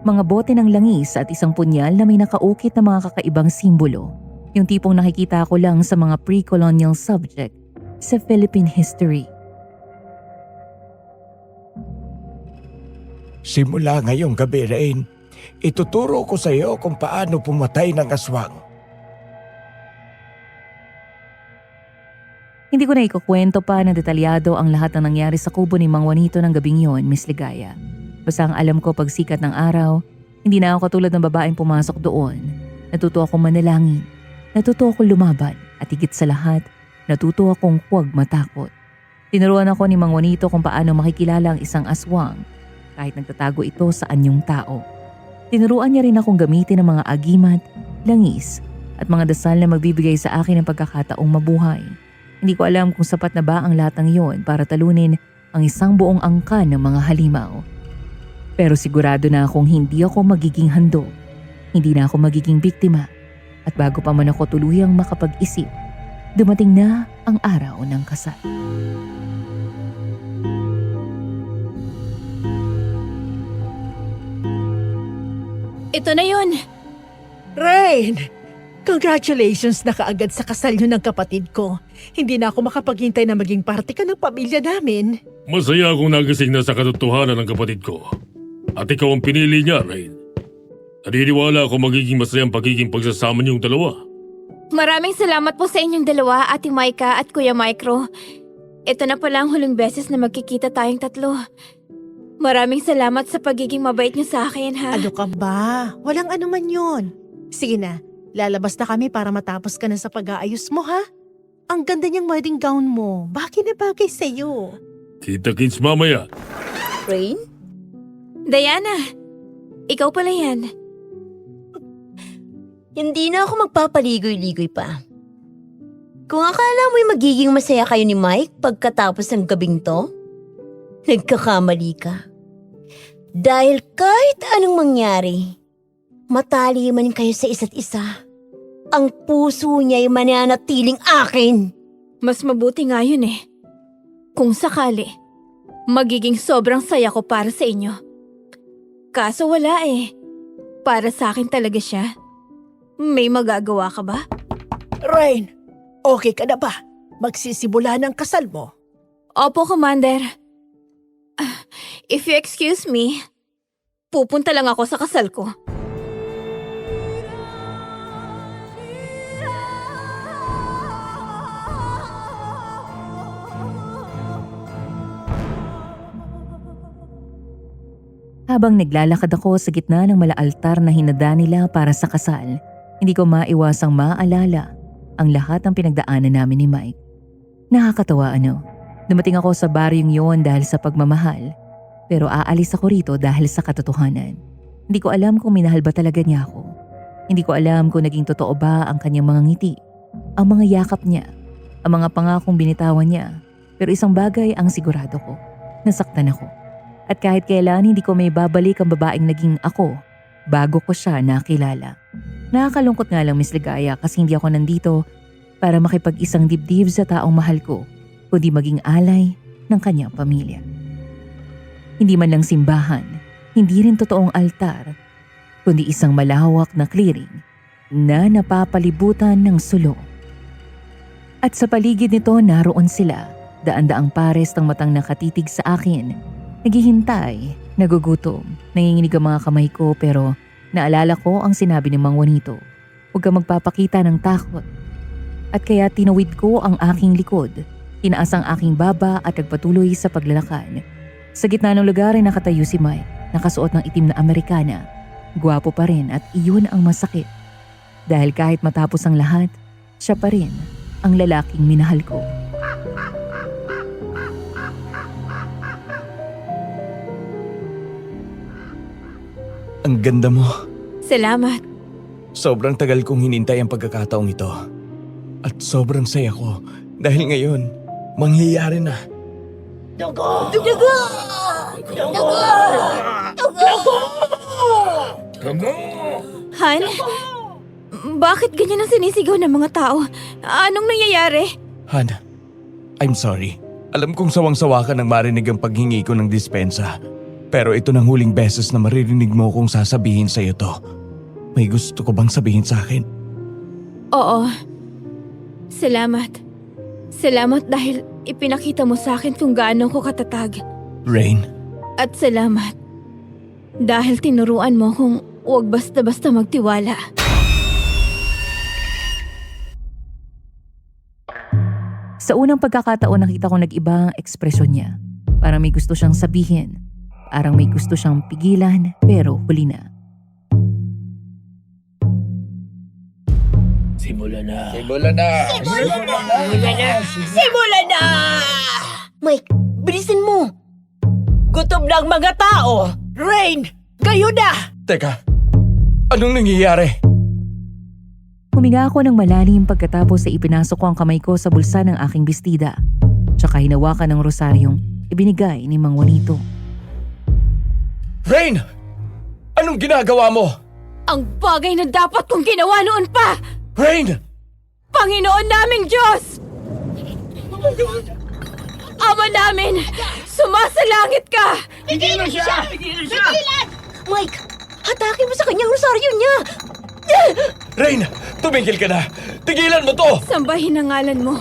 mga bote ng langis at isang punyal na may nakaukit na mga kakaibang simbolo. Yung tipong nakikita ko lang sa mga pre-colonial subject sa Philippine history. Simula ngayong gabi, Rain, ituturo ko sa iyo kung paano pumatay ng aswang. Hindi ko na ikukwento pa ng detalyado ang lahat ng nangyari sa kubo ni Mang Juanito ng gabing yon, Miss Ligaya. Basta ang alam ko pag sikat ng araw, hindi na ako katulad ng babaeng pumasok doon. Natuto akong manalangin, natuto akong lumaban, at higit sa lahat, natuto akong huwag matakot. Tinuruan ako ni Mang Juanito kung paano makikilala ang isang aswang kahit nagtatago ito sa anyong tao. Tinuruan niya rin akong gamitin ang mga agimat, langis, at mga dasal na magbibigay sa akin ng pagkakataong mabuhay. Hindi ko alam kung sapat na ba ang lahat ng iyon para talunin ang isang buong angkan ng mga halimaw. Pero sigurado na akong hindi ako magiging handog, hindi na ako magiging biktima, at bago pa man ako tuluyang makapag-isip, dumating na ang araw ng kasal. Ito na yun. Rain! Congratulations na kaagad sa kasal niyo ng kapatid ko. Hindi na ako makapaghintay na maging parte ka ng pamilya namin. Masaya akong nagising na sa katotohanan ng kapatid ko. At ikaw ang pinili niya, Rain. Naniniwala ako magiging masayang pagiging pagsasama niyong dalawa. Maraming salamat po sa inyong dalawa, Ate Maika at Kuya Micro. Ito na pala ang huling beses na magkikita tayong tatlo. Maraming salamat sa pagiging mabait niyo sa akin, ha? Ano ka ba? Walang anuman yun. Sige na, lalabas na kami para matapos ka na sa pag-aayos mo, ha? Ang ganda niyang wedding gown mo. Bakit na bagay sa'yo? Kita-kits mamaya. Rain? Diana, ikaw pala yan. Hindi na ako magpapaligoy-ligoy pa. Kung akala mo'y magiging masaya kayo ni Mike pagkatapos ng gabing to, nagkakamali ka. Dahil kahit anong mangyari, matali man kayo sa isa't isa, ang puso niya'y mananatiling akin. Mas mabuti nga yun eh. Kung sakali, magiging sobrang saya ko para sa inyo. Kaso wala eh. Para sa akin talaga siya. May magagawa ka ba? Rain, okay ka na ba? Magsisimula ng kasal mo. Opo, Commander. If you excuse me, pupunta lang ako sa kasal ko. Habang naglalakad ako sa gitna ng malaaltar na hinada nila para sa kasal, hindi ko maiwasang maalala ang lahat ng pinagdaanan namin ni Mike. Nakakatawa dumating ako sa baryong yon dahil sa pagmamahal, pero aalis ako rito dahil sa katotohanan. Hindi ko alam kung minahal ba talaga niya ako. Hindi ko alam kung naging totoo ba ang kanyang mga ngiti, ang mga yakap niya, ang mga pangakong binitawan niya. Pero isang bagay ang sigurado ko, nasaktan ako. At kahit kailan hindi ko may babalik ang babaeng naging ako bago ko siya nakilala. Nakakalungkot nga lang, Miss Ligaya, kasi hindi ako nandito para makipag-isang dibdib sa taong mahal ko, kundi maging alay ng kanyang pamilya. Hindi man lang simbahan, hindi rin totoong altar, kundi isang malawak na clearing na napapalibutan ng sulo. At sa paligid nito naroon sila, daan-daang pares ng matang nakatitig sa akin. Naghihintay, nagugutom, nanginginig ang mga kamay ko, pero naalala ko ang sinabi ni Mang Juanito, huwag ka magpapakita ng takot. At kaya tinawid ko ang aking likod, tinaas ang aking baba at nagpatuloy sa paglalakad. Sa gitna ng lugar ay nakatayo si Mike, nakasuot ng itim na Amerikana. Gwapo pa rin at iyon ang masakit. Dahil kahit matapos ang lahat, siya pa rin ang lalaking minahal ko. Ang ganda mo. Salamat. Sobrang tagal kong hinintay ang pagkakataong ito. At sobrang saya ko dahil ngayon, mangyayari na. Han? Bakit ganyan ang sinisigaw ng mga tao? Anong nangyayari? Han, I'm sorry. Alam kong sawang-sawa ka nang marinig ang paghingi ko ng dispensa. Pero ito nang huling beses na maririnig mo kong sasabihin sa'yo to. May gusto ko bang sabihin sa akin? Oo. Salamat. Salamat dahil ipinakita mo sa akin kung gaano ko katatag. Rain, At salamat dahil tinuruan mo kung huwag basta-basta magtiwala. Sa unang pagkakataon nakita ko nag-iba ang ekspresyon niya. Parang may gusto siyang sabihin. Parang may gusto siyang pigilan, pero huli na. Simulan na! Mike, bilisin mo! Gutom na ang mga tao! Rain, kayo na! teka. Anong nangyayari? Huminga ako ng malalim pagkatapos ay ipinasok ko ang kamay ko sa bulsa ng aking bestida. Tsaka hinawakan ng rosaryong ibinigay ni Mang Juanito. Rain! Anong ginagawa mo? Ang bagay na dapat kong ginawa noon pa! Rain! Panginoon naming Diyos! Ama namin, sumasalangit ka! Mike, hatakin mo sa kanyang rosaryo niya! Rain! Tumigil ka na! Tigilan mo to! Sambahin ang ngalan mo.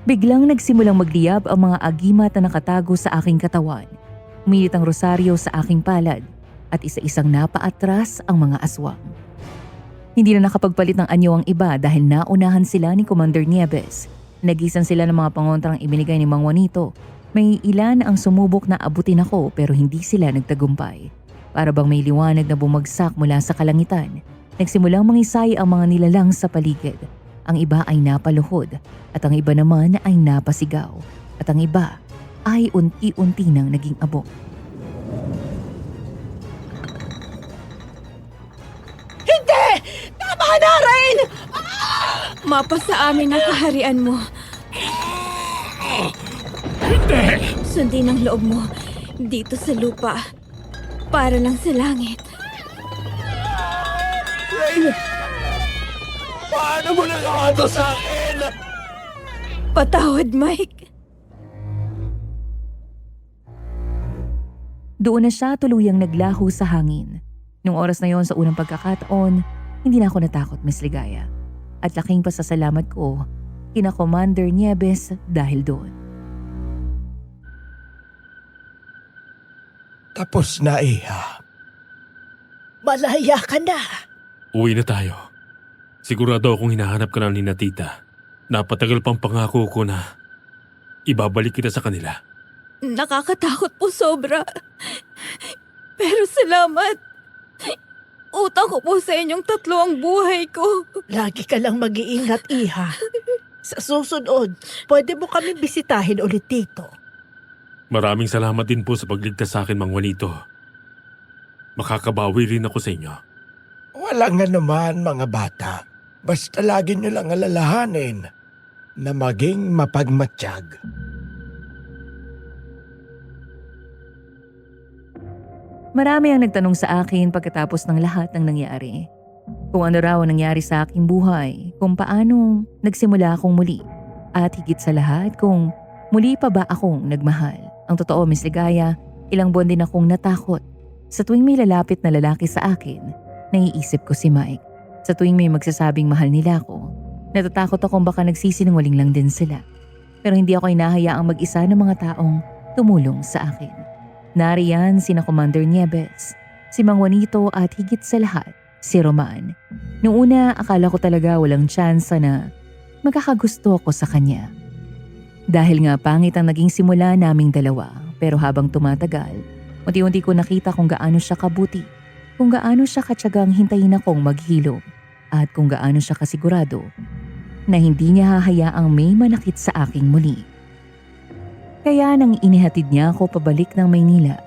Biglang nagsimulang magliyab ang mga agimat na nakatago sa aking katawan. Umilit ang rosaryo sa aking palad at isa-isang napaatras ang mga aswang. Hindi na nakapagpalit ng anyo ang iba dahil naunahan sila ni Commander Nieves. Nagisan sila ng mga pangontrang ibinigay ni Mang Juanito. May ilan ang sumubok na abutin ako pero hindi sila nagtagumpay. Para bang may liwanag na bumagsak mula sa kalangitan. Nagsimulang mangisay ang mga nilalang sa paligid. Ang iba ay napaluhod at ang iba naman ay napasigaw. At ang iba ay unti-unti nang naging abo. Hindi! Tama na, Rain! Mapa sa amin ang kaharian mo. Sundin ang loob mo dito sa lupa para lang sa langit. Paano mo nagawa to sa akin? Patawad, Mike. Doon na siya tuluyang naglaho sa hangin. Nung oras na yon sa unang pagkakataon, hindi na ako natakot, Miss Ligaya. At laking pasasalamat ko kina Commander Nieves dahil doon. Tapos na Iha. Malaya ka na. Uwi na tayo. Sigurado akong hinahanap ka na ni na tita. Napatagal pang pangako ko na ibabalik kita sa kanila. Nakakatakot po sobra. Pero salamat. Utang ko po sa inyong tatlo ang buhay ko. Lagi ka lang mag-iingat, Iha. Sa susunod, pwede mo kami bisitahin ulit dito. Maraming salamat din po sa pagligtas sa akin, Mang Juanito. Makakabawi rin ako sa inyo. Walang nga naman mga bata. Basta lagi nyo lang alalahanin na maging mapagmatsyag. Marami ang nagtanong sa akin pagkatapos ng lahat ng nangyari. Kung ano raw ang nangyari sa aking buhay, kung paano nagsimula akong muli, at higit sa lahat kung muli pa ba akong nagmahal. Ang totoo, Miss Ligaya, ilang buwan din akong natakot. Sa tuwing may lalapit na lalaki sa akin, naiisip ko si Mike. Sa tuwing may magsasabing mahal nila ako, natatakot akong baka nagsisinungaling lang din sila. Pero hindi ako inahayaang mag-isa ng mga taong tumulong sa akin. Nariyan sina Commander Nieves, si Mang Juanito at higit sa lahat, si Roman. Noong una, akala ko talaga walang tsansa na magkakagusto ako sa kanya. Dahil nga pangit ang naging simula naming dalawa, pero habang tumatagal, unti-unti ko nakita kung gaano siya kabuti, kung gaano siya katyagang hintayin akong maghilom, at kung gaano siya kasigurado na hindi niya hahayaang may manakit sa aking muli. Kaya nang inihatid niya ako pabalik ng Maynila,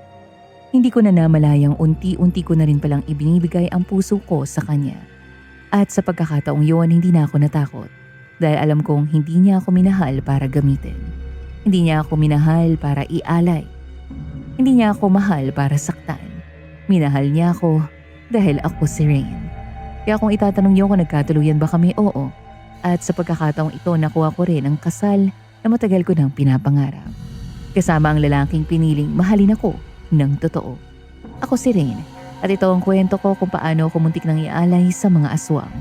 hindi ko na namalayang unti-unti ko na rin palang ibinibigay ang puso ko sa kanya. At sa pagkakataong yun, hindi na ako natakot dahil alam kong hindi niya ako minahal para gamitin. Hindi niya ako minahal para ialay. Hindi niya ako mahal para saktan. Minahal niya ako dahil ako si Rain. Kaya kung itatanong niyo kung nagkatuluyan ba kami, oo. At sa pagkakataong ito, nakuha ko rin ang kasal na matagal ko nang pinapangarap. Kasama ang lalaking piniling mahalin ako ng totoo. Ako si Rain, at ito ang kwento ko kung paano ako muntik nang ialay sa mga aswang.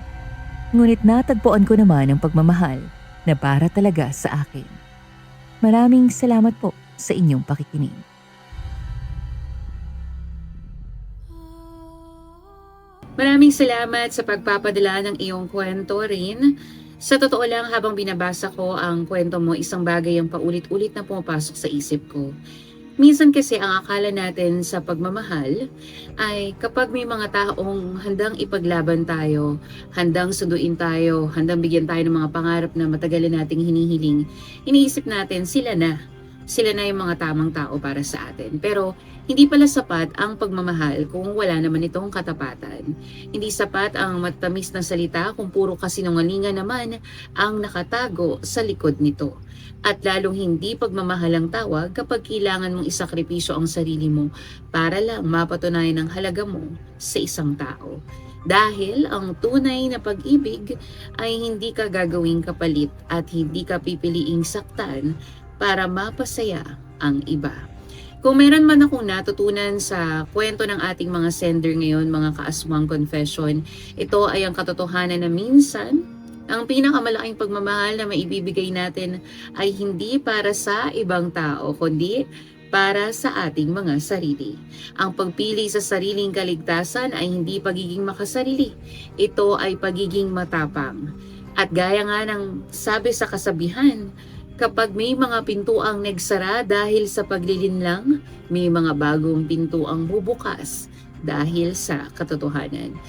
Ngunit natagpuan ko naman ang pagmamahal na para talaga sa akin. Maraming salamat po sa inyong pakikinig. Maraming salamat sa pagpapadala ng iyong kwento rin. Sa totoo lang, habang binabasa ko ang kwento mo, isang bagay ang paulit-ulit na pumapasok sa isip ko. Minsan kasi ang akala natin sa pagmamahal ay kapag may mga taong handang ipaglaban tayo, handang sunduin tayo, handang bigyan tayo ng mga pangarap na matagal na nating hinihiling, iniisip natin sila na yung mga tamang tao para sa atin. Pero hindi pala sapat ang pagmamahal kung wala naman itong katapatan. Hindi sapat ang matamis na salita kung puro kasinungalingan naman ang nakatago sa likod nito. At lalong hindi pagmamahal ang tawag kapag kailangan mong isakripisyo ang sarili mo para lang mapatunayan ang halaga mo sa isang tao. Dahil ang tunay na pag-ibig ay hindi ka gagawing kapalit at hindi ka pipiliing saktan para mapasaya ang iba. Kung meron man akong natutunan sa kwento ng ating mga sender ngayon, mga kaaswang confession, ito ay ang katotohanan na minsan, ang pinakamalaking pagmamahal na maibibigay natin ay hindi para sa ibang tao, kundi para sa ating mga sarili. Ang pagpili sa sariling kaligtasan ay hindi pagiging makasarili. Ito ay pagiging matapang. At gaya nga ng sabi sa kasabihan, kapag may mga pintuang nagsara dahil sa paglilinlang, may mga bagong pintuang bubukas dahil sa katotohanan.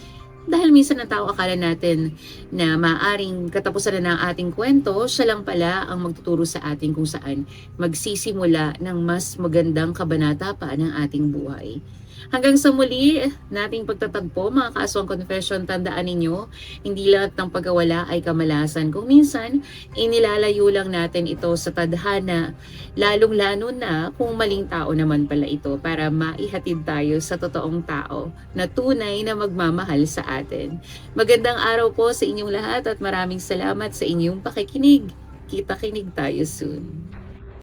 Dahil minsan ang tao akala natin na maaring katapusan na ng ating kwento, siya lang pala ang magtuturo sa atin kung saan magsisimula ng mas magandang kabanata pa ng ating buhay. Hanggang sa muli nating pagtatagpo, mga kaaswang confession, tandaan ninyo, hindi lahat ng pagkawala ay kamalasan. Kung minsan, inilalayo lang natin ito sa tadhana, lalong-lalo na kung maling tao naman pala ito para maihatid tayo sa totoong tao na tunay na magmamahal sa atin. Magandang araw po sa inyong lahat at maraming salamat sa inyong pakikinig. Kita-kinig tayo soon.